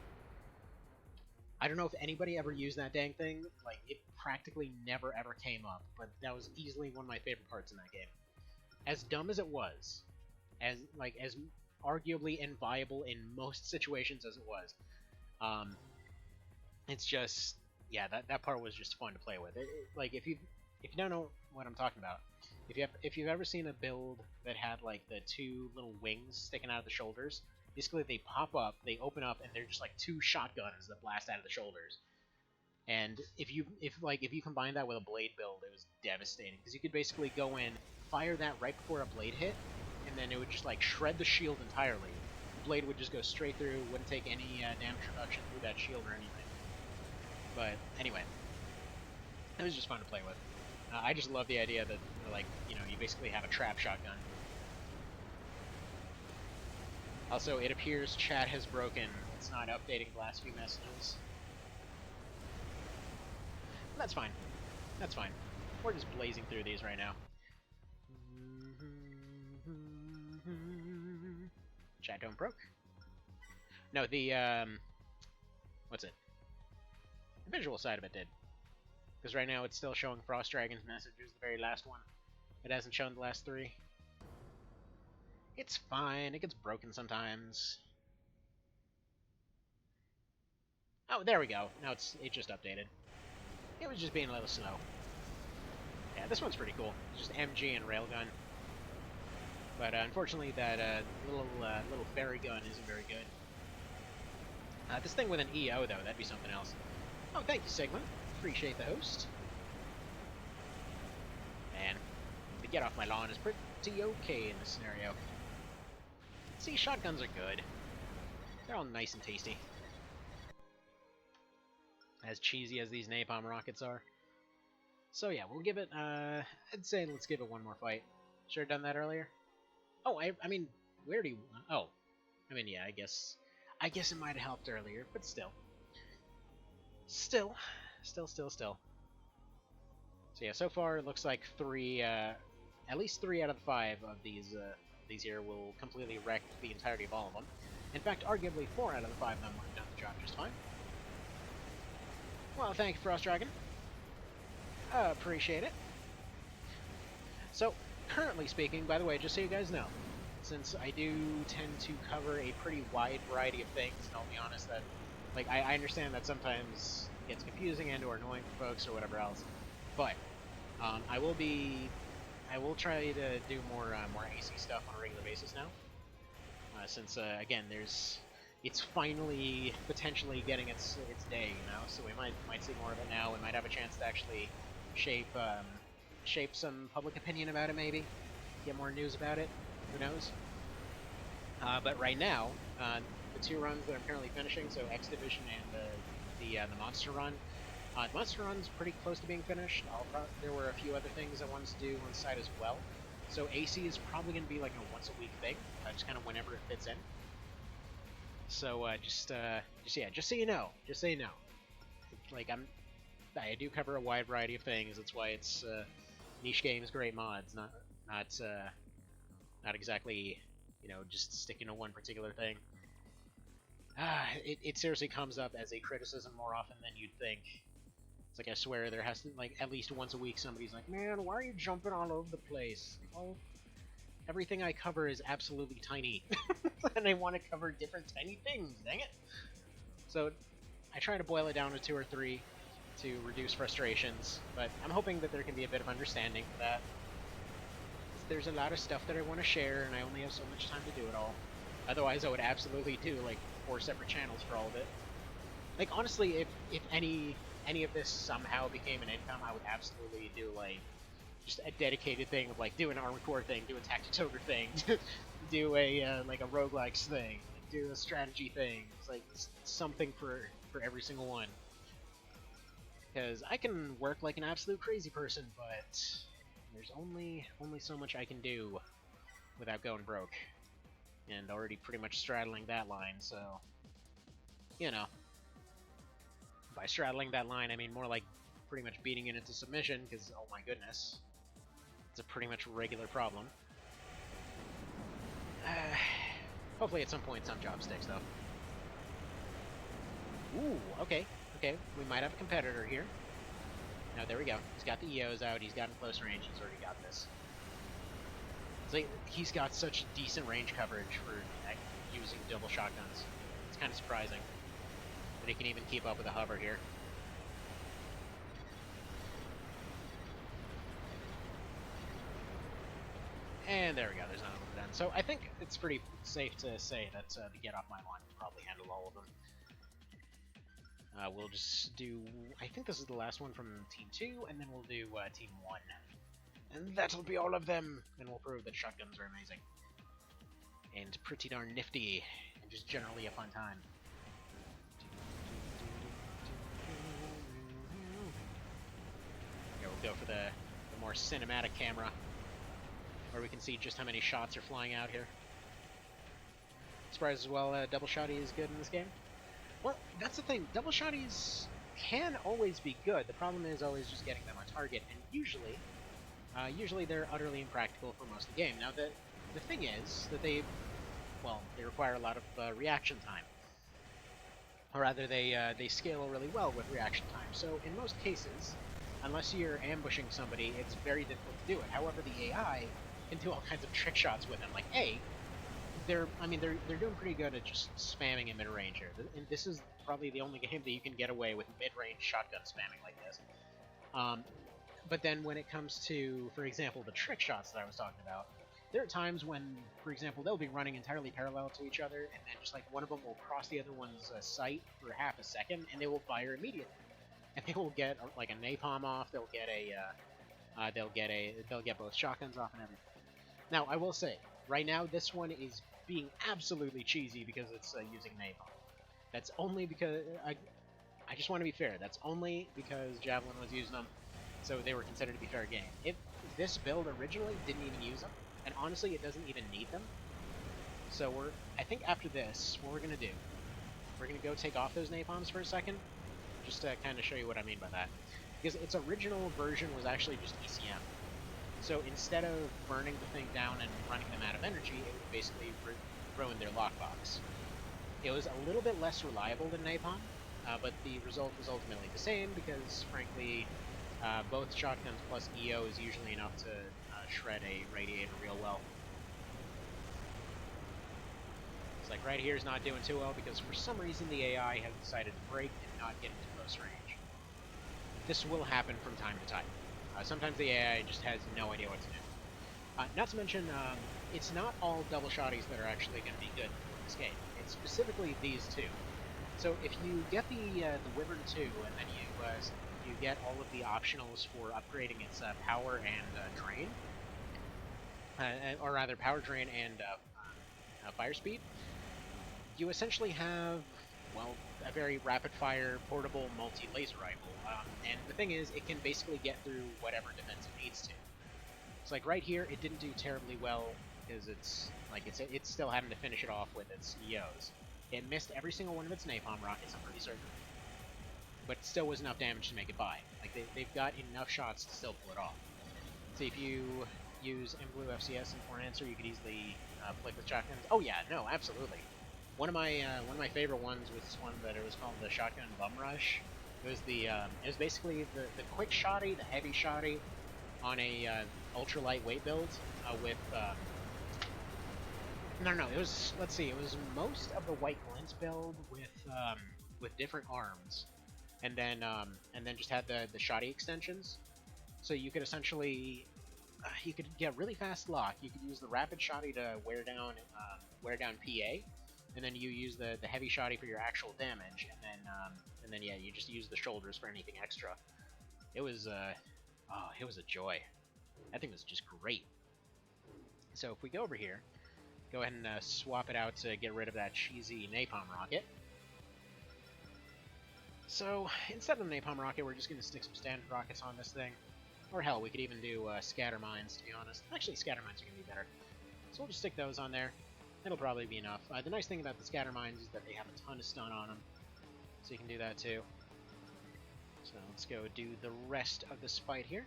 I don't know if anybody ever used that dang thing, like it practically never ever came up, but that was easily one of my favorite parts in that game. As dumb as it was, as arguably inviable in most situations as it was. It's just, yeah, that part was just fun to play with. Like if you don't know what I'm talking about, if you've ever seen a build that had like the 2 little wings sticking out of the shoulders, basically they pop up, they open up, and they're just like 2 shotguns that blast out of the shoulders. And if you combine that with a blade build, it was devastating because you could basically go in, fire that right before a blade hit, and then it would just like shred the shield entirely. The blade would just go straight through, wouldn't take any damage reduction through that shield or anything. But anyway, it was just fun to play with. I just love the idea that, like, you basically have a trap shotgun. Also, it appears chat has broken. It's not updating the last few messages. That's fine. That's fine. We're just blazing through these right now. Chat don't broke. No, the what's it? The visual side of it did. Because right now it's still showing Frost Dragon's messages, the very last one. It hasn't shown the last 3. It's fine. It gets broken sometimes. Oh, there we go. Now it just updated. It was just being a little slow. Yeah, this one's pretty cool. It's just MG and railgun. But unfortunately, that little fairy gun isn't very good. This thing with an EO, though, that'd be something else. Oh, thank you, Sigma. Appreciate the host. Man, to get off my lawn is pretty okay in this scenario. See, shotguns are good. They're all nice and tasty. As cheesy as these napalm rockets are. So yeah, we'll give it, I'd say let's give it one more fight. Should have done that earlier. Oh, I mean, we already, oh. I mean, yeah, I guess it might have helped earlier, but still. Still. So yeah, so far it looks like at least 3 out of the 5 of these here will completely wreck the entirety of all of them. In fact, arguably 4 out of the 5 of them would have done the job just fine. Well, thank you, Frost Dragon. Appreciate it. So, currently speaking, by the way, just so you guys know, since I do tend to cover a pretty wide variety of things, and I'll be honest that, like, I understand that sometimes it gets confusing and or annoying for folks or whatever else, but I will try to do more AC stuff on a regular basis now, since again it's finally potentially getting its day, so we might see more of it now. We might have a chance to actually shape some public opinion about it, maybe get more news about it. Who knows? But right now, the 2 runs that I'm currently finishing, so X Division and the Monster Run. The Monster Run's pretty close to being finished. There were a few other things I wanted to do on the side as well. So AC is probably going to be like a once-a-week thing, just kind of whenever it fits in. So just so you know, like I do cover a wide variety of things. That's why it's niche games, great mods, not exactly, just sticking to one particular thing. It seriously comes up as a criticism more often than you'd think. It's like I swear there has to like at least once a week somebody's like, man, why are you jumping all over the place? Well, everything I cover is absolutely tiny, and I want to cover different tiny things. Dang it! So I try to boil it down to 2 or 3 to reduce frustrations, but I'm hoping that there can be a bit of understanding for that. There's a lot of stuff that I want to share, and I only have so much time to do it all. Otherwise, I would absolutely do like 4 separate channels for all of it. Like honestly, if any of this somehow became an income, I would absolutely do like just a dedicated thing of like do an Armored Core thing, do a Tactics Ogre thing, do a like a roguelikes thing, do a strategy thing. It's like something for every single one. Because I can work like an absolute crazy person, but there's only so much I can do without going broke, and already pretty much straddling that line. So, you know, by straddling that line, I mean more like pretty much beating it into submission. Because oh my goodness, it's a pretty much regular problem. Hopefully at some point some job sticks though. Ooh, okay, we might have a competitor here. No, there we go. He's got the EOs out, he's got in close range, he's already got this. It's like, he's got such decent range coverage for using double shotguns. It's kind of surprising that he can even keep up with a hover here. And there we go, there's another one done. So I think it's pretty safe to say that the Get Off My Lawn will probably handle all of them. We'll just do... I think this is the last one from Team 2, and then we'll do Team 1. And that'll be all of them! And we'll prove that shotguns are amazing. And pretty darn nifty, and just generally a fun time. Here, we'll go for the more cinematic camera, where we can see just how many shots are flying out here. Surprised as well, double shotty is good in this game. Well, that's the thing. Double shotties can always be good. The problem is always just getting them on target, and usually they're utterly impractical for most of the game. Now, the thing is that they require a lot of reaction time. Or rather, they scale really well with reaction time. So in most cases, unless you're ambushing somebody, it's very difficult to do it. However, the AI can do all kinds of trick shots with them. Like, they're doing pretty good at just spamming in mid-range here. And this is probably the only game that you can get away with mid-range shotgun spamming like this. But then when it comes to, for example, the trick shots that I was talking about, there are times when, for example, they'll be running entirely parallel to each other, and then just like one of them will cross the other one's sight for half a second, and they will fire immediately. And they will get like a napalm off. They'll get both shotguns off and everything. Now, I will say, right now this one is being absolutely cheesy because it's using napalm. That's only because I just want to be fair. That's only because Javelin was using them, so they were considered to be fair game. If this build originally didn't even use them, and honestly, it doesn't even need them. So I think after this, what we're gonna do, we're gonna go take off those napalms for a second, just to kind of show you what I mean by that. Because its original version was actually just ECM. So instead of burning the thing down and running them out of energy, it would basically ruin their lockbox. It was a little bit less reliable than napalm, but the result was ultimately the same because, frankly, both shotguns plus EO is usually enough to shred a radiator real well. It's like right here is not doing too well because for some reason the AI has decided to break and not get into close range. This will happen from time to time. Sometimes the AI just has no idea what to do. Not to mention, it's not all double shotties that are actually going to be good in this game. It's specifically these two. So if you get the Wyvern 2, and then you get all of the optionals for upgrading its power and drain, or rather power drain and fire speed, you essentially have, well, a very rapid-fire, portable, multi-laser rifle. And the thing is, it can basically get through whatever defense it needs to. It's like right here, it didn't do terribly well because it's still having to finish it off with its EOs. It missed every single one of its napalm rockets, I'm pretty certain, but it still was enough damage to make it by. Like they've got enough shots to still pull it off. So if you use M-Blue FCS and for an answer, you could easily flick with shotguns. Oh yeah, no, absolutely. One of my favorite ones was one that it was called the Shotgun Bum Rush. It was basically the quick shotty, the heavy shotty, on a ultra lightweight build with no, it was, let's see, it was most of the white glint build with different arms, and then just had the shoddy extensions. So you could essentially you could get really fast lock. You could use the rapid shoddy to wear down PA, and then you use the heavy shoddy for your actual damage, and then yeah, you just use the shoulders for anything extra. It was oh, it was a joy. That thing was just great. So if we go over here, go ahead and swap it out to get rid of that cheesy napalm rocket. So instead of the napalm rocket, we're just going to stick some standard rockets on this thing. Or hell, we could even do scatter mines, to be honest. Actually, scatter mines are going to be better. So we'll just stick those on there. It'll probably be enough. The nice thing about the scatter mines is that they have a ton of stun on them. So you can do that too. So let's go do the rest of this fight here.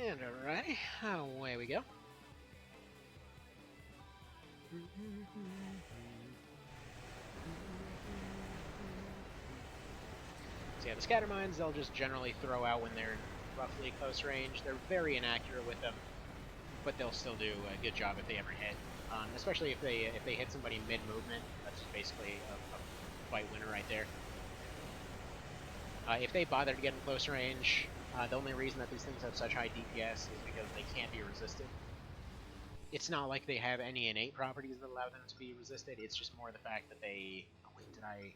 And alrighty, away we go. So yeah, the scatter mines, they'll just generally throw out when they're in roughly close range. They're very inaccurate with them, but they'll still do a good job if they ever hit. Especially if they hit somebody mid-movement, that's basically a fight winner right there. If they bother to get in close range, the only reason that these things have such high DPS is because they can't be resisted. It's not like they have any innate properties that allow them to be resisted, it's just more the fact that they... Oh wait, did I...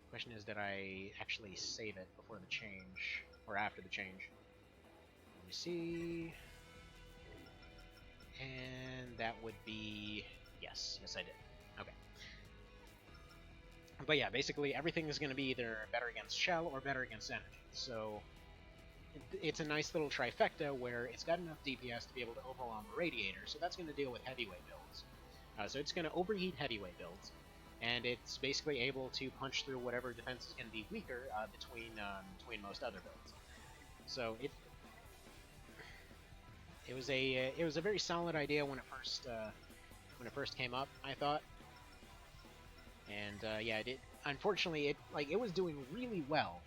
Question is, did I actually save it before the change? Or after the change? Let me see... And that would be... Yes, I did. Okay. But yeah, basically everything is going to be either better against shell or better against energy. So it's a nice little trifecta where it's got enough DPS to be able to overwhelm a radiator, so that's going to deal with heavyweight builds. So it's going to overheat heavyweight builds, and it's basically able to punch through whatever defense is going to be weaker between most other builds. So it was a very solid idea when it first came up, I thought. And yeah, unfortunately it was doing really well,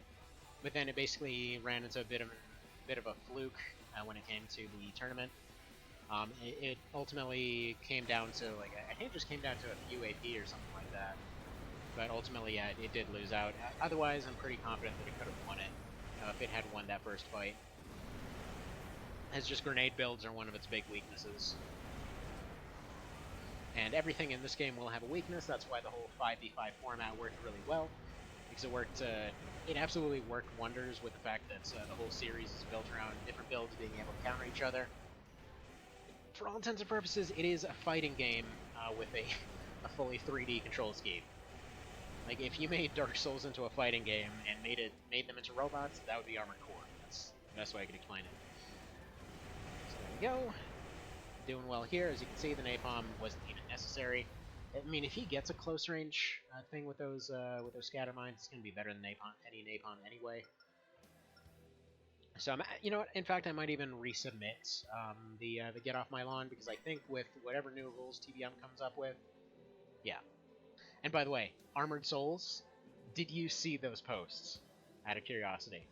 but then it basically ran into a bit of a fluke when it came to the tournament. It ultimately came down to I think it just came down to a few AP or something like that. But ultimately, yeah, it did lose out. Otherwise, I'm pretty confident that it could have won it if it had won that first fight. As just grenade builds are one of its big weaknesses. And everything in this game will have a weakness. That's why the whole 5v5 format worked really well, because it absolutely worked wonders with the fact that the whole series is built around different builds being able to counter each other. For all intents and purposes, it is a fighting game with a fully 3D control scheme. Like, if you made Dark Souls into a fighting game and made them into robots, that would be Armored Core. That's the best way I could explain it. So there we go. Doing well here. As you can see, the napalm wasn't even necessary. I mean, if he gets a close range thing with those scatter mines, it's gonna be better than any napalm anyway. So you know what? In fact, I might even resubmit the get off my lawn, because I think with whatever new rules TBM comes up with, yeah. And by the way, Armored Souls, did you see those posts? Out of curiosity,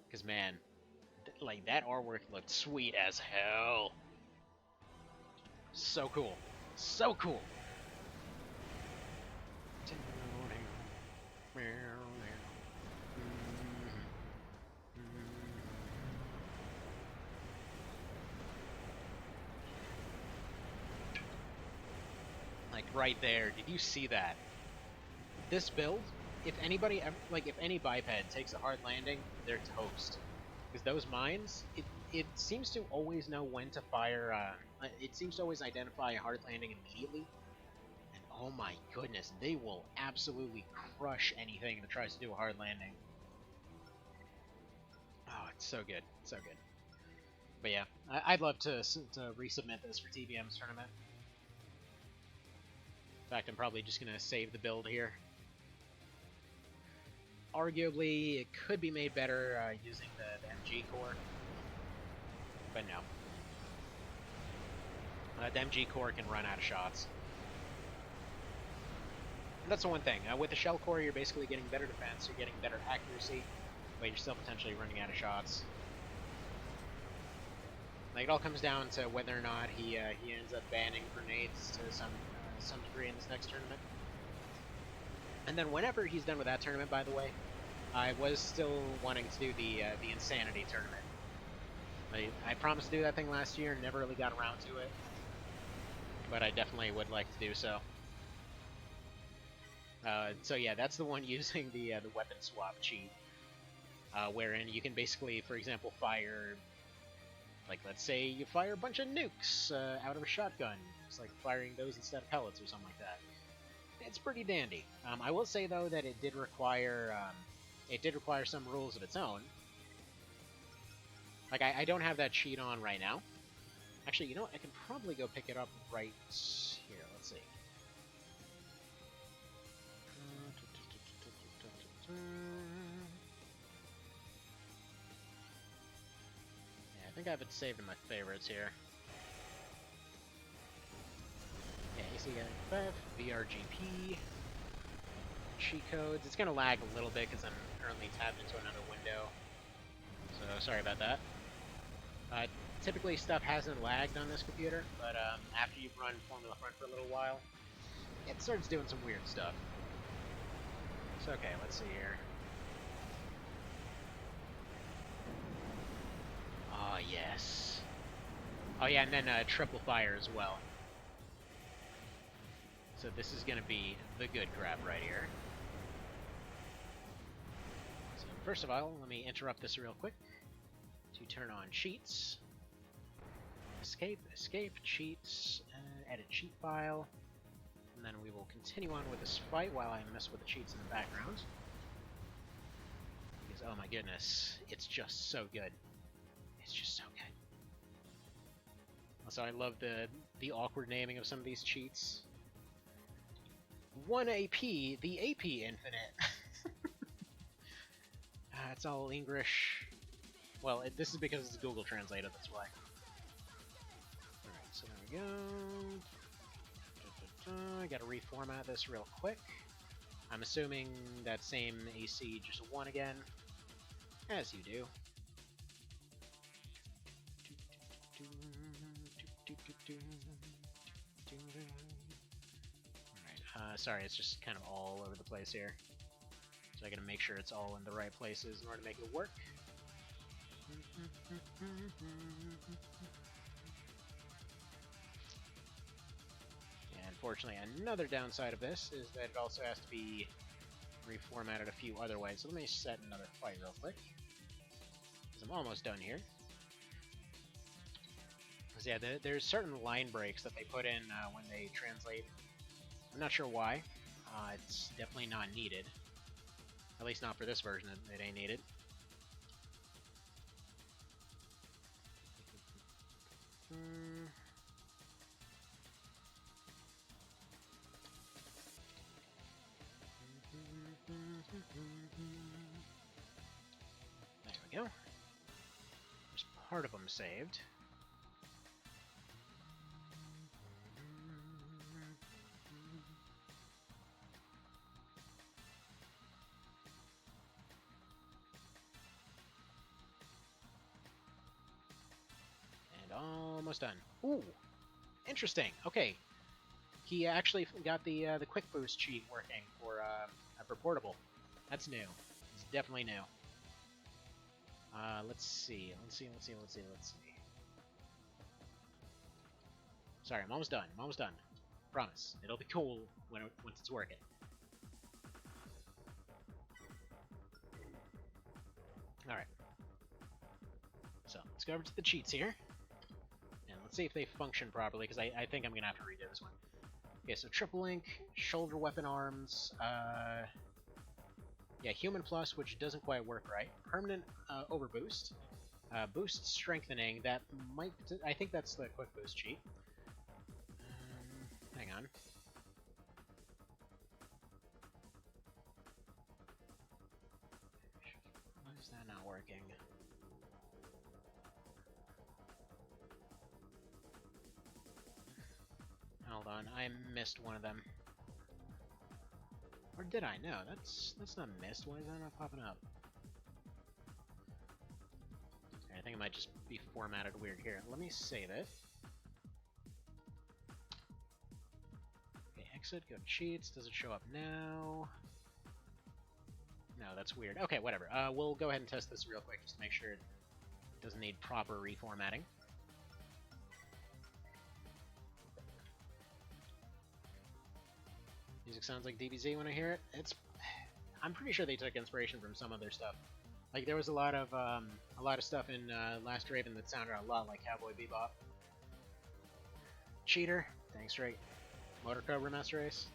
because man, like that artwork looked sweet as hell. So cool. So cool. Like right there, did you see that? This build, if anybody ever, if any biped takes a hard landing, they're toast. Because those mines, it seems to always know when to fire, it seems to always identify a hard landing immediately. And oh my goodness, they will absolutely crush anything that tries to do a hard landing. Oh, it's so good, so good. But yeah, I'd love to resubmit this for TBM's tournament. In fact, I'm probably just going to save the build here. Arguably, it could be made better using the MG core. But no. The MG core can run out of shots. And that's the one thing. With the shell core, you're basically getting better defense, you're getting better accuracy, but you're still potentially running out of shots. Like, it all comes down to whether or not he ends up banning grenades to some degree in this next tournament. And then whenever he's done with that tournament, by the way, I was still wanting to do the Insanity tournament. I promised to do that thing last year, never really got around to it, but I definitely would like to do so. So yeah, that's the one using the weapon swap cheat, wherein you can basically, for example, fire, like, let's say you fire a bunch of nukes out of a shotgun. It's like firing those instead of pellets or something like that. It's pretty dandy. I will say though that it did require some rules of its own. Like, I don't have that cheat on right now. Actually, you know what? I can probably go pick it up right here. Let's see. Yeah, I think I have it saved in my favorites here. Yeah, AC5, VRGP, cheat codes. It's gonna lag a little bit because I'm currently tabbed into another window. So sorry about that. Typically stuff hasn't lagged on this computer, but after you've run Formula Front for a little while, it starts doing some weird stuff. So okay, let's see here. Oh yes. Oh yeah, and then triple fire as well. So this is gonna be the good crap right here. So first of all, let me interrupt this real quick to turn on cheats. Escape, cheats, edit cheat file, and then we will continue on with this fight while I mess with the cheats in the background. Because, oh my goodness, it's just so good. It's just so good. Also, I love the awkward naming of some of these cheats. 1 AP, the AP Infinite. It's all English. Well, this is because it's Google Translator, that's why. Alright, so there we go. I gotta reformat this real quick. I'm assuming that same AC just won again, as you do. Alright, sorry, it's just kind of all over the place here. So I gotta make sure it's all in the right places in order to make it work. And unfortunately, another downside of this is that it also has to be reformatted a few other ways. So let me set another fight real quick, because I'm almost done here. Because yeah, there's certain line breaks that they put in when they translate. I'm not sure why. It's definitely not needed. At least not for this version, it ain't needed. There we go. There's part of them saved. And almost done. Ooh, interesting. Okay, he actually got the quick boost cheat working for portable. That's new. It's definitely new. Let's see. Sorry, I'm almost done. Promise. It'll be cool once it's working. Alright. So, let's go over to the cheats here. And let's see if they function properly, because I think I'm going to have to redo this one. Okay, so triple link, shoulder weapon arms, yeah, human plus, which doesn't quite work right. Permanent overboost. Boost strengthening, that might... I think that's the quick boost cheat. Hang on. Why is that not working? on, I missed one of them. Or did I? No, that's not missed. Why is that not popping up? Okay, I think it might just be formatted weird here. Let me save it. Okay, exit, go to cheats. Does it show up now? No, that's weird. Okay, whatever. We'll go ahead and test this real quick just to make sure it doesn't need proper reformatting. Music sounds like DBZ when I hear it. I'm pretty sure they took inspiration from some other stuff. Like there was a lot of stuff in Last Raven that sounded a lot like Cowboy Bebop. Cheater, dang straight. Motor Cobra Master Race.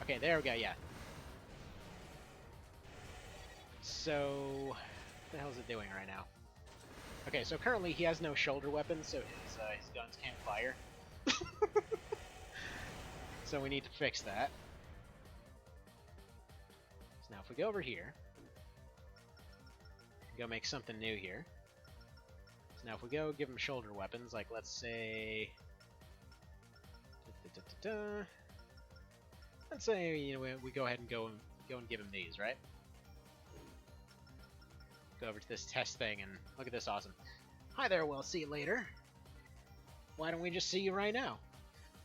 Okay, there we go. Yeah. So, what the hell is it doing right now? Okay, so currently he has no shoulder weapons, so his guns can't fire. So we need to fix that. So now if we go over here, go make something new here. So now if we go give him shoulder weapons, like let's say, let's say we go ahead and go and give him these, right? Go over to this test thing and look at this awesome. Hi there, we'll see you later. Why don't we just see you right now?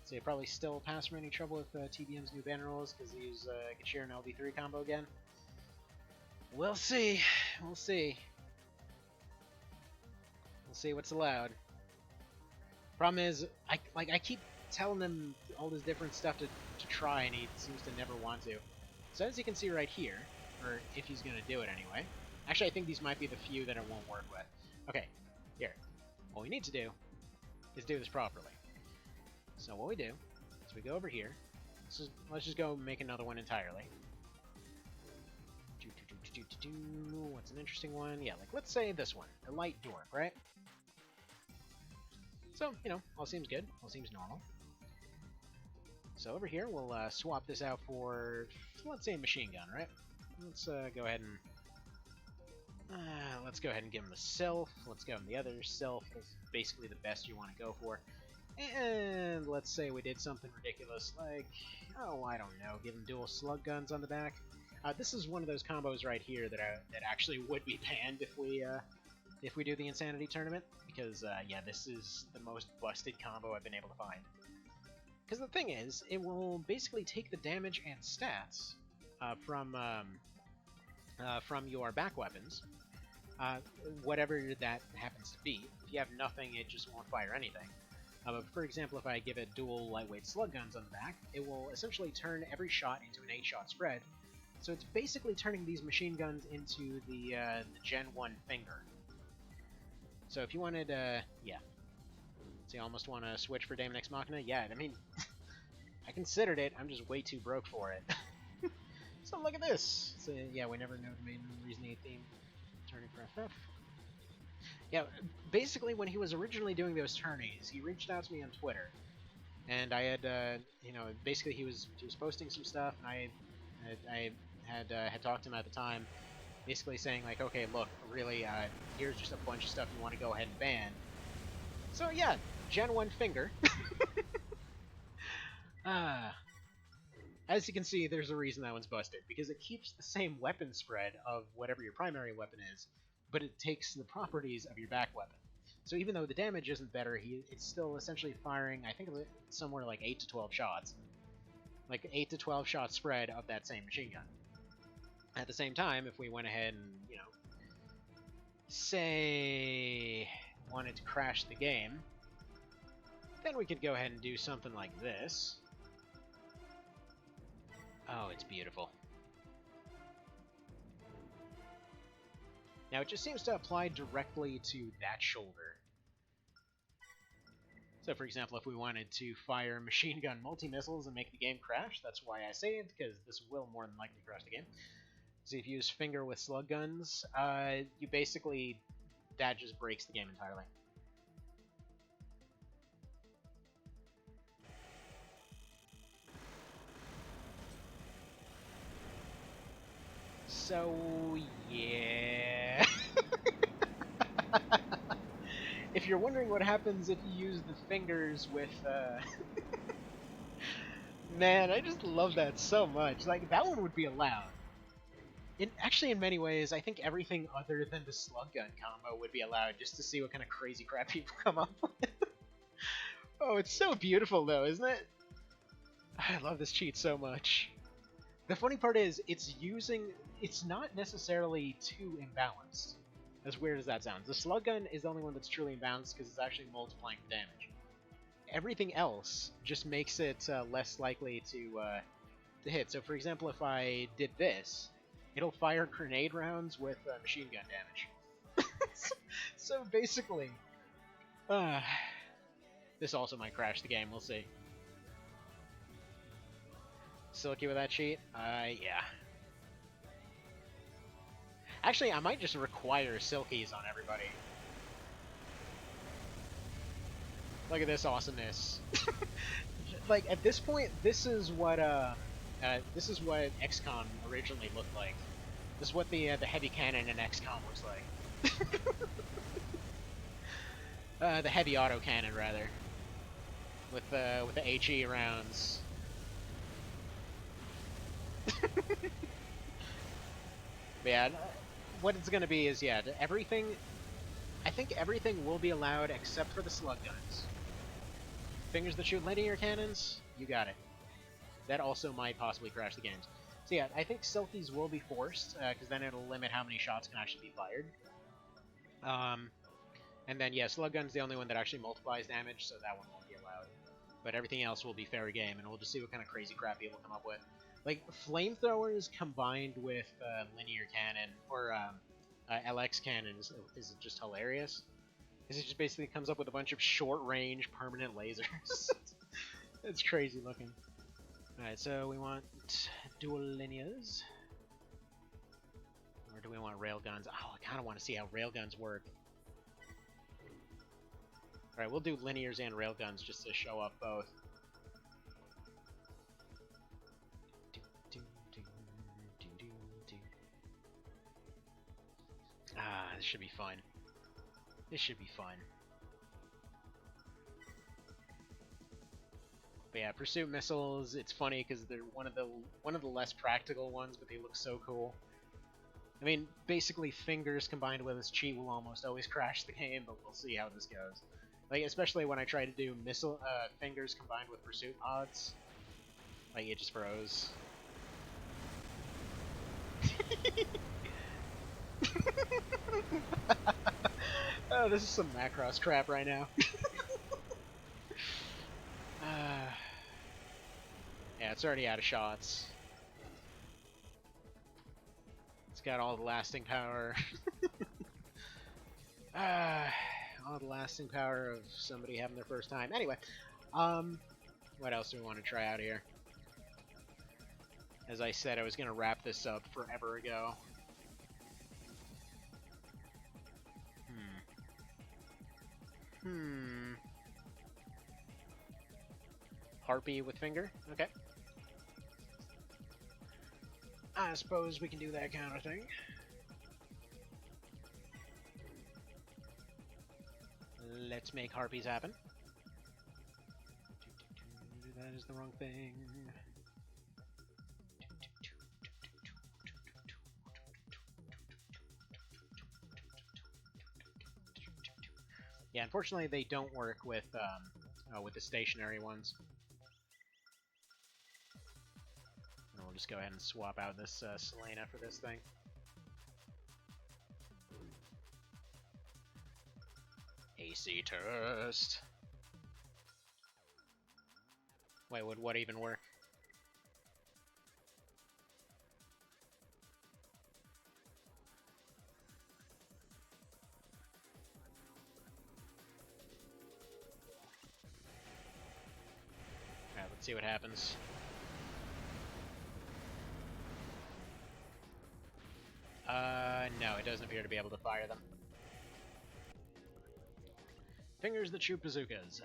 So you probably still pass from any trouble with TBM's new banner rolls because they use Gachir and LB3 combo again. We'll see. We'll see. We'll see what's allowed. Problem is, I keep telling him all this different stuff to try, and he seems to never want to. So as you can see right here, or if he's going to do it anyway. Actually, I think these might be the few that it won't work with. Okay, here. What we need to do is do this properly. So what we do is we go over here. Let's just go make another one entirely. What's an interesting one? Yeah, like let's say this one, a light dwarf, right? So, all seems good. All seems normal. So over here, we'll swap this out for, let's say, a machine gun, right? Let's go ahead and give him the self. Let's give him the other self. This is basically the best you want to go for. And let's say we did something ridiculous like, oh, I don't know, give him dual slug guns on the back. This is one of those combos right here that actually would be banned if we do the Insanity Tournament, because yeah, this is the most busted combo I've been able to find. Because the thing is, it will basically take the damage and stats from your back weapons, whatever that happens to be. If you have nothing, it just won't fire anything. But for example, if I give it dual lightweight slug guns on the back, it will essentially turn every shot into an 8-shot spread. So it's basically turning these machine guns into the Gen 1 finger. So if you wanted, yeah. So you almost want to switch for Daemon Ex Machina? Yeah, I mean, I considered it, I'm just way too broke for it. So look at this! So yeah, we never know the main reason 8 theme. Turning for FF. Yeah, basically when he was originally doing those tourneys, he reached out to me on Twitter. And I had, basically he was posting some stuff, and I had talked to him at the time, basically saying like, okay, look, really, here's just a bunch of stuff you want to go ahead and ban. So yeah, Gen 1 finger. As you can see, there's a reason that one's busted, because it keeps the same weapon spread of whatever your primary weapon is, but it takes the properties of your back weapon. So even though the damage isn't better, it's still essentially firing, I think, somewhere like 8 to 12 shots. Like 8 to 12 shot spread of that same machine gun. At the same time, if we went ahead and, say, wanted to crash the game, then we could go ahead and do something like this. Oh, it's beautiful. Now, it just seems to apply directly to that shoulder. So, for example, if we wanted to fire machine gun multi-missiles and make the game crash, that's why I saved, because this will more than likely crash the game. So if you use finger with slug guns, you basically, that just breaks the game entirely. So, yeah. If you're wondering what happens if you use the fingers with, Man, I just love that so much. Like, that one would be allowed. Actually, in many ways, I think everything other than the slug gun combo would be allowed just to see what kind of crazy crap people come up with. Oh, it's so beautiful, though, isn't it? I love this cheat so much. The funny part is, it's not necessarily too imbalanced. As weird as that sounds. The slug gun is the only one that's truly imbalanced because it's actually multiplying the damage. Everything else just makes it less likely to hit. So, for example, if I did this, it'll fire grenade rounds with machine gun damage. So basically, uh, this also might crash the game. We'll see. Silky with that cheat? Yeah. Actually, I might just require Silkies on everybody. Look at this awesomeness. Like, at this point, this is what XCOM originally looked like. This is what the heavy cannon in XCOM looks like. The heavy auto cannon, rather, with the HE rounds. But yeah, what it's gonna be is everything. I think everything will be allowed except for the slug guns. Fingers that shoot linear cannons, you got it. That also might possibly crash the games. So yeah, I think Silkies will be forced, because then it'll limit how many shots can actually be fired. And then, yeah, Slug Gun's the only one that actually multiplies damage, so that one won't be allowed. But everything else will be fair game, and we'll just see what kind of crazy crap people come up with. Like, flamethrowers combined with linear cannon, or LX cannons, is just hilarious. Because it just basically comes up with a bunch of short-range, permanent lasers. It's crazy looking. Alright, so we want dual linears. Or do we want railguns? Oh, I kind of want to see how railguns work. Alright, we'll do linears and railguns just to show up both. Ah, this should be fun. This should be fun. But yeah, pursuit missiles, it's funny because they're one of the less practical ones, but they look so cool. I mean, basically fingers combined with this cheat will almost always crash the game, but we'll see how this goes. Like, especially when I try to do fingers combined with pursuit mods. Like, it just froze. Oh, this is some Macross crap right now. Yeah, it's already out of shots. It's got all the lasting power. All the lasting power of somebody having their first time. Anyway, what else do we want to try out here? As I said, I was going to wrap this up forever ago. Harpy with finger? Okay. I suppose we can do that kind of thing. Let's make harpies happen. That is the wrong thing. Yeah, unfortunately they don't work with the stationary ones. And we'll just go ahead and swap out this Selena for this thing. AC test. Wait, would what even work? Alright, let's see what happens. No, it doesn't appear to be able to fire them. Fingers that shoot bazookas.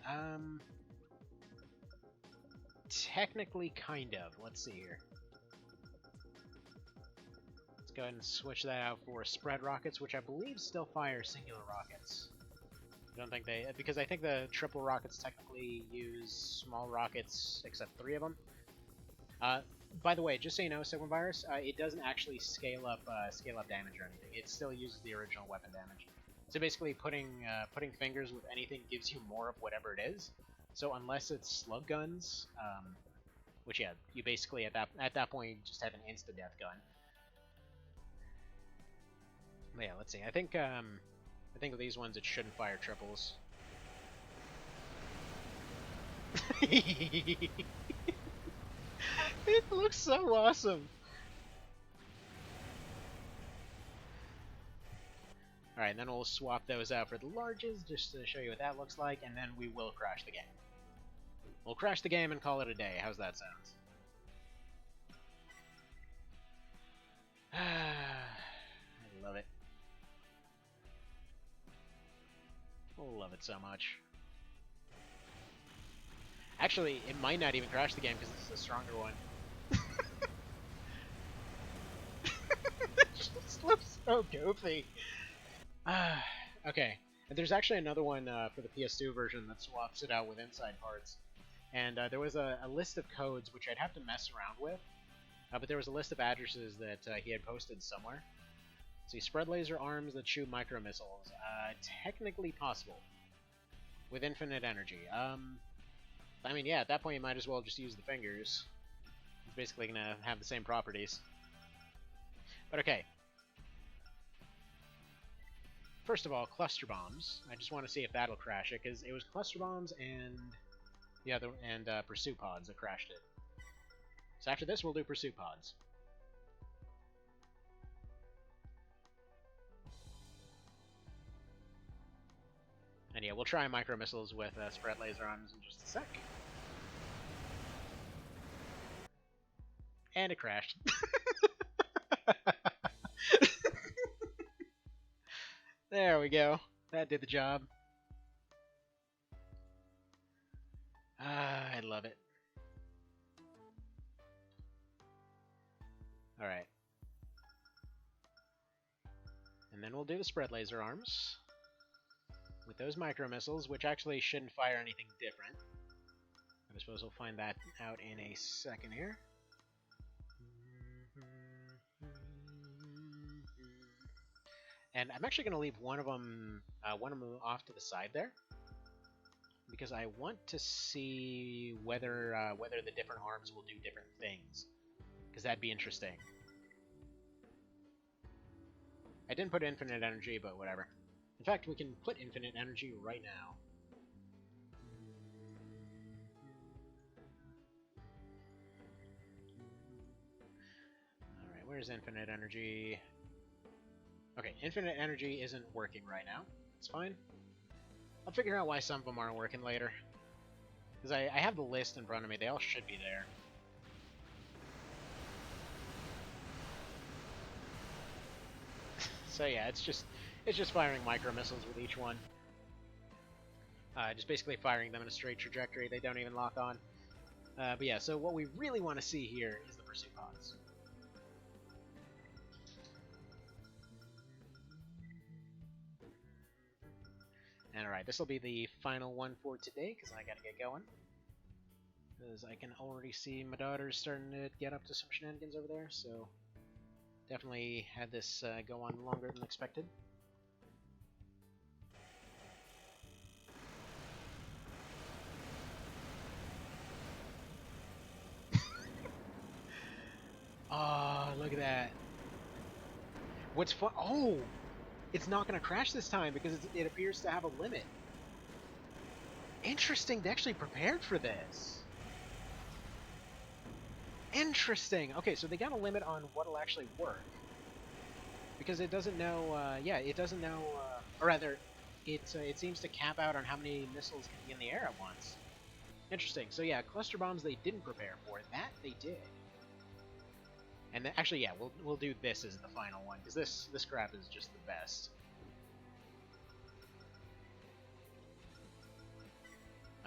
Technically, kind of. Let's see here. Let's go ahead and switch that out for spread rockets, which I believe still fire singular rockets. I don't think they... because I think the triple rockets technically use small rockets, except 3 of them. By the way, just so you know, Sigma Virus, it doesn't actually scale up damage or anything. It still uses the original weapon damage. So basically, putting fingers with anything gives you more of whatever it is. So unless it's slug guns, which yeah, you basically at that point you just have an insta death gun. But yeah, let's see. I think with these ones it shouldn't fire triples. It looks so awesome. Alright, then we'll swap those out for the larges, just to show you what that looks like, and then we will crash the game. We'll crash the game and call it a day. How's that sound? I love it. I love it so much. Actually, it might not even crash the game because this is a stronger one. It just looks so goofy. Okay. And there's actually another one for the PS2 version that swaps it out with inside parts. And there was a list of codes which I'd have to mess around with. But there was a list of addresses that he had posted somewhere. See, spread laser arms that shoot micro missiles. Technically possible. With infinite energy. I mean, yeah, at that point you might as well just use the fingers. It's basically going to have the same properties. But okay. First of all, cluster bombs. I just want to see if that'll crash it, because it was cluster bombs and the other pursuit pods that crashed it. So after this, we'll do pursuit pods. And yeah, we'll try micro missiles with spread laser arms in just a sec. And it crashed. There we go. That did the job. I love it. Alright. And then we'll do the spread laser arms. With those micro missiles, which actually shouldn't fire anything different. I suppose we'll find that out in a second here. And I'm actually going to leave one of them off to the side there, because I want to see whether the different arms will do different things, because that'd be interesting. I didn't put infinite energy, but whatever. In fact, we can put infinite energy right now. Alright, where's infinite energy? Okay, infinite energy isn't working right now. That's fine. I'll figure out why some of them aren't working later. Because I have the list in front of me. They all should be there. So yeah, it's just firing micro missiles with each one. Just basically firing them in a straight trajectory. They don't even lock on. But yeah, so what we really want to see here is the pursuit pods. And alright, this will be the final one for today, because I gotta get going. Because I can already see my daughter's starting to get up to some shenanigans over there, so definitely had this go on longer than expected. Oh, look at that. What's fun? Oh! It's not going to crash this time because it appears to have a limit. Interesting. They actually prepared for this. Interesting. Okay, so they got a limit on what'll actually work. Because it doesn't know, yeah, it doesn't know, or rather, it seems to cap out on how many missiles can be in the air at once. Interesting. So yeah, cluster bombs they didn't prepare for. That they did. And actually, yeah, we'll do this as the final one, because this crap is just the best.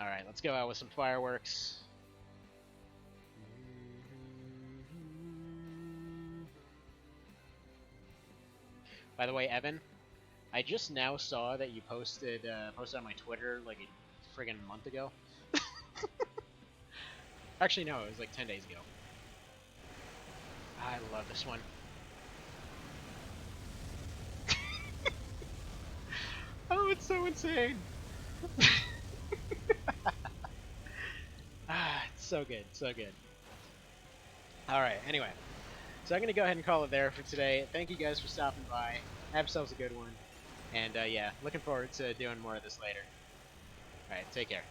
Alright, let's go out with some fireworks. By the way, Evan, I just now saw that you posted on my Twitter like a friggin' month ago. Actually, no, it was like 10 days ago. I love this one. Oh, it's so insane. It's so good, so good. All right, anyway. So I'm going to go ahead and call it there for today. Thank you guys for stopping by. Have yourselves a good one. And yeah, looking forward to doing more of this later. All right, take care.